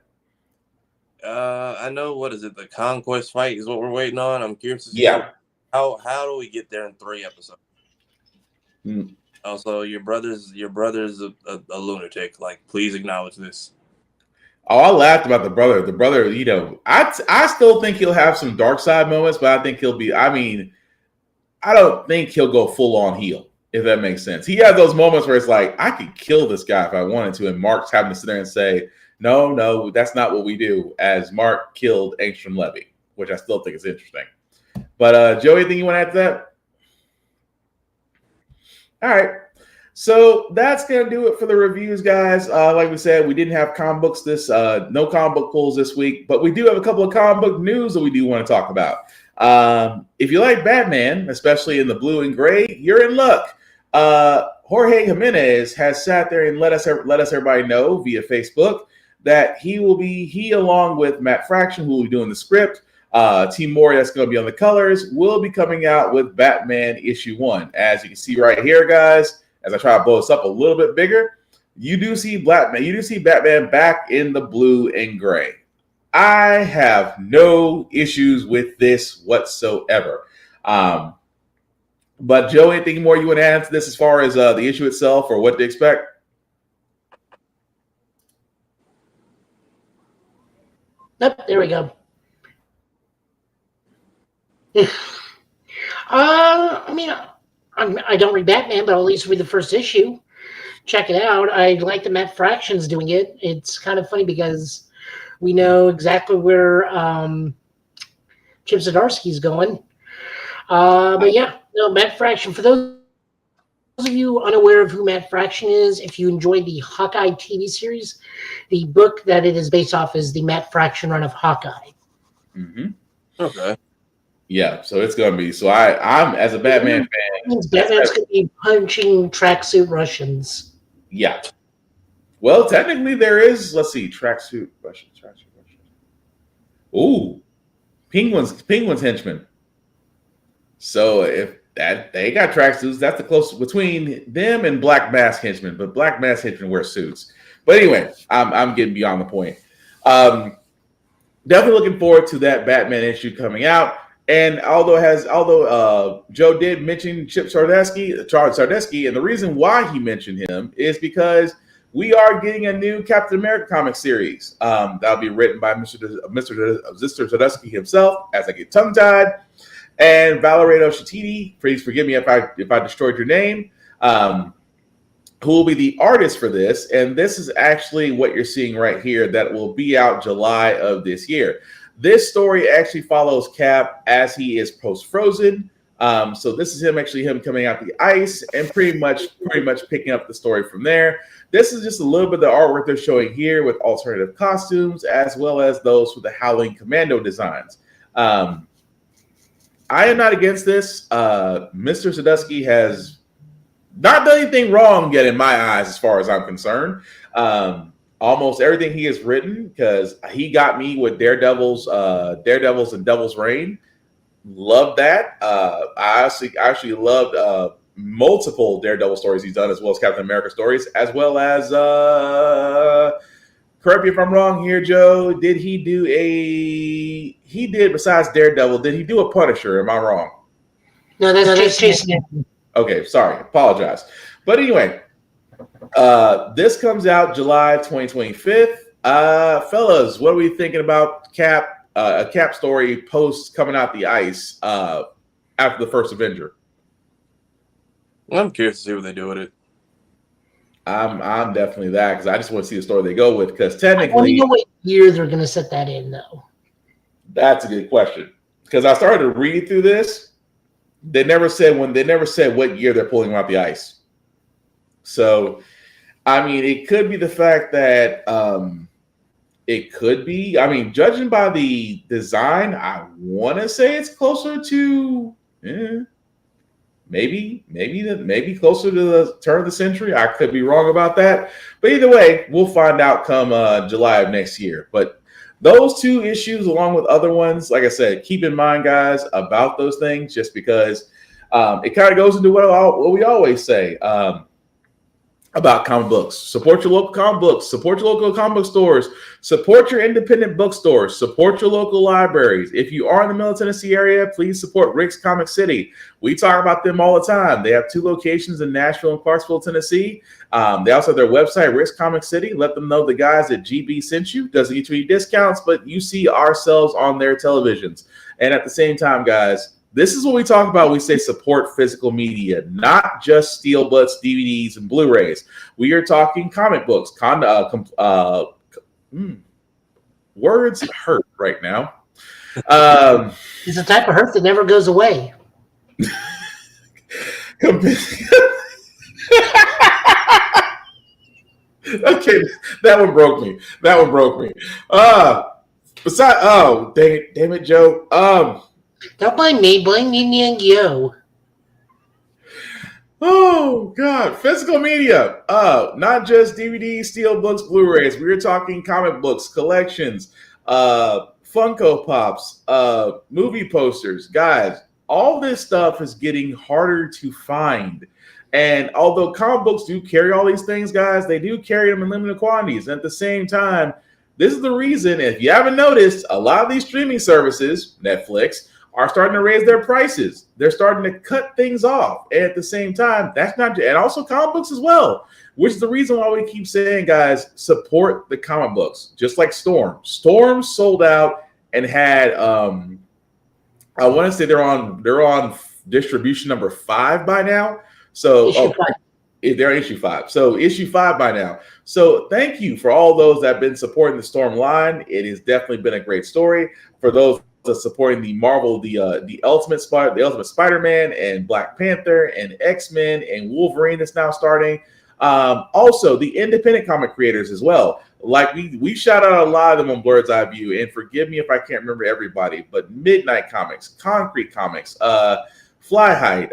Speaker 2: I know, what is it? The conquest fight is what we're waiting on. I'm curious to see how do we get there in 3 episodes? Also, your brother's a lunatic. Like, please acknowledge this.
Speaker 1: Oh, I laughed about the brother. The brother, you know, I still think he'll have some dark side moments, but I think he'll be. I mean, I don't think he'll go full on heel, if that makes sense. He has those moments where it's like, I could kill this guy if I wanted to, and Mark's having to sit there and say, no, that's not what we do. As Mark killed Angstrom Levy, which I still think is interesting. But Joe, anything you want to add to that? All right. So that's going to do it for the reviews, guys. Like we said, we didn't have comic books no comic book pulls this week, but we do have a couple of comic book news that we do want to talk about. If you like Batman, especially in the blue and gray, you're in luck. Jorge Jimenez has sat there and let us everybody know via Facebook that he along with Matt Fraction, who will be doing the script, Team Moore, that's going to be on the colors, will be coming out with Batman issue 1. As you can see right here, guys, as I try to blow this up a little bit bigger, you do see Batman back in the blue and gray. I have no issues with this whatsoever. But Joe, anything more you want to add to this as far as the issue itself or what to expect?
Speaker 3: Nope, there we go. I mean, I don't read Batman, but I'll at least read the first issue. Check it out. I like that Matt Fraction's doing it. It's kind of funny because we know exactly where Chip Zdarsky's going. But yeah, no, Matt Fraction, for those of you unaware of who Matt Fraction is, if you enjoyed the Hawkeye TV series, the book that it is based off is the Matt Fraction run of Hawkeye.
Speaker 1: Mm-hmm.
Speaker 2: Okay.
Speaker 1: Yeah, so it's gonna be. So I'm as a Batman fan.
Speaker 3: Means Batman's gonna be punching tracksuit Russians.
Speaker 1: Yeah. Well, technically there is. Let's see, tracksuit Russians. Ooh, Penguin's henchmen. So if that they got tracksuits, that's the closest between them and Black Mask henchmen. But Black Mask henchmen wear suits. But anyway, I'm getting beyond the point. Definitely looking forward to that Batman issue coming out. And although Joe did mention Charles Sardesky, and the reason why he mentioned him is because we are getting a new Captain America comic series that'll be written by Mr. Sardesky himself. As I get tongue tied, and Valerio Shatiti, please forgive me if I destroyed your name. Who will be the artist for this? And this is actually what you're seeing right here that will be out July of this year. This story actually follows Cap as he is post-frozen. So this is him coming out the ice and pretty much picking up the story from there. This is just a little bit of the artwork they're showing here with alternative costumes as well as those with the Howling Commando designs. I am not against this. Mr. Sardesky has not done anything wrong yet in my eyes as far as I'm concerned. Almost everything he has written, because he got me with Daredevils and Devil's Reign. Love that. I actually loved multiple Daredevil stories he's done, as well as Captain America stories, as well as correct me if I'm wrong here, Joe. He did besides Daredevil, did he do a Punisher? Am I wrong?
Speaker 3: No, that's Jason.
Speaker 1: Okay, sorry. Apologize. But anyway, this comes out July 2025. Fellas, what are we thinking about Cap? A Cap story post coming out the ice after the first Avenger.
Speaker 2: I'm curious to see what they do with it.
Speaker 1: I'm definitely that, because I just want to see the story they go with. Because technically,
Speaker 3: I want to know what year they're going to set that in, though.
Speaker 1: That's a good question. Because I started to read through this, they never said what year they're pulling him out the ice. So, I mean, it could be the fact that it could be. I mean, judging by the design, I want to say it's closer to maybe closer to the turn of the century. I could be wrong about that, but either way, we'll find out come July of next year. But those two issues, along with other ones, like I said, keep in mind, guys, about those things, just because it kind of goes into what we always say about comic books. Support your local comic books. Support your local comic book stores. Support your independent bookstores. Support your local libraries. If you are in the Middle Tennessee area, please support Rick's Comic City. We talk about them all the time. They have 2 locations in Nashville and Clarksville, Tennessee. They also have their website, Rick's Comic City. Let them know the guys at GB sent you. Doesn't get you any discounts, but you see ourselves on their televisions. And at the same time, guys, this is what we talk about. We say support physical media, not just steelbooks, DVDs, and Blu-rays. We are talking comic books. Words hurt right now.
Speaker 3: It's a type of hurt that never goes away.
Speaker 1: Okay, that one broke me. Damn it, Joe.
Speaker 3: Don't mind me, blame Yo.
Speaker 1: Oh God, physical media. Not just DVDs, steelbooks, Blu-rays. We were talking comic books, collections, Funko Pops, movie posters. Guys, all this stuff is getting harder to find. And although comic books do carry all these things, guys, they do carry them in limited quantities. And at the same time, this is the reason, if you haven't noticed, a lot of these streaming services, Netflix, are starting to raise their prices. They're starting to cut things off. And at the same time, that's not, and also comic books as well, which is the reason why we keep saying, guys, support the comic books, just like Storm. Storm sold out and had, I want to say they're on distribution number 5 by now. So they're on issue 5. So issue 5 by now. So thank you for all those that have been supporting the Storm line. It has definitely been a great story. For those supporting the Marvel, the Ultimate Spider-Man and Black Panther and X-Men and Wolverine that's now starting. Also, the independent comic creators as well. Like we shout out a lot of them on Blurred's Eye View, and forgive me if I can't remember everybody, but Midnight Comics, Concrete Comics, Fly Height,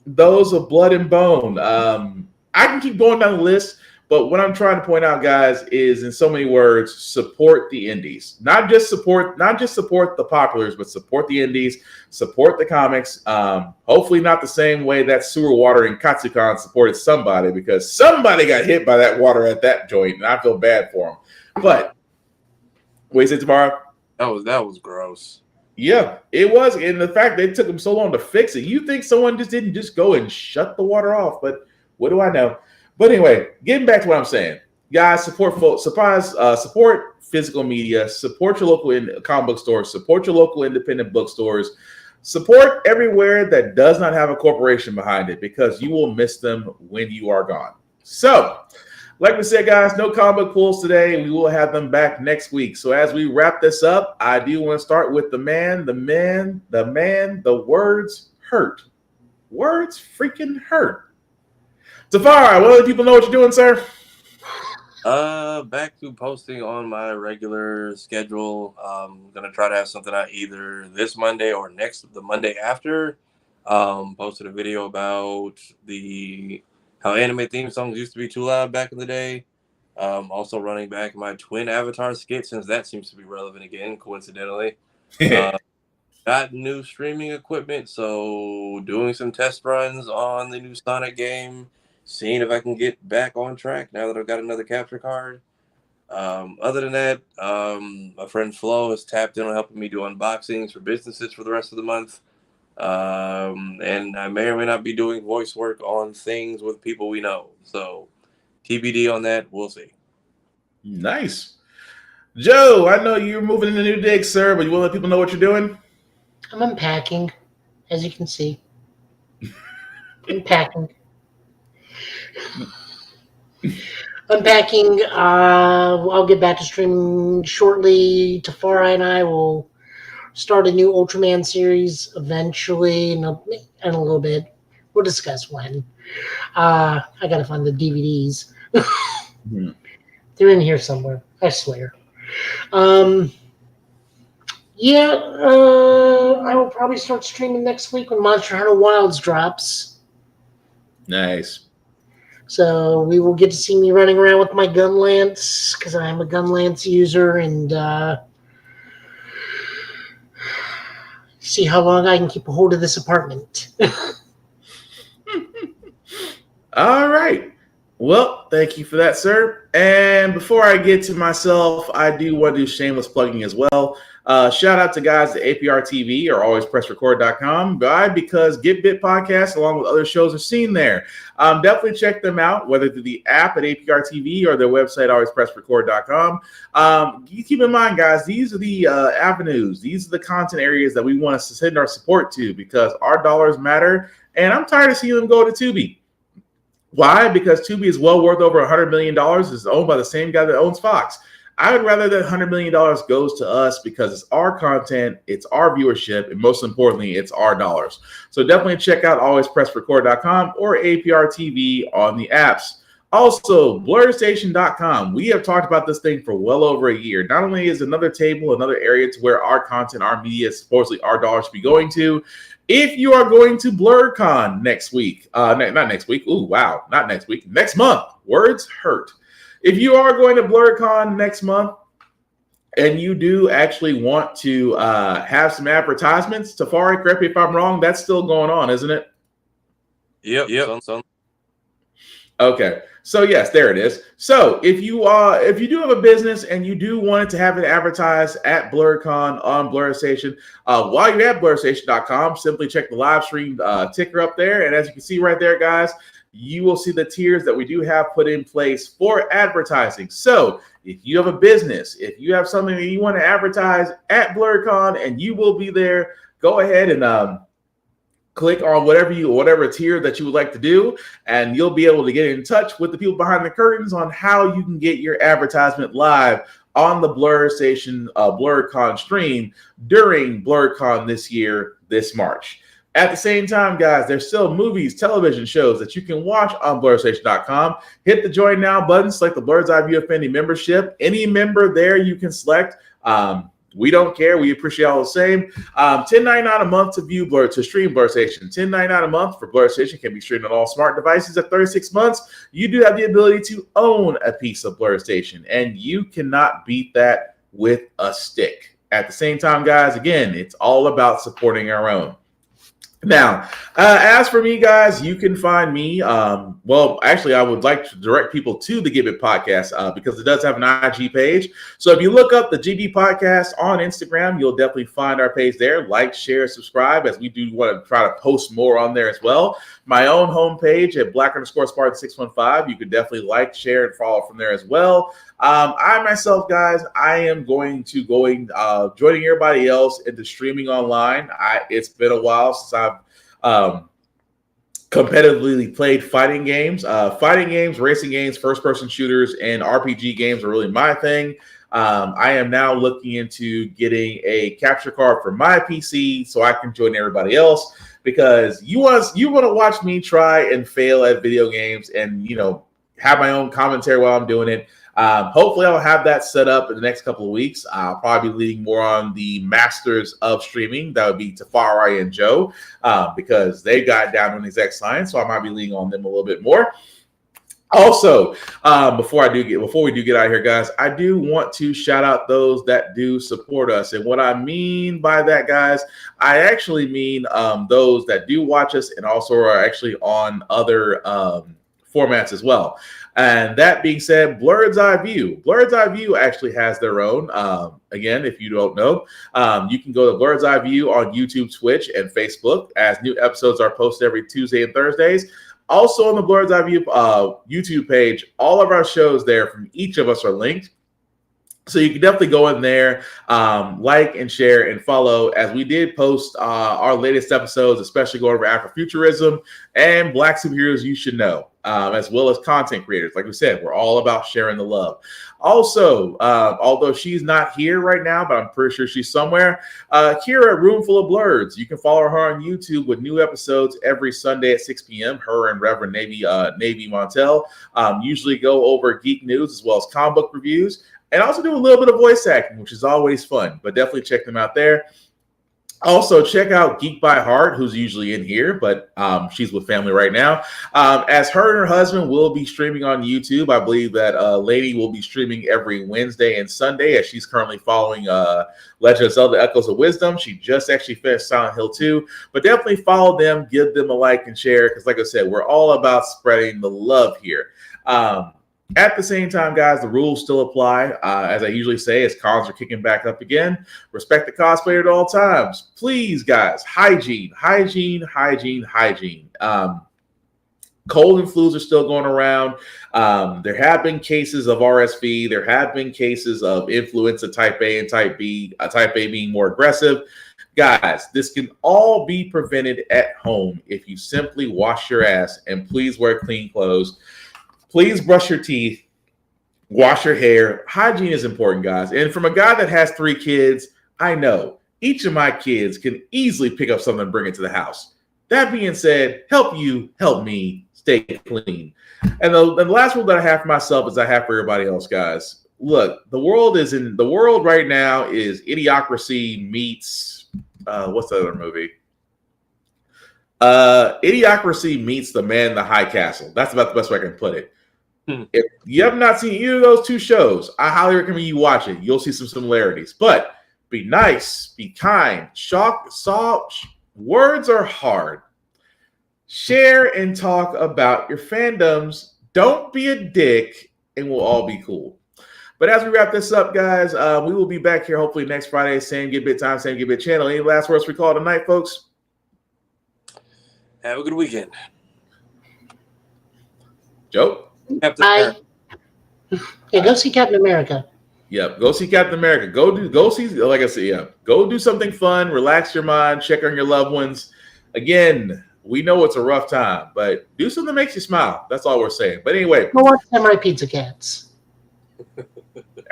Speaker 1: those of Blood and Bone. I can keep going down the list, but what I'm trying to point out, guys, is in so many words, support the indies. Not just support the populars, but support the indies, support the comics. Hopefully not the same way that sewer water in Katsukan supported somebody, because somebody got hit by that water at that joint, and I feel bad for them. But what do you say, tomorrow?
Speaker 2: That was gross.
Speaker 1: Yeah, it was. And the fact they took them so long to fix it, you think someone didn't go and shut the water off, but what do I know? But anyway, getting back to what I'm saying, guys, support physical media, support your local comic book stores, support your local independent bookstores, support everywhere that does not have a corporation behind it, because you will miss them when you are gone. So, like we said, guys, no comic book pulls today. We will have them back next week. So as we wrap this up, I do want to start with the words hurt. Words freaking hurt. Tafari, what do people know what you're doing, sir?
Speaker 2: Back to posting on my regular schedule. Gonna try to have something out either this Monday or the Monday after. Posted a video about how anime theme songs used to be too loud back in the day. Also running back my twin avatar skit, since that seems to be relevant again, coincidentally. Got new streaming equipment, so doing some test runs on the new Sonic game. Seeing if I can get back on track now that I've got another capture card. Other than that, my friend Flo has tapped in on helping me do unboxings for businesses for the rest of the month. And I may or may not be doing voice work on things with people we know. So TBD on that. We'll see.
Speaker 1: Nice. Joe, I know you're moving into new digs, sir, but you will let people know what you're doing?
Speaker 3: I'm unpacking, as you can see. Unpacking. I'll get back to streaming shortly. Tafari and I will start a new Ultraman series eventually in a little bit. We'll discuss when. I gotta find the DVDs. They're in here somewhere, I swear. I will probably start streaming next week when Monster Hunter Wilds drops.
Speaker 1: Nice.
Speaker 3: So we will get to see me running around with my gun lance, because I'm a gun lance user, and see how long I can keep a hold of this apartment.
Speaker 1: All right. Well, thank you for that, sir. And before I get to myself, I do want to do shameless plugging as well. Shout out to guys at APR TV or alwayspressrecord.com. Why? Because Get Bit Podcast, along with other shows, are seen there. Definitely check them out, whether through the app at APR TV or their website, alwayspressrecord.com. You keep in mind, guys, these are the avenues. These are the content areas that we want to send our support to, because our dollars matter. And I'm tired of seeing them go to Tubi. Why? Because Tubi is well worth over $100 million. It's owned by the same guy that owns Fox. I would rather that $100 million goes to us, because it's our content, it's our viewership, and most importantly, it's our dollars. So definitely check out alwayspressrecord.com or APR TV on the apps. Also, blurrstation.com. We have talked about this thing for well over a year. Not only is another table, another area to where our content, our media, supposedly our dollars should be going to. If you are going to BlurCon next week, not next week. Ooh, wow, not next week. Next month. Words hurt. If you are going to BlurCon next month and you do actually want to have some advertisements, Tafari, correct me if I'm wrong, that's still going on, isn't it?
Speaker 2: Yep.
Speaker 1: Okay. So yes, there it is. So if you do have a business and you do want it to have it advertised at BlurCon on BlurStation, while you're at BlurStation.com, simply check the live stream ticker up there, and as you can see right there, guys, you will see the tiers that we do have put in place for advertising. So if you have a business, if you have something that you want to advertise at BlurCon and you will be there, go ahead and click on whatever tier that you would like to do, and you'll be able to get in touch with the people behind the curtains on how you can get your advertisement live on the Blur Station BlurCon stream during BlurCon this March. At the same time, guys, there's still movies, television shows that you can watch on BlurStation.com. Hit the join now button, select the Blur's Eye View Affinity membership. Any member there you can select. We don't care. We appreciate all the same. $10.99 a month to stream Blur Station. $10.99 a month for Blur Station can be streamed on all smart devices. At 36 months, you do have the ability to own a piece of Blur Station, and you cannot beat that with a stick. At the same time, guys, again, it's all about supporting our own. Now, as for me, guys, you can find me. Well, actually, I would like to direct people to the Give It Podcast because it does have an IG page. So if you look up the GB Podcast on Instagram, you'll definitely find our page there. Like, share, subscribe, as we do want to try to post more on there as well. My own homepage at Black_Spartan615. You can definitely like, share, and follow from there as well. I myself, guys, I am joining everybody else into streaming online. It's been a while since I've competitively played fighting games. Racing games, first-person shooters, and RPG games are really my thing. I am now looking into getting a capture card for my PC so I can join everybody else, because you want to watch me try and fail at video games and, have my own commentary while I'm doing it. Hopefully I'll have that set up in the next couple of weeks. I'll probably be leading more on the masters of streaming. That would be Tafari and Joe, because they got down on exact science. So I might be leaning on them a little bit more. Also, before we do get out of here, guys, I do want to shout out those that do support us. And what I mean by that, guys, I actually mean those that do watch us and also are actually on other formats as well. And that being said, Blur's Eye View actually has their own. Again, if you don't know, you can go to Blur's Eye View on YouTube, Twitch, and Facebook, as new episodes are posted every Tuesday and Thursdays. Also on the Blur's Eye View YouTube page, all of our shows there from each of us are linked. So you can definitely go in there, like and share and follow, as we did post our latest episodes, especially going over Afrofuturism and Black superheroes you should know, as well as content creators. Like we said, we're all about sharing the love. Also, although she's not here right now, but I'm pretty sure she's somewhere, Kira, Roomful of Blurs. You can follow her on YouTube with new episodes every Sunday at 6 p.m. Her and Reverend Navy Montel usually go over geek news as well as comic book reviews, and also do a little bit of voice acting, which is always fun. But definitely check them out there. Also, check out Geek by Heart, who's usually in here, but she's with family right now. As her and her husband will be streaming on YouTube. I believe that Lady will be streaming every Wednesday and Sunday, as she's currently following Legend of Zelda Echoes of Wisdom. She just actually finished Silent Hill 2. But definitely follow them, give them a like and share, because like I said, we're all about spreading the love here. At the same time, guys, the rules still apply. As I usually say, as cons are kicking back up again, respect the cosplayer at all times. Please, guys, hygiene. Cold and flus are still going around. There have been cases of RSV. There have been cases of influenza type A and type B, type A being more aggressive. Guys, this can all be prevented at home if you simply wash your ass, and please wear clean clothes. Please brush your teeth, wash your hair. Hygiene is important, guys. And from a guy that has 3 kids, I know each of my kids can easily pick up something and bring it to the house. That being said, help me stay clean. And the last rule that I have for myself is I have for everybody else, guys. Look, the world right now is Idiocracy meets what's the other movie? Idiocracy meets The Man in the High Castle. That's about the best way I can put it. If you have not seen either of those 2 shows, I highly recommend you watch it. You'll see some similarities. But be nice, be kind. Words are hard. Share and talk about your fandoms. Don't be a dick, and we'll all be cool. But as we wrap this up, guys, we will be back here hopefully next Friday. Same Get Bit time, same Get Bit channel. Any last words we call tonight, folks?
Speaker 2: Have a good weekend.
Speaker 1: Joe?
Speaker 3: Yeah, go see Captain America.
Speaker 1: Yep, go see Captain America. Go see, like I said, yeah, go do something fun, relax your mind, check on your loved ones. Again, we know it's a rough time, but do something that makes you smile. That's all we're saying. But anyway,
Speaker 3: Go watch Samurai Pizza Cats.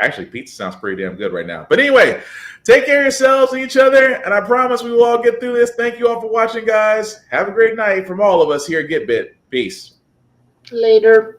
Speaker 1: Actually, pizza sounds pretty damn good right now. But anyway, take care of yourselves and each other, and I promise we will all get through this. Thank you all for watching, guys. Have a great night from all of us here at GetBit. Peace.
Speaker 3: Later.